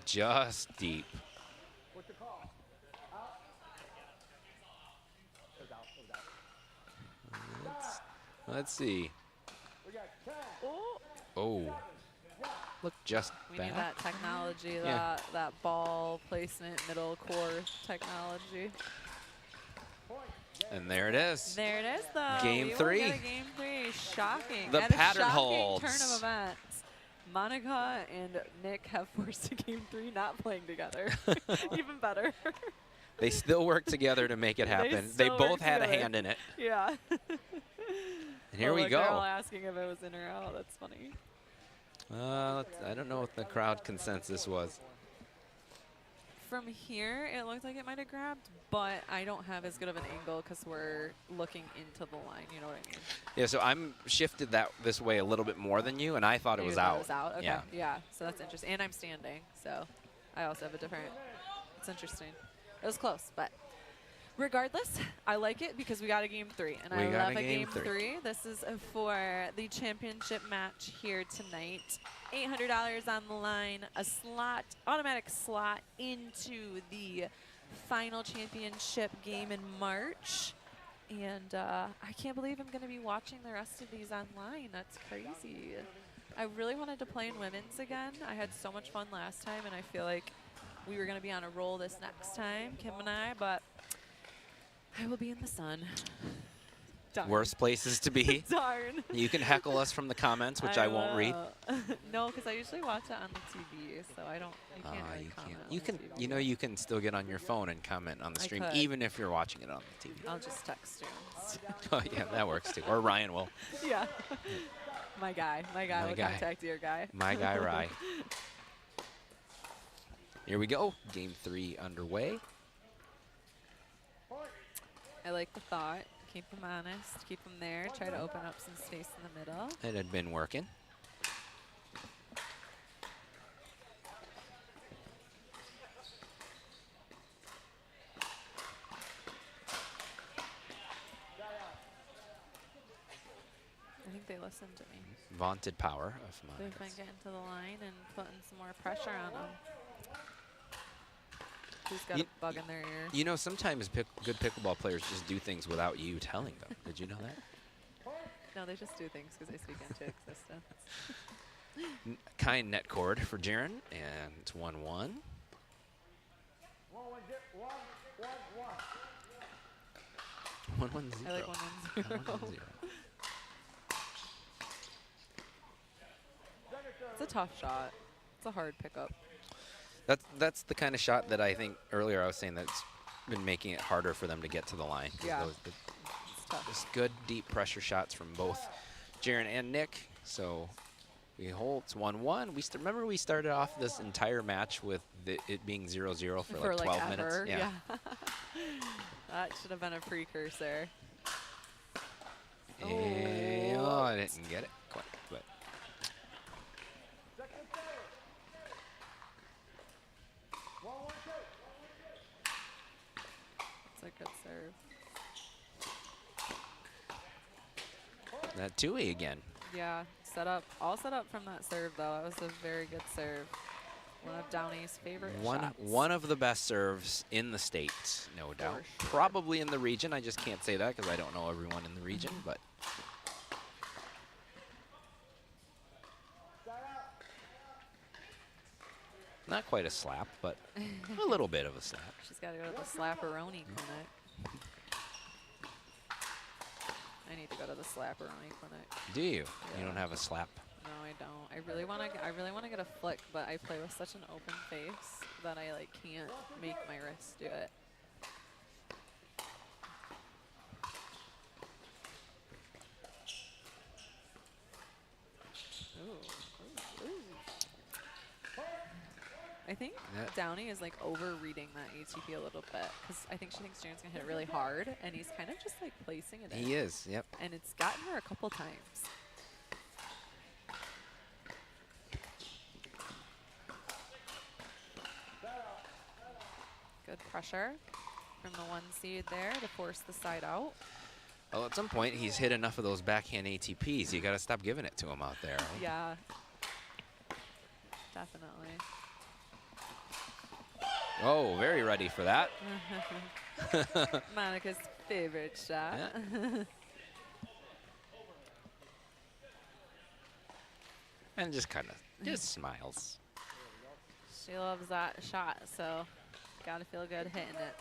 Just deep.
What's the call? Out. It was out. It was out.
Let's see.
We got 10.
Oh. Look just
We
back.
need that technology,
Yeah.
that ball placement, middle core technology.
And there it is.
There it is, though.
Game
We will
3.
get a game 3. Shocking.
The
And a
pattern
shocking
holds.
turn of events. Monica and Nick have forced a game 3 not playing together. Even better.
They still work together to make it happen. They
still
both
work
had a
together.
hand in it.
Yeah.
And here
Oh,
we
look, they're all
go.
asking if it was in or out. That's funny.
I don't know what the crowd consensus was.
From here, it looked like it might have grabbed, but I don't have as good of an angle because we're looking into the line. You know what I mean?
Yeah, so I'm shifted this way a little bit more than you, and I thought it
You
was
thought
out.
It was out. Okay.
Yeah.
Yeah. So that's interesting. And I'm standing, so I also have a different. It's interesting. It was close, but regardless, I like it because we got a game 3, and I love a game 3. This is for the championship match here tonight. $800 on the line, a slot, automatic slot into the final championship game in March. And I can't believe I'm going to be watching the rest of these online. That's crazy. I really wanted to play in women's again. I had so much fun last time, and I feel like we were going to be on a roll this next time, Kim and I, but I will be in the sun. Darn.
Worst places to be.
Darn.
You can heckle us from the comments, which I won't read.
No, because I usually watch it on the TV, so I don't. You can't really comment.
You can. You know, you can still get on your phone and comment on the
I
stream,
could.
even if you're watching it on the TV.
I'll just text you.
Oh yeah, that works too. Or Ryan will.
Yeah. My guy will contact your guy.
My guy, Rye. Here we go. Game 3 underway.
I like the thought. Keep them honest. Keep them there. Try to open up some space in the middle.
It had been working.
I think they listened to me.
Vaunted power of
They've
Monica.
been getting to the line and putting some more pressure on them. Who's got a bug in their ear?
You know, sometimes good pickleball players just do things without you telling them. Did you know that?
No, they just do things because they speak into existence.
Kind net cord for Jaren, and it's 1-1.
1-1-0.
1-1-0.
I like 1-1-0.
1-1-0.
It's a tough shot. It's a hard pickup.
That's the kind of shot that I think earlier I was saying that's been making it harder for them to get to the line.
Yeah.
Just good deep pressure shots from both Jaren and Nick. So we hold. It's 1-1. Remember we started off this entire match with it being 0-0 for like 12 minutes.
Ever. Yeah. That should have been a precursor.
And I didn't get it quite, but.
It's a good serve.
That Tui again.
Yeah, all set up from that serve though. That was a very good serve. One of Downey's favorite shots.
One of the best serves in the state, no doubt.
Sure.
Probably in the region. I just can't say that because I don't know everyone in the region, but. Not quite a slap, but a little bit of a slap.
She's got to go to the slapperoni clinic. I need to go to the slapperoni clinic.
Do you?
Yeah.
You don't have a slap?
No, I don't. I really want to get a flick, but I play with such an open face that I like can't make my wrist do it. Ooh. I think Downey is like over-reading that ATP a little bit because I think she thinks Jaren's gonna hit it really hard, and he's kind of just like placing it in.
He is, yep.
And it's gotten her a couple times. Good pressure from the 1 seed there to force the side out.
Well, at some point, he's hit enough of those backhand ATPs. You got to stop giving it to him out there. Right?
Yeah, definitely.
Oh, very ready for that.
Monica's favorite shot.
Yeah. And just kind of smiles.
She loves that shot, so gotta feel good hitting it.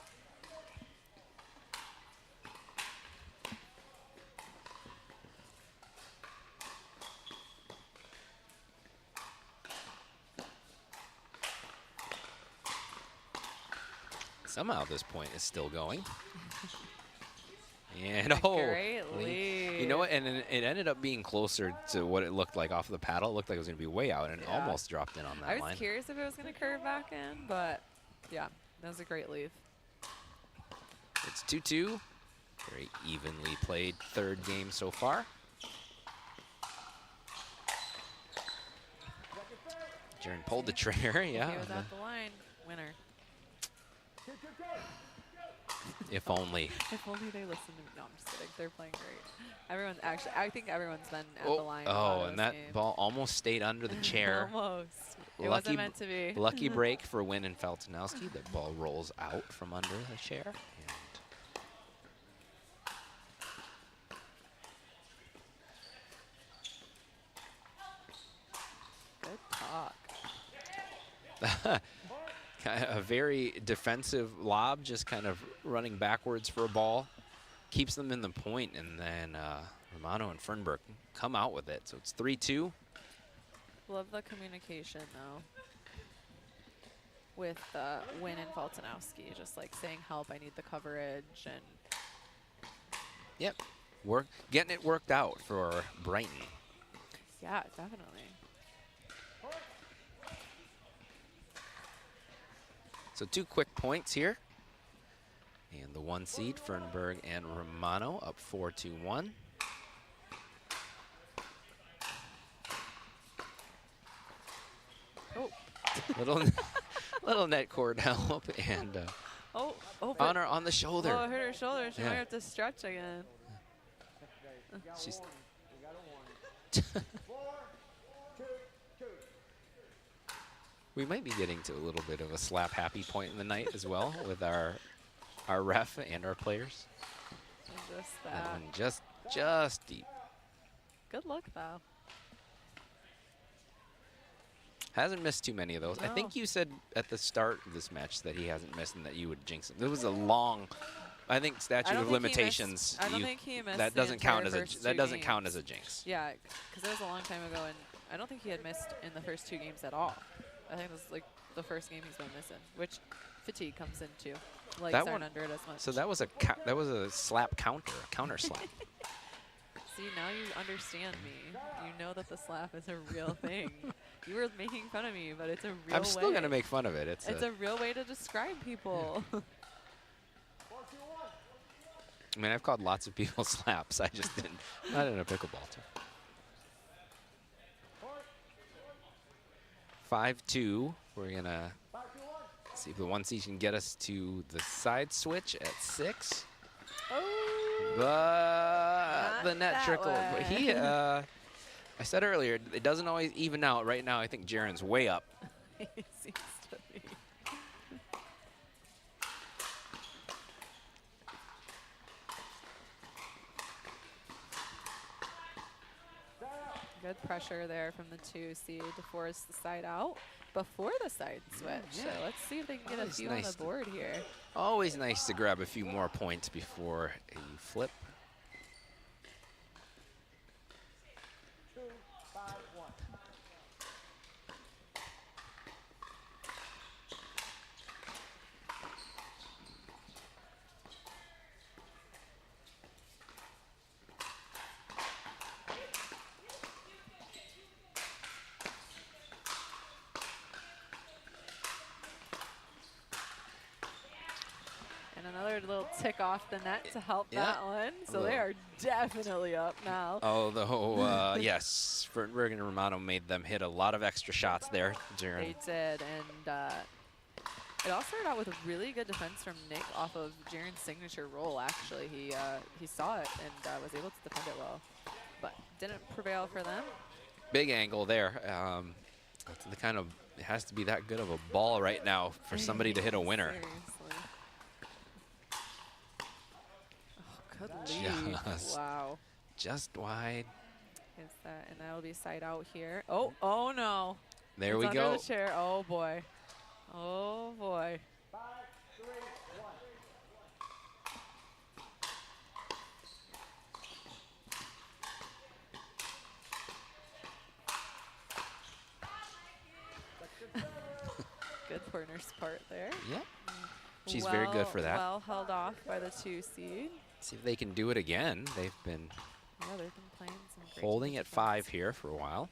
Somehow this point is still going. And
Great lead.
You know what? And it ended up being closer to what it looked like off the paddle. It looked like it was going to be way out, and it almost dropped in on that line.
I was curious if it was going to curve back in, but yeah, that was a great leave.
It's 2-2. Very evenly played third game so far. Jaren pulled the trigger, yeah.
He was at the line. Winner.
If only.
If only they listened to me. No, I'm just kidding. They're playing great. I think everyone's been at the line.
Oh, and that ball almost stayed under the chair.
Almost. It wasn't meant to be.
Lucky break for Wynn and Feltonowski. The ball rolls out from under the chair. And
good talk.
A very defensive lob, just kind of running backwards for a ball. Keeps them in the point, and then Romano and Fernberg come out with it. So it's 3-2.
Love the communication, though, with Wynn and Feltonowski. Just like saying, help, I need the coverage. And
yep, getting it worked out for Brighton.
Yeah, definitely.
So 2 quick points here. And the 1 seed, Fernberg and Romano, up 4-1.
Oh.
little net cord help and on the shoulder.
Oh, it hurt her shoulder. She might have to stretch again.
She's We might be getting to a little bit of a slap happy point in the night as well with our ref and our players.
And just
That
that.
one just deep.
Good look, though.
Hasn't missed too many of those. I
No.
think you said at the start of this match that he hasn't missed and that you would jinx him. There was a long, I think, statute of limitations.
I don't think he missed.
That
the
doesn't count as
entire
a
first
that
two
doesn't count
games.
as a jinx.
Yeah, because it was a long time ago, and I don't think he had missed in the first 2 games at all. I think this is like the first game he's been missing, which fatigue comes into. Legs
That
aren't
one
under it as much.
So that was a slap counter slap.
See, now you understand me. You know that the slap is a real thing. You were making fun of me, but it's a real way.
I'm still gonna make fun of it. It's
a real way to describe people.
I mean, I've called lots of people slaps. I just didn't. Not in a pickleball term. 5-2. We're gonna see if the 1 seed can get us to the side switch at 6.
Oh,
but the net
that
trickle.
way.
He, I said earlier, it doesn't always even out. Right now, I think Jaren's way up.
He seems to be. Good pressure there from the 2 seed to force the side out before the side switch.
Yeah.
So let's see if they can get a
Always
few
nice
on the board here.
Always nice to grab a few more points before you flip.
2, 5, 1.
And another little tick off the net to help
Yeah.
that one. So they are definitely up now.
Although, yes, Fernberg and Romano made them hit a lot of extra shots there. Jaren.
They did, and it all started out with a really good defense from Nick off of Jaren's signature roll. Actually, he saw it and was able to defend it well, but didn't prevail for them.
Big angle there. It's the kind of, it has to be that good of a ball right now for somebody to hit a winner.
Seriously. Oh, good lead.
Just-
Wow.
Just wide.
Is that, and that'll be side out here. Oh no.
There
It's
we
under
go.
the chair. Oh boy. Oh boy.
5, 3, 1.
Good corner support there.
Yep. She's very good for that.
Well held off by the 2 seed.
See if they can do it again. They've been
Yeah, they've been playing some great
holding at
defense.
5 here for a while.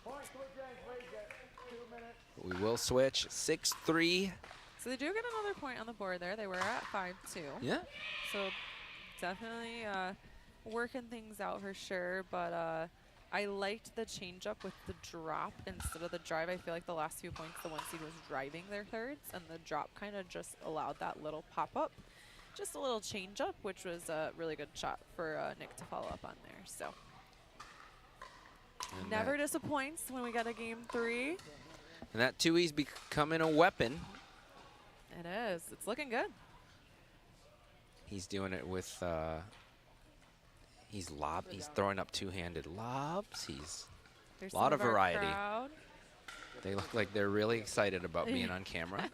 Point switch ends, leads at 2 minutes.
We will switch 6-3.
So they do get another point on the board there. They were at 5-2.
Yeah.
So definitely working things out for sure, but I liked the change up with the drop instead of the drive. I feel like the last few points, the 1 seed was driving their thirds, and the drop kind of just allowed that little pop up. Just a little change up, which was a really good shot for Nick to follow up on there. So
And
never
that,
disappoints when we got a game 3.
and that 2E's becoming a weapon.
It is. It's looking good.
He's doing it with, he's throwing up 2-handed lobs. He's
There's
a lot
some
of
our
variety.
crowd.
They look like they're really excited about being on camera.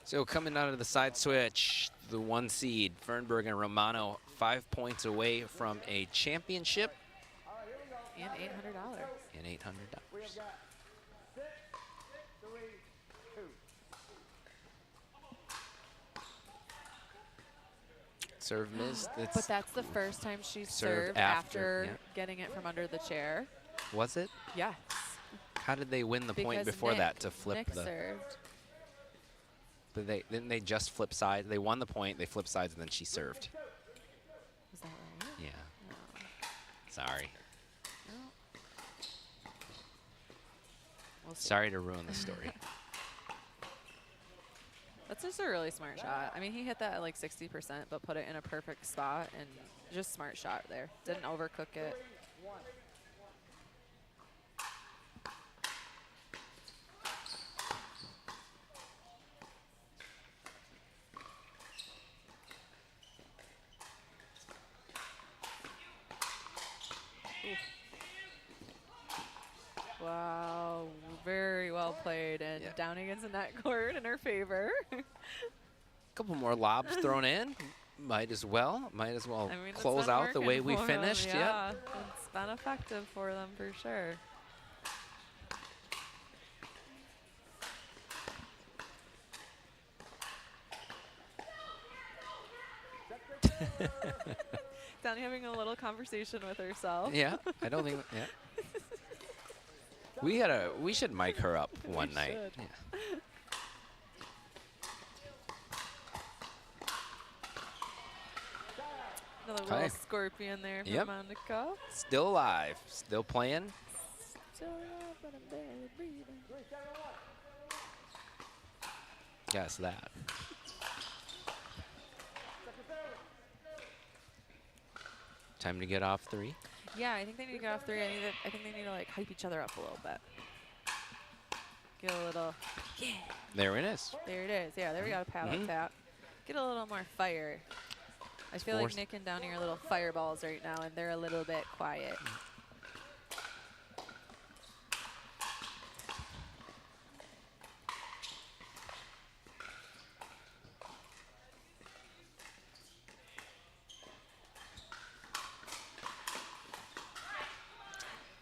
So coming out of the side switch, the 1 seed, Fernberg and Romano, 5 points away from a championship
And $800.
and $800.
We have got 6, 3, 2.
Serve missed.
But that's the first time she's
Served
served
after,
after getting it from under the chair.
Was it?
Yes.
How did they win the point
Because
before
Nick-
that to flip
Nick
the?
served.
Didn't they just flip sides? They won the point. They flipped sides, and then she served.
Is that right?
Yeah.
No.
Sorry.
No. We'll see.
Sorry to ruin the story.
That's just a really smart shot. I mean, he hit that at like 60%, but put it in a perfect spot, and just smart shot there. Didn't overcook it. Wow, very well played, and down against the net cord in her favor.
Couple more lobs thrown in. Might as well
I mean,
close out the way we finished.
Yeah, it's been effective for them for sure. Downey having a little conversation with herself.
Yeah, I don't think. Yeah. We should mic her up one night.
Should.
Yeah.
Another little scorpion there from Monica.
Still alive, still playing.
Still alive, but I'm barely breathing.
Guess that. Time to get off 3.
Yeah, I think they need to get off 3. I think they need to like hype each other up a little bit. Get a little, yeah.
There it is.
There it is. Yeah, there we got a pallet tap. Get a little more fire. I feel like Nick and Downey are little fireballs right now, and they're a little bit quiet.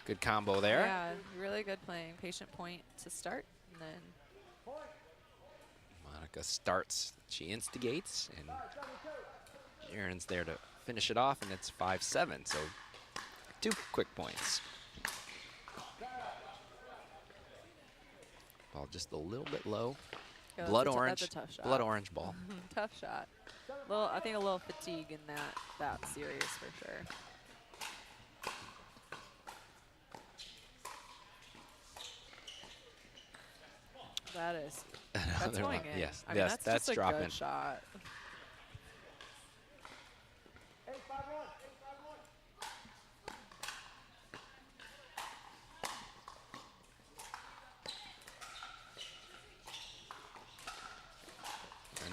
Good combo there.
Yeah, really good playing. Patient point to start, and then
Monica starts. She instigates, and Jaren's there to finish it off, and it's 5-7. So 2 quick points. Ball just a little bit low.
Yeah,
Blood
that's
orange.
a tough shot.
Blood orange ball.
Tough shot. I think a little fatigue in that series for sure. That is. That's going in.
Yes,
I mean, that's
that's
just a
dropping.
good shot.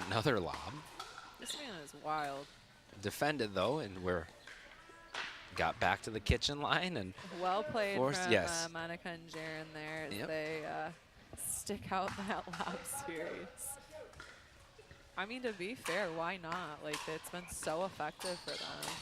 Another lob.
This man is wild.
Defended though, and got back to the kitchen line and
Well played
forced,
from
yes.
Monica and Jaren there as they stick out that lob series. I mean, to be fair, why not? Like, it's been so effective for them.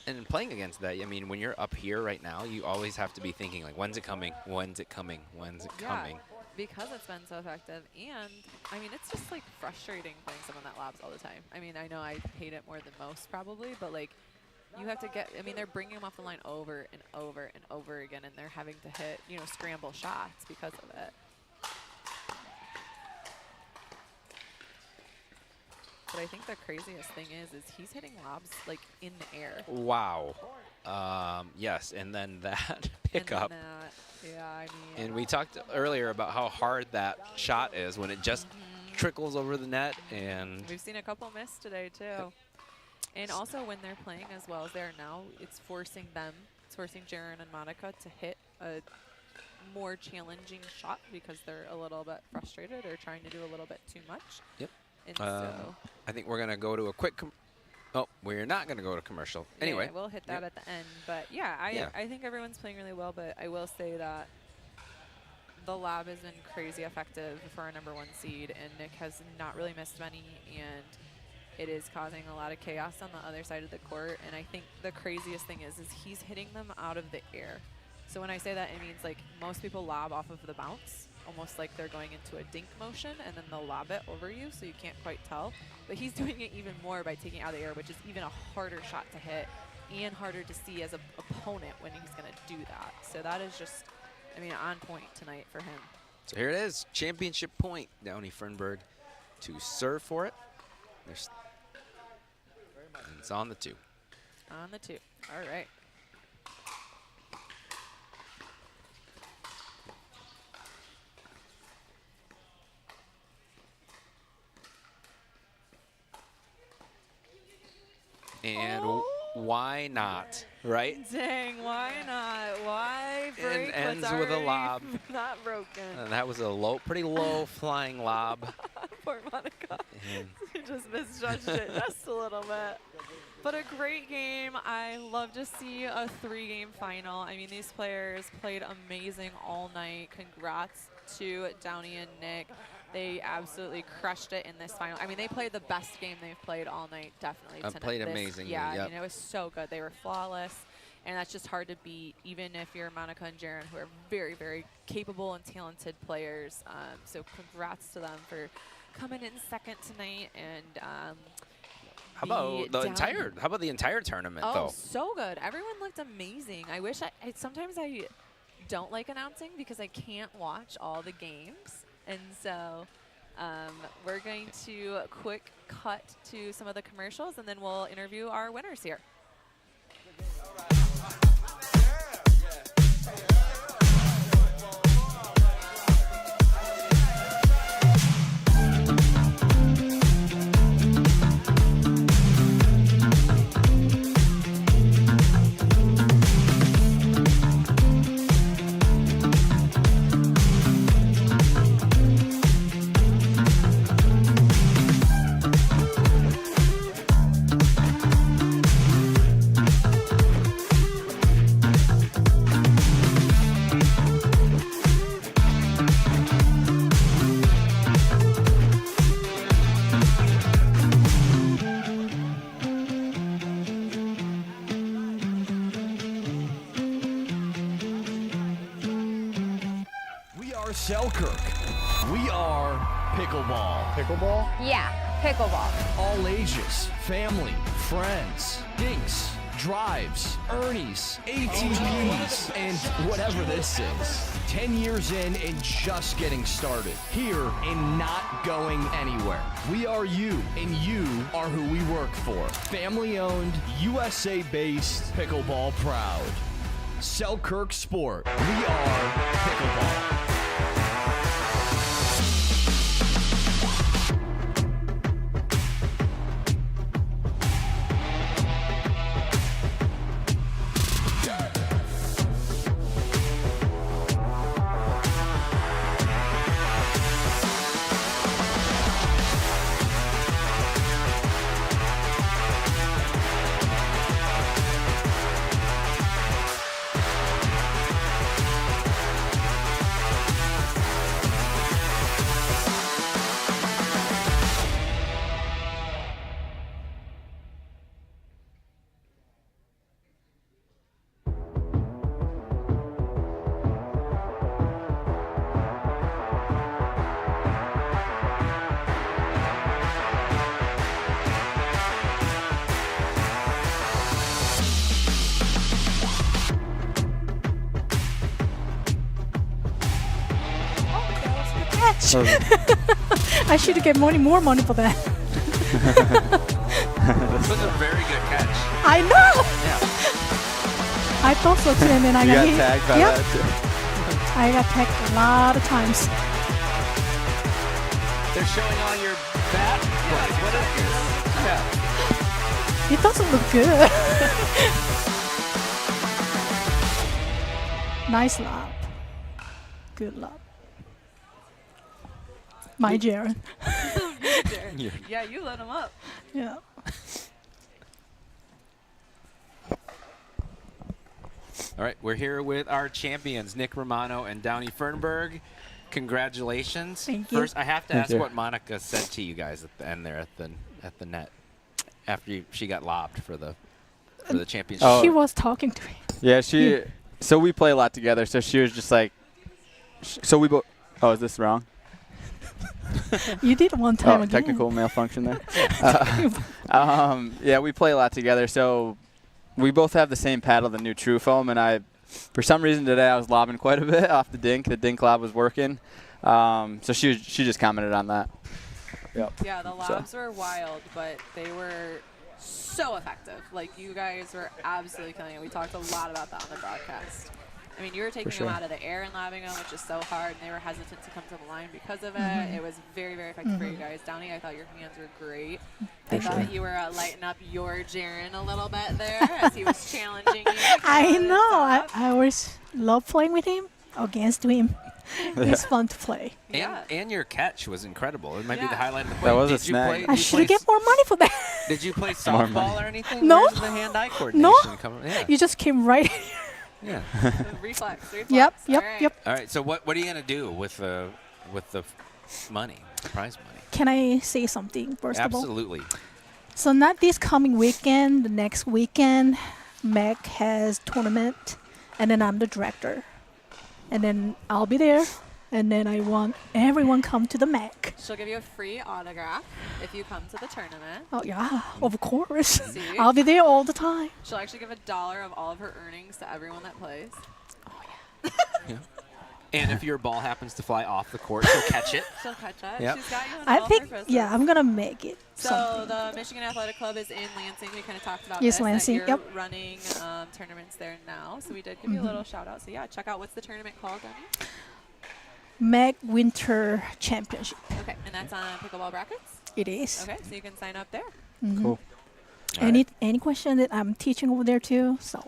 And in playing against that, I mean, when you're up here right now, you always have to be thinking, like, when's it coming? When's it coming? When's it coming?
Because it's been so effective. And, I mean, it's just, like, frustrating playing someone that lobs all the time. I mean, I know I hate it more than most probably, but, like, you have to get, I mean, they're bringing them off the line over and over and over again, and they're having to hit, you know, scramble shots because of it. But I think the craziest thing is he's hitting lobs, like, in the air.
Wow. Yes, and then that pickup.
And then yeah, I mean.
And we talked earlier about how hard that shot is when it just trickles over the net. And
we've seen a couple miss today, too. And also when they're playing as well as they are now, it's forcing Jaren and Monica to hit a more challenging shot because they're a little bit frustrated or trying to do a little bit too much.
Yep.
And so
I think we're going to go to a quick we're not going to go to commercial. Anyway.
Yeah, we'll hit that at the end. But, yeah, I think everyone's playing really well, but I will say that the lob has been crazy effective for our #1 seed, and Nick has not really missed many, and it is causing a lot of chaos on the other side of the court. And I think the craziest thing is he's hitting them out of the air. So when I say that, it means, like, most people lob off of the bounce, almost like they're going into a dink motion, and then they'll lob it over you, so you can't quite tell. But he's doing it even more by taking it out of the air, which is even a harder shot to hit and harder to see as an opponent when he's going to do that. So that is just, I mean, on point tonight for him.
So here it is, championship point. Downey Fernberg to serve for it. And it's on the 2.
On the 2. All right.
And why not, right?
Dang, why not? Why break
And ends
what's
with a
already
lob.
not broken?
And that was a pretty low flying lob.
Poor Monica.
And
She just misjudged it just a little bit. But a great game. I love to see a 3-game final. I mean, these players played amazing all night. Congrats to Downey and Nick. They absolutely crushed it in this final. I mean, they played the best game they've played all night, definitely. Tonight.
played amazingly,
Yeah, I
yep.
mean, it was so good. They were flawless, and that's just hard to beat, even if you're Monica and Jaron, who are very, very capable and talented players. So congrats to them for coming in second tonight. And
how about the entire tournament,
oh,
though?
so good. Everyone looked amazing. I wish sometimes I don't like announcing because I can't watch all the games. And so we're going to quick cut to some of the commercials, and then we'll interview our winners here.
Selkirk. We are pickleball.
Pickleball? Yeah, pickleball.
All ages, family, friends, dinks, drives, Ernies, ATPs, and whatever this is. 10 years in and just getting started. Here and not going anywhere. We are you, and you are who we work for. Family-owned, USA-based, pickleball proud. Selkirk Sport. We are pickleball.
I should get more money for that.
This was a very good catch.
I know.
Yeah.
I thought so too, and then I got hit.
tagged by
Yep.
that too.
I got tagged a lot of times.
They're showing all your bat plays. What is this? Yeah.
It doesn't look good. Nice lob. Good lob. My Jaron.
Yeah, you let him up.
Yeah.
All right, we're here with our champions, Nick Romano and Downey Fernberg. Congratulations.
Thank you.
First, I have to
Thank
ask
you.
what Monica said to you guys at the end there at the net after she got lobbed for the championship.
Oh.
She was talking to me.
Yeah, so we play a lot together, so she was just like, so we both, oh, is this wrong?
You did one time again.
Technical malfunction there. Yeah, we play a lot together, so we both have the same paddle, the new True Foam, and for some reason today I was lobbing quite a bit off the dink. The dink lob was working, so she just commented on that. Yep.
Yeah, the lobs were wild, but they were so effective. Like, you guys were absolutely killing it. We talked a lot about that on the broadcast. I mean, you were taking them out of the air and lobbing them, which is so hard, and they were hesitant to come to the line because of it. It was very, very effective for you guys. Downey, I thought your hands were great. I thought you were lighting up your Jaren a little bit there as he was challenging you.
I know. I always love playing with him, against him. It's fun to play.
And your catch was incredible. It might be the highlight of the play.
That was a
Did you
snag.
I should get more money for that.
Did you play softball or anything?
No.
Where's the hand-eye coordination
No.
coming? Yeah.
You just came right.
Yeah.
Reflex.
Yep.
All right. So what are you gonna do with the money, prize money?
Can I say something first of all?
Absolutely.
So not this coming weekend, the next weekend, Meg has tournament, and then I'm the director, and then I'll be there, and then I want everyone come to the Meg.
She'll give you a free autograph if you come to the tournament.
Oh yeah, of course.
See?
I'll be there all the time.
She'll actually give $1 of all of her earnings to everyone that plays.
Yeah. And if your ball happens to fly off the court, she'll catch it.
She'll catch it.
Yep.
She's got you in
I
all
think,
her business.
yeah, I'm gonna make it.
So
something.
the Michigan Athletic Club is in Lansing. We kind of talked about
Yes,
this,
Lansing,
that you're
yep.
running tournaments there now. So we did give you a little shout out. So yeah, check out what's the tournament called, Demi?
Meg Winter Championship.
Okay, and that's on Pickleball Brackets?
It is.
Okay, so you can sign up there.
Cool.
All
Any question that I'm teaching over there too? So.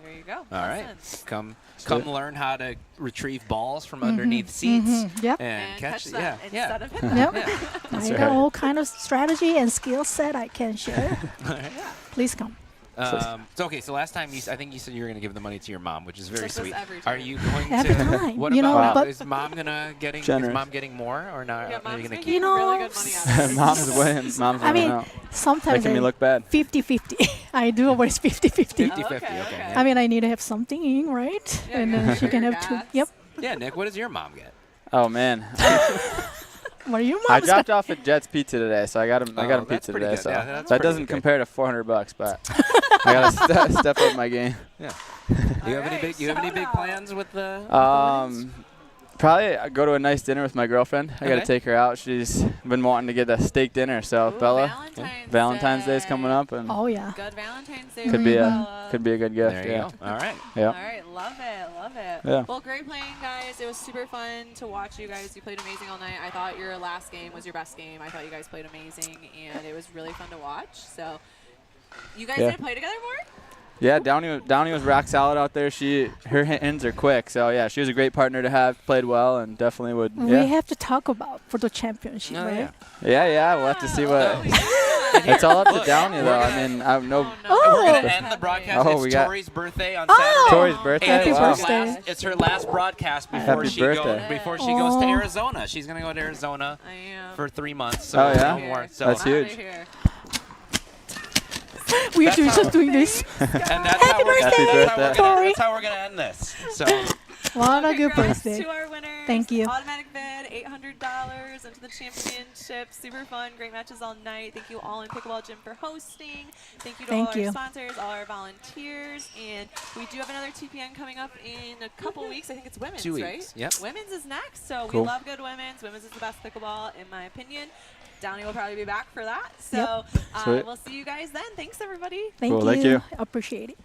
There you go.
All right.
Awesome.
Come learn how to retrieve balls from underneath seats.
Yep.
And catch
them instead of hit
Yep.
them.
I got all kind of strategy and skill set I can share.
All right.
Please come.
So last time I think you said you were going to give the money to your mom, which is very
This is
sweet.
every
Are
time.
you going
Every
to?
time,
What
you know,
about
but-
is mom getting
Generous.
more or not?
Yeah,
are
mom's
you gonna
making
You know,
really good money out of it.
Mom's winning. Mom's
I
winning
mean,
out.
sometimes
Making me look bad.
50-50. I do always 50-50.
50-50. Okay.
I mean, I need to have something in, right?
Yeah,
and
you
then
gotta
she can
cover
have
your
2.
gas.
Yep.
Yeah, Nick, what does your mom get?
Oh man.
What are your
I
mom's
dropped off at Jet's Pizza today, so I got him
that's
pizza
pretty
today.
good.
So
Yeah, that's
that
pretty
doesn't
good.
compare to $400, but I gotta step up my game.
Yeah. Do you have any big plans with the?
Probably go to a nice dinner with my girlfriend. I gotta
Okay.
take her out. She's been wanting to get a steak dinner. So
Ooh,
Bella,
Valentine's
Day's
Day.
coming up, and
Oh yeah.
Good Valentine's Day.
could
for
be
you,
a
Bella.
could be a good gift.
There you
Yeah.
go. All right.
Yeah.
All right, love it.
Yeah.
Well, great playing, guys. It was super fun to watch you guys. You played amazing all night. I thought your last game was your best game. I thought you guys played amazing, and it was really fun to watch. So, you guys
Yeah.
didn't play together more?
Yeah, Downey was rock solid out there. Her hands are quick, so yeah, she was a great partner to have. Played well, and definitely would.
We
Yeah.
have to talk about for the championship,
Oh,
right?
Yeah, we'll have to see what. It's all up to Downey, though. I mean, I know.
We're gonna end the broadcast.
Oh, we
It's
got-
Tori's birthday on
Oh!
Saturday.
Tori's birthday?
And it's
Wow.
her last. It's her last broadcast before
Happy
she
birthday.
before she goes to
Aw.
Arizona. She's gonna go to Arizona
I am.
for 3 months. So
Oh, yeah?
no more. So
That's
Outta
huge.
here.
We're
That's how-
just doing this.
And that's
Happy
how we're
birthday, Tori.
that's how we're gonna end this. So
What a good
Congrats
birthday.
to our winners.
Thank you.
Automatic bid, $800 into the championship. Super fun, great matches all night. Thank you All In Pickleball Gym for hosting. Thank you to all
Thank
our
you.
sponsors, all our volunteers, and we do have another TPN coming up in a couple weeks. I think it's women's,
2 weeks.
right?
Yep.
Women's is next, so
Cool.
we love good women's. Women's is the best pickleball, in my opinion. Downey will probably be back for that. So
Sweet.
we'll see you guys then. Thanks, everybody.
Thank
Cool,
you.
thank you.
Appreciate it.